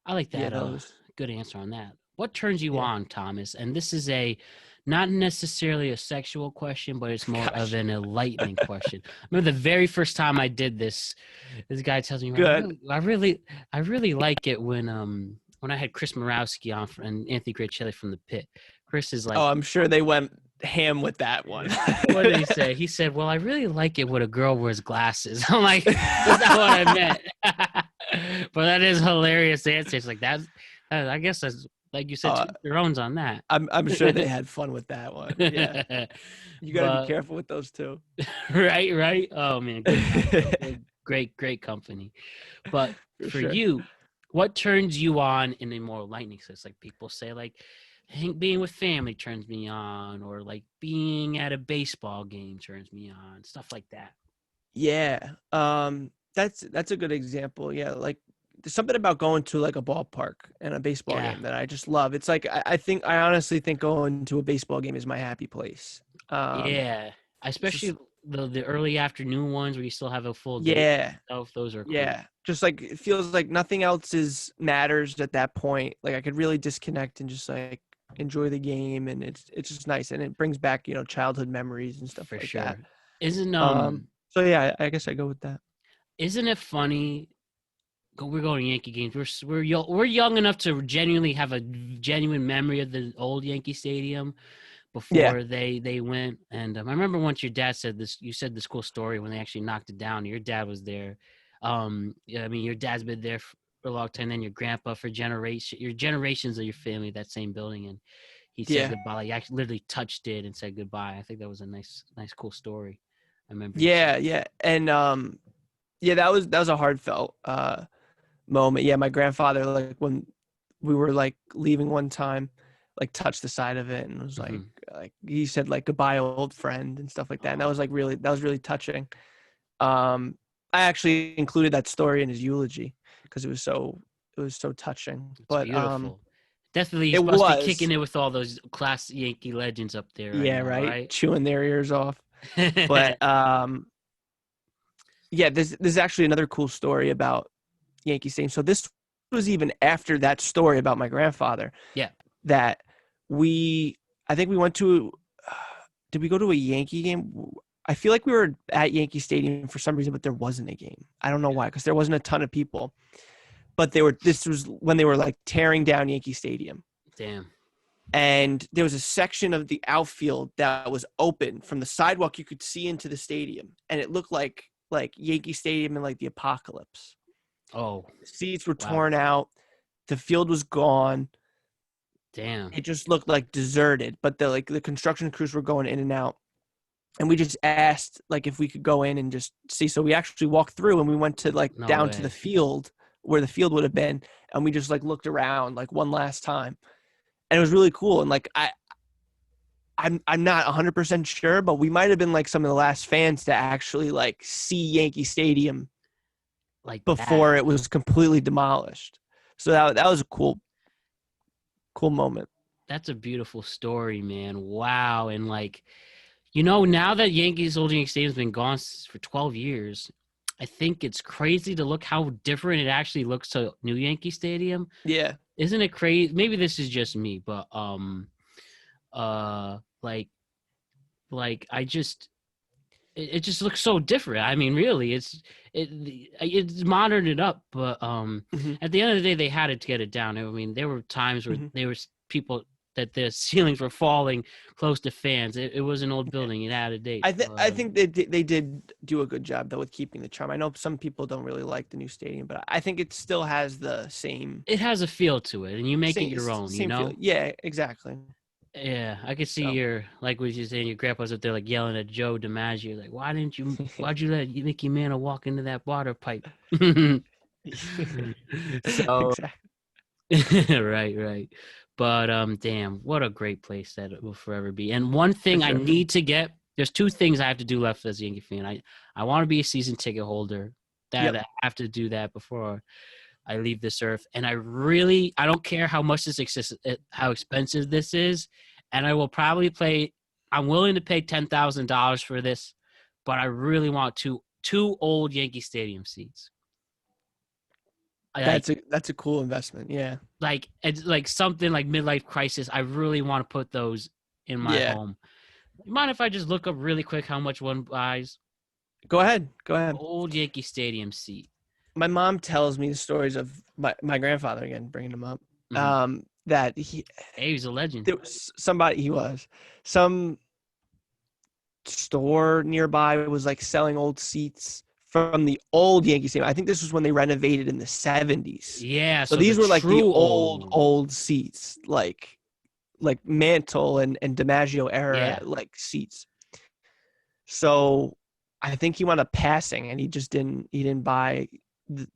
I like that. yeah, those. Good answer on that. What turns you Yeah. on, Thomas? And this is not necessarily a sexual question, but it's more of an enlightening question. I remember the very first time I did this guy tells me, Good. I really like it when I had Chris Morawski on and Anthony Grachelli from the Pit. Chris is like, Oh, I'm sure they went ham with that one. What did he say? He said, "Well, I really like it when a girl wears glasses." I'm like, "That's not what I meant." But that is hilarious answer. It's like that's, I guess that's like you said, uh, to their owns on that. I'm sure they had fun with that one. Yeah, you got to be But careful with those two. right. Oh man, good times, though. Great company. But For for sure. you, what turns you on in a more lightning sense? Like people say, like being with family turns me on, or like being at a baseball game turns me on, stuff like that. Yeah. That's a good example. Yeah, like there's something about going to like a ballpark and a baseball Yeah, game that I just love. It's like I honestly think going to a baseball game is my happy place. yeah. It's Especially just the early afternoon ones where you still have a full day to yeah, yourself. Those are cool. yeah. Just like it feels like nothing else is matters at that point. Like I could really disconnect and just like enjoy the game, and it's just nice, and it brings back childhood memories and stuff For like that. sure. Isn't So yeah, I guess I go with that. isn't it funny? We're going to Yankee games. We're young enough to genuinely have a genuine memory of the old Yankee Stadium Yeah, before they went. And I remember once your dad said this. You said this cool story when they actually knocked it down. Your dad was there. Yeah, I mean, your dad's been there for a long time. Then your grandpa for your generations of your family, that same building, and he said yeah, goodbye. Like, he actually literally touched it and said goodbye. I think that was a nice, cool story. I remember you yeah, saying. yeah, and yeah, that was a heartfelt moment. Yeah, my grandfather, like when we were like leaving one time, like touched the side of it and was Mm-hmm. like he said like goodbye old friend and stuff like that. And that Oh, was like that was really touching. Um, I actually included that story in his eulogy because it was so touching. it's But beautiful. Definitely, it he's must be kicking was it with all those class Yankee legends up there right yeah, now, right, right? chewing their ears off. But yeah, this is actually another cool story about Yankee Stadium. So this was even after that story about my grandfather Yeah. that I think we went to, did we go to a Yankee game? I feel like we were at Yankee Stadium for some reason, but there wasn't a game. I don't know why, because there wasn't a ton of people. But this was when they were like tearing down Yankee Stadium. Damn. And there was a section of the outfield that was open from the sidewalk. You could see into the stadium, and it looked like Yankee Stadium in like the apocalypse. Oh, The seats were wow. torn out. The field was gone. Damn. It just looked like deserted, but the construction crews were going in and out. And we just asked like if we could go in and just see. So we actually walked through and we went to like No down to the way. field where the field would have been, and we just like looked around like one last time. And it was really cool. And like I'm not 100% sure, but we might have been like some of the last fans to actually like see Yankee Stadium Like that. before it was completely demolished. So that was a cool moment. That's a beautiful story, man. Wow. And like, now that Old Yankee Stadium's been gone for 12 years, I think it's crazy to look how different it actually looks to New Yankee Stadium. Yeah. Isn't it crazy? Maybe this is just me, but like I just it just looks so different. I mean, really, it's moderned it up, but Mm-hmm. at the end of the day, they had to get it down. I mean, there were times where Mm-hmm. there was people that the ceilings were falling close to fans. It was an old building. It had a date. I think they did do a good job though with keeping the charm. I know some people don't really like the new stadium, but I think it still has the same It has a feel to it, and you make it same your own. same feel. Yeah, exactly. Yeah, I could see So like what you're saying, your grandpa's up there like yelling at Joe DiMaggio, like, why'd you let Mickey Mantle walk into that water pipe? So exactly. right. But damn, what a great place that it will forever be. And one For thing I sure. need to get, there's two things I have to do left as a Yankee fan. I want to be a season ticket holder. That Yep. I have to do that before I leave this earth. And I don't care how much how expensive this is. And I will probably I'm willing to pay $10,000 for this, but I really want two old Yankee Stadium seats. I That's a cool investment. Yeah. like it's like something like midlife crisis. I really want to put those in my Yeah. home. You mind if I just look up really quick how much one buys? Go ahead. Go ahead. Old Yankee Stadium seat. My mom tells me the stories of my grandfather again, bringing him up. Mm-hmm. That Hey, he's a legend. there was somebody he was some store nearby was like selling old seats from the old Yankee Stadium. I think this was when they renovated in the 70s. Yeah, So so the these were like the true old, old. old seats, like Mantle and DiMaggio era Yeah. like seats. So I think he wound up passing and he didn't buy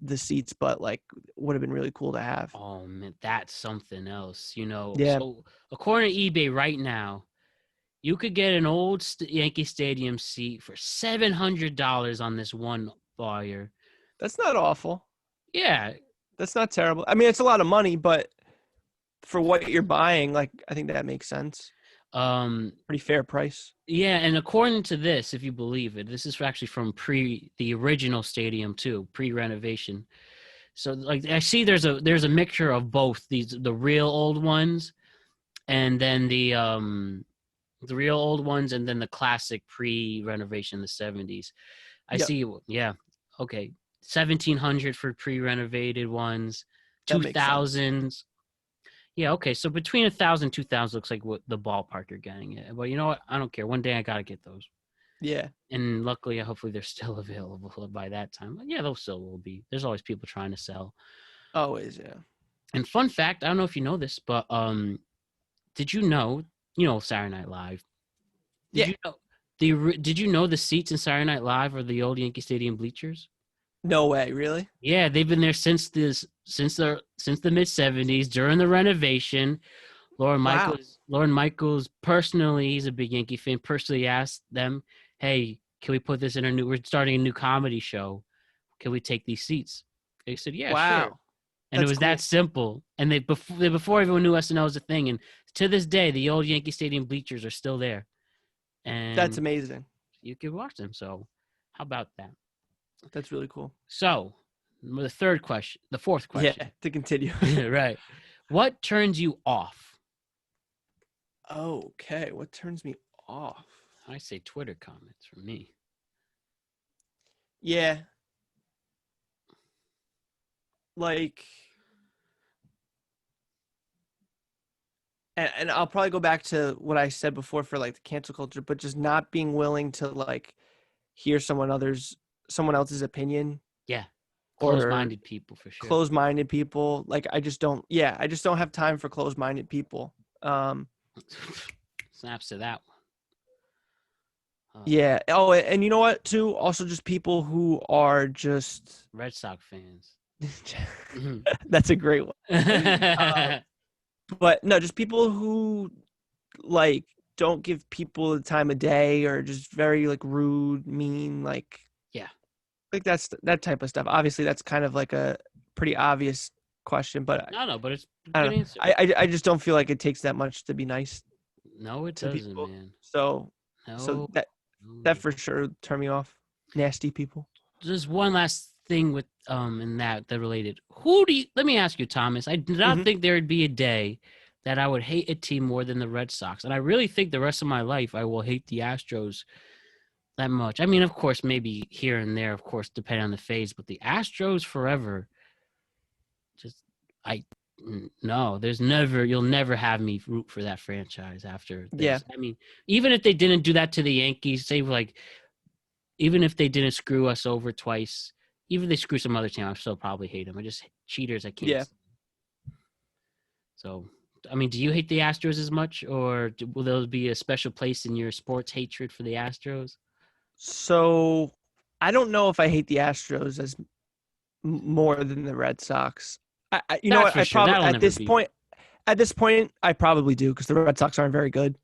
the seats, but like would have been really cool to have. Oh man, that's something else. Yeah, So according to eBay right now, you could get an old Yankee Stadium seat for $700 on this one buyer. that's not awful. Yeah. That's not terrible. I mean, it's a lot of money, but for what you're buying, like I think that makes sense. Um Pretty fair price. yeah, and according to this, if you believe it, this is actually from pre the original stadium too, pre-renovation. So like I see there's a mixture of both the real old ones and then the real old ones and then the classic pre-renovation in the 70s. I Yep, see. Yeah. Okay. 1700 for pre-renovated ones, that makes sense. 2000s. Yeah. Okay. So between 1,000 2,000 looks like what the ballpark you're getting it. But you know what? I don't care. One day I gotta get those, Yeah, and luckily, hopefully, they're still available by that time. But yeah, those still will be. There's always people trying to sell. always. Yeah. And fun fact, I don't know if you know this, but did you know Saturday Night Live? Did Yeah. you know did you know the seats in Saturday Night Live are the old Yankee Stadium bleachers? No way. Really? Yeah, they've been there since the mid 70s during the renovation. Wow. Lauren Michaels personally, he's a big Yankee fan, personally asked them, "Hey, can we put this in we're starting a new comedy show. Can we take these seats?" They said, "Yeah, sure." Wow. And it That's was that cool. simple. And before everyone knew SNL was a thing, and to this day, the old Yankee Stadium bleachers are still there, That's and amazing. you can watch them. So, how about that? That's really cool. So, the fourth Yeah. question, To continue. right? What turns you off? Okay. What turns me off? I say Twitter comments for me. Yeah. Like, and I'll probably go back to what I said before for like the cancel culture, but just not being willing to like hear someone else's opinion Yeah, or closed-minded people for sure. closed-minded people. Like I just don't have time for closed-minded people. Um, Snaps to that one. yeah. Oh, and you know what too? Also just people who are just Red Sox fans. Mhm. that's a great one. But no, just people who like don't give people the time of day or just very like rude, mean, Yeah. like that's that type of stuff. Obviously, that's kind of like a pretty obvious question, but No, no, but it's a I good don't know. answer. I just don't feel like it takes that much to be nice No, it to doesn't, people. man. So No, that no. for sure turn me off. Nasty people. Just one last thing with in that related. Who do you? Let me ask you, Thomas. I did not Hmm. think there would be a day that I would hate a team more than the Red Sox, and I really think the rest of my life I will hate the Astros that much. I mean, of course, maybe here and there, of course, depending on the phase, but the Astros forever. Just I no, you'll never have me root for that franchise after Yeah, this. I mean, even if they didn't do that to the Yankees, say like even if they didn't screw us over twice, even if they screw some other team, I still probably hate them. I just cheaters. I can't. yeah. So, I mean, do you hate the Astros as much, or will there be a special place in your sports hatred for the Astros? So I don't know if I hate the Astros as more than the Red Sox. You know That's what? for I sure. probably That'll never be. at this point I probably do because the Red Sox aren't very good.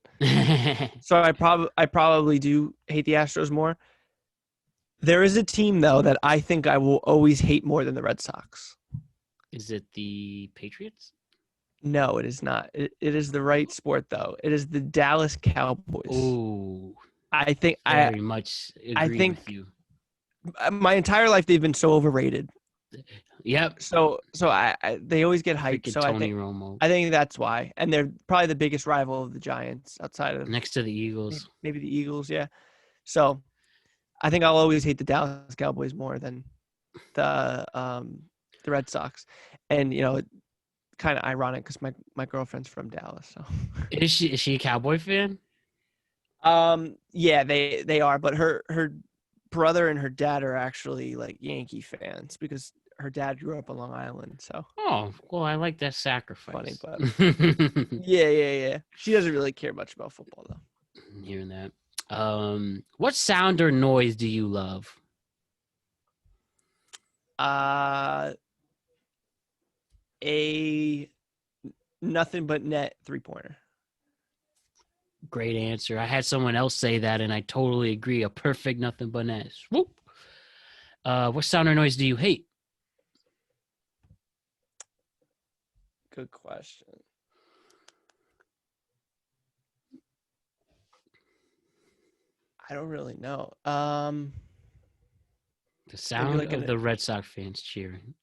So I probably do hate the Astros more. There is a team though that I think I will always hate more than the Red Sox. Is it the Patriots? No, it is not. It is the right sport though. It is the Dallas Cowboys. Oh, I think very much I agree with think you. my entire life they've been so overrated. Yep. So they always get hyped. Freaking So Tony Romo I think that's why. And they're probably the biggest rival of the Giants outside of next to the Eagles. maybe the Eagles. Yeah. So I think I'll always hate the Dallas Cowboys more than the Red Sox. And kind of ironic because my girlfriend's from Dallas. So Is she a Cowboy fan? Yeah, they are, but her brother and her dad are actually like Yankee fans because her dad grew up on Long Island. So Oh, well, I like that funny, sacrifice. but yeah. She doesn't really care much about football though. Hearing that. What sound or noise do you love? Uh, a nothing but net 3-pointer. Great answer. I had someone else say that, and I totally agree. A perfect nothing but net. Swoop. What sound or noise do you hate? Good question. I don't really know. The Maybe sound like of the Red Sox fans cheering.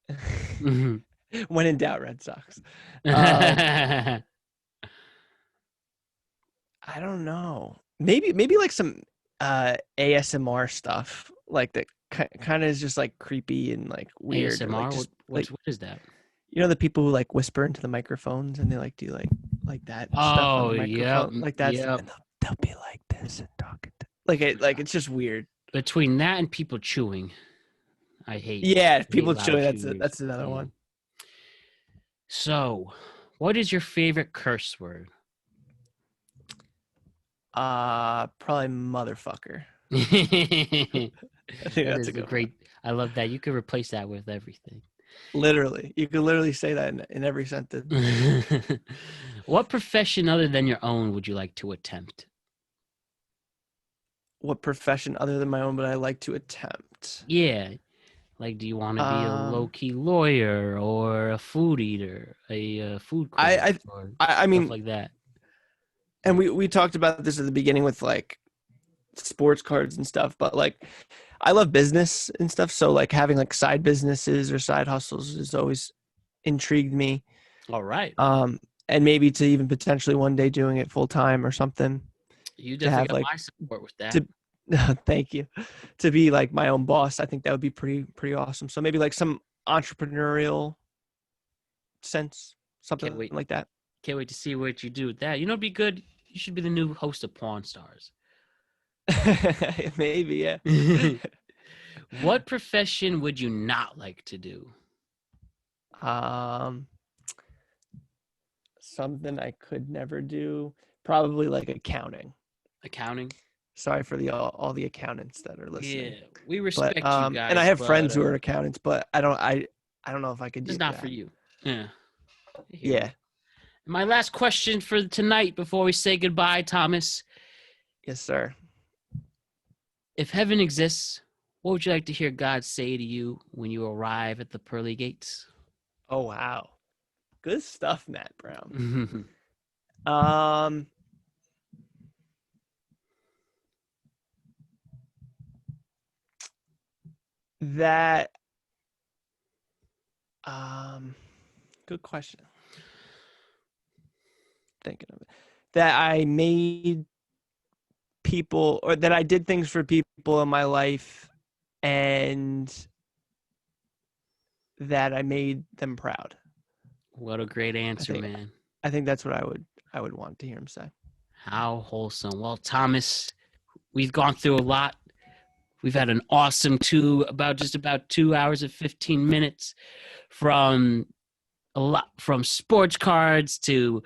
when in doubt, Red Sox. Um, I don't know. Maybe like some ASMR stuff, like that kind of is just like creepy and like weird, or like ASMR. just like What is that? the people who like whisper into the microphones and they like do like that stuff on Oh, the yep, microphone, like that's yep. and they'll be like this and talking like it's just weird. Between that and people chewing, Yeah, I hate people loud chewing. chewers. That's another Yeah. one. So, what is your favorite curse word? Probably motherfucker. That I think that's a is a good one. great. I love that. You could replace that with everything. Literally, you could literally say that in every sentence. What profession other than your own would you like to attempt? What profession other than my own would I like to attempt? Yeah, like, do you want to be a low Um, key lawyer or a food eater, a food I, critic, I, or I stuff mean, like that? and we talked about this at the beginning with like sports cards and stuff, but like I love business and stuff. So like having like side businesses or side hustles has always intrigued me. All right, Um, and maybe to even potentially one day doing it full time or something you to definitely have got like my support with that. to thank you, to be like my own boss. I think that would be pretty awesome. So maybe like some entrepreneurial sense, Can't something wait. like that. Can't wait to see what you do with that. You know, it'd be good. You should be the new host of Pawn Stars. Maybe, yeah. What profession would you not like to do? um, Something I could never do. Probably like accounting. Accounting? Sorry for the all the accountants that are listening. Yeah, we But respect you and I guys, have but friends who are accountants, but I don't know if I could it's do not for that. you. Yeah, I hear you. Yeah. My last question for tonight before we say goodbye, Thomas. Yes, sir. If heaven exists, what would you like to hear God say to you when you arrive at the pearly gates? Oh wow. Good stuff, Matt Brown. Um that good question. Thinking of it. That I made people, or that I did things for people in my life and that I made them proud. What a great I answer, think man. I think that's what I would want to hear him say. How wholesome. Well, Thomas, we've gone through a lot. We've had an awesome just about 2 hours and 15 minutes from a lot, from sports cards to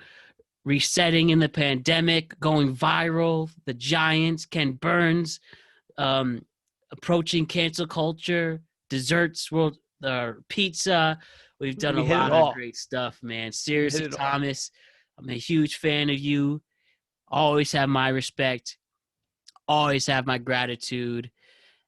resetting in the pandemic, going viral, the Giants, Ken Burns, um, approaching cancel culture, desserts, world, pizza. We've done a We hit it lot of all. great stuff, man. We hit Seriously, it all. Thomas, I'm a huge fan of you. Always have my respect. Always have my gratitude.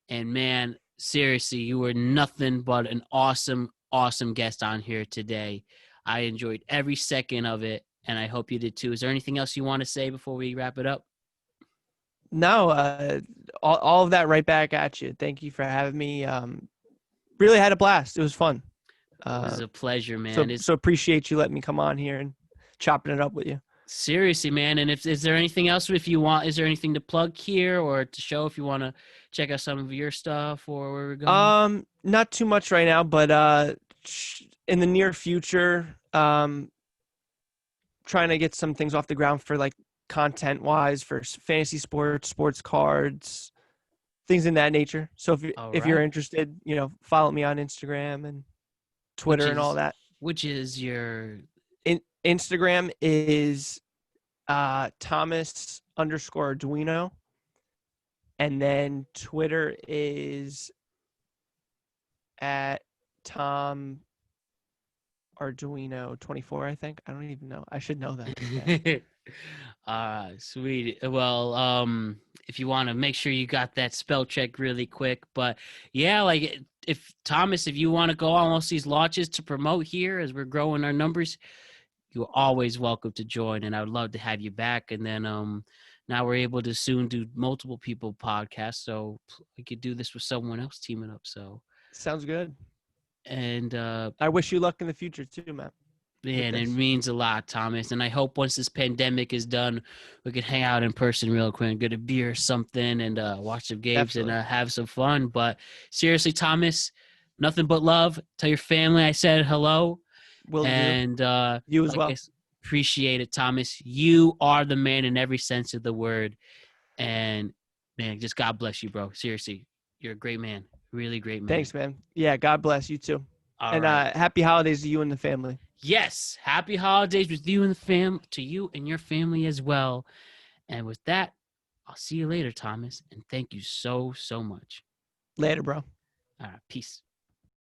And man, seriously, you were nothing but an awesome, awesome guest on here today. I enjoyed every second of it, and I hope you did too. Is there anything else you want to say before we wrap it up? No, all of that right back at you. Thank you for having me. Really had a blast. It was fun. It was a pleasure, So man. so appreciate you letting me come on here and chopping it up with you. Seriously, man. And if is there anything else if you want? Is there anything to plug here or to show if you want to check out some of your stuff or where we're going? Not too much right now, but in the near future, trying to get some things off the ground for like content wise for fantasy sports, sports cards, things in that nature. So All if you're right. interested, follow me on Instagram and Which Twitter and all is that. which is your Instagram is Thomas underscore Arduino, and then Twitter is at Tom Arduino 24. I think I don't even know. I should know that. Yeah, sweet. Well, if you want to make sure you got that spell check really quick, but yeah, like if Thomas, if you want to go on most of these launches to promote here as we're growing our numbers, you're always welcome to join, and I would love to have you back. And then, now we're able to soon do multiple people podcasts, so we could do this with someone else teaming up. So, sounds good. and I wish you luck in the future too, Matt, with man, it this. means a lot, Thomas. And I hope once this pandemic is done, we can hang out in person real quick and get a beer or something and watch some games and Definitely have some fun. But seriously, Thomas, nothing but love. Tell your family I said hello. will do. And You as like well. appreciate it, Thomas. You are the man in every sense of the word. And man, just God bless you, bro. Seriously, you're a great man. Really great man. Thanks, man. Yeah, God bless you too. All And right. happy holidays to you and the family. Yes. Happy holidays with you and the to you and your family as well. And with that, I'll see you later, Thomas. And thank you so, so much. Later, bro. All right. Peace.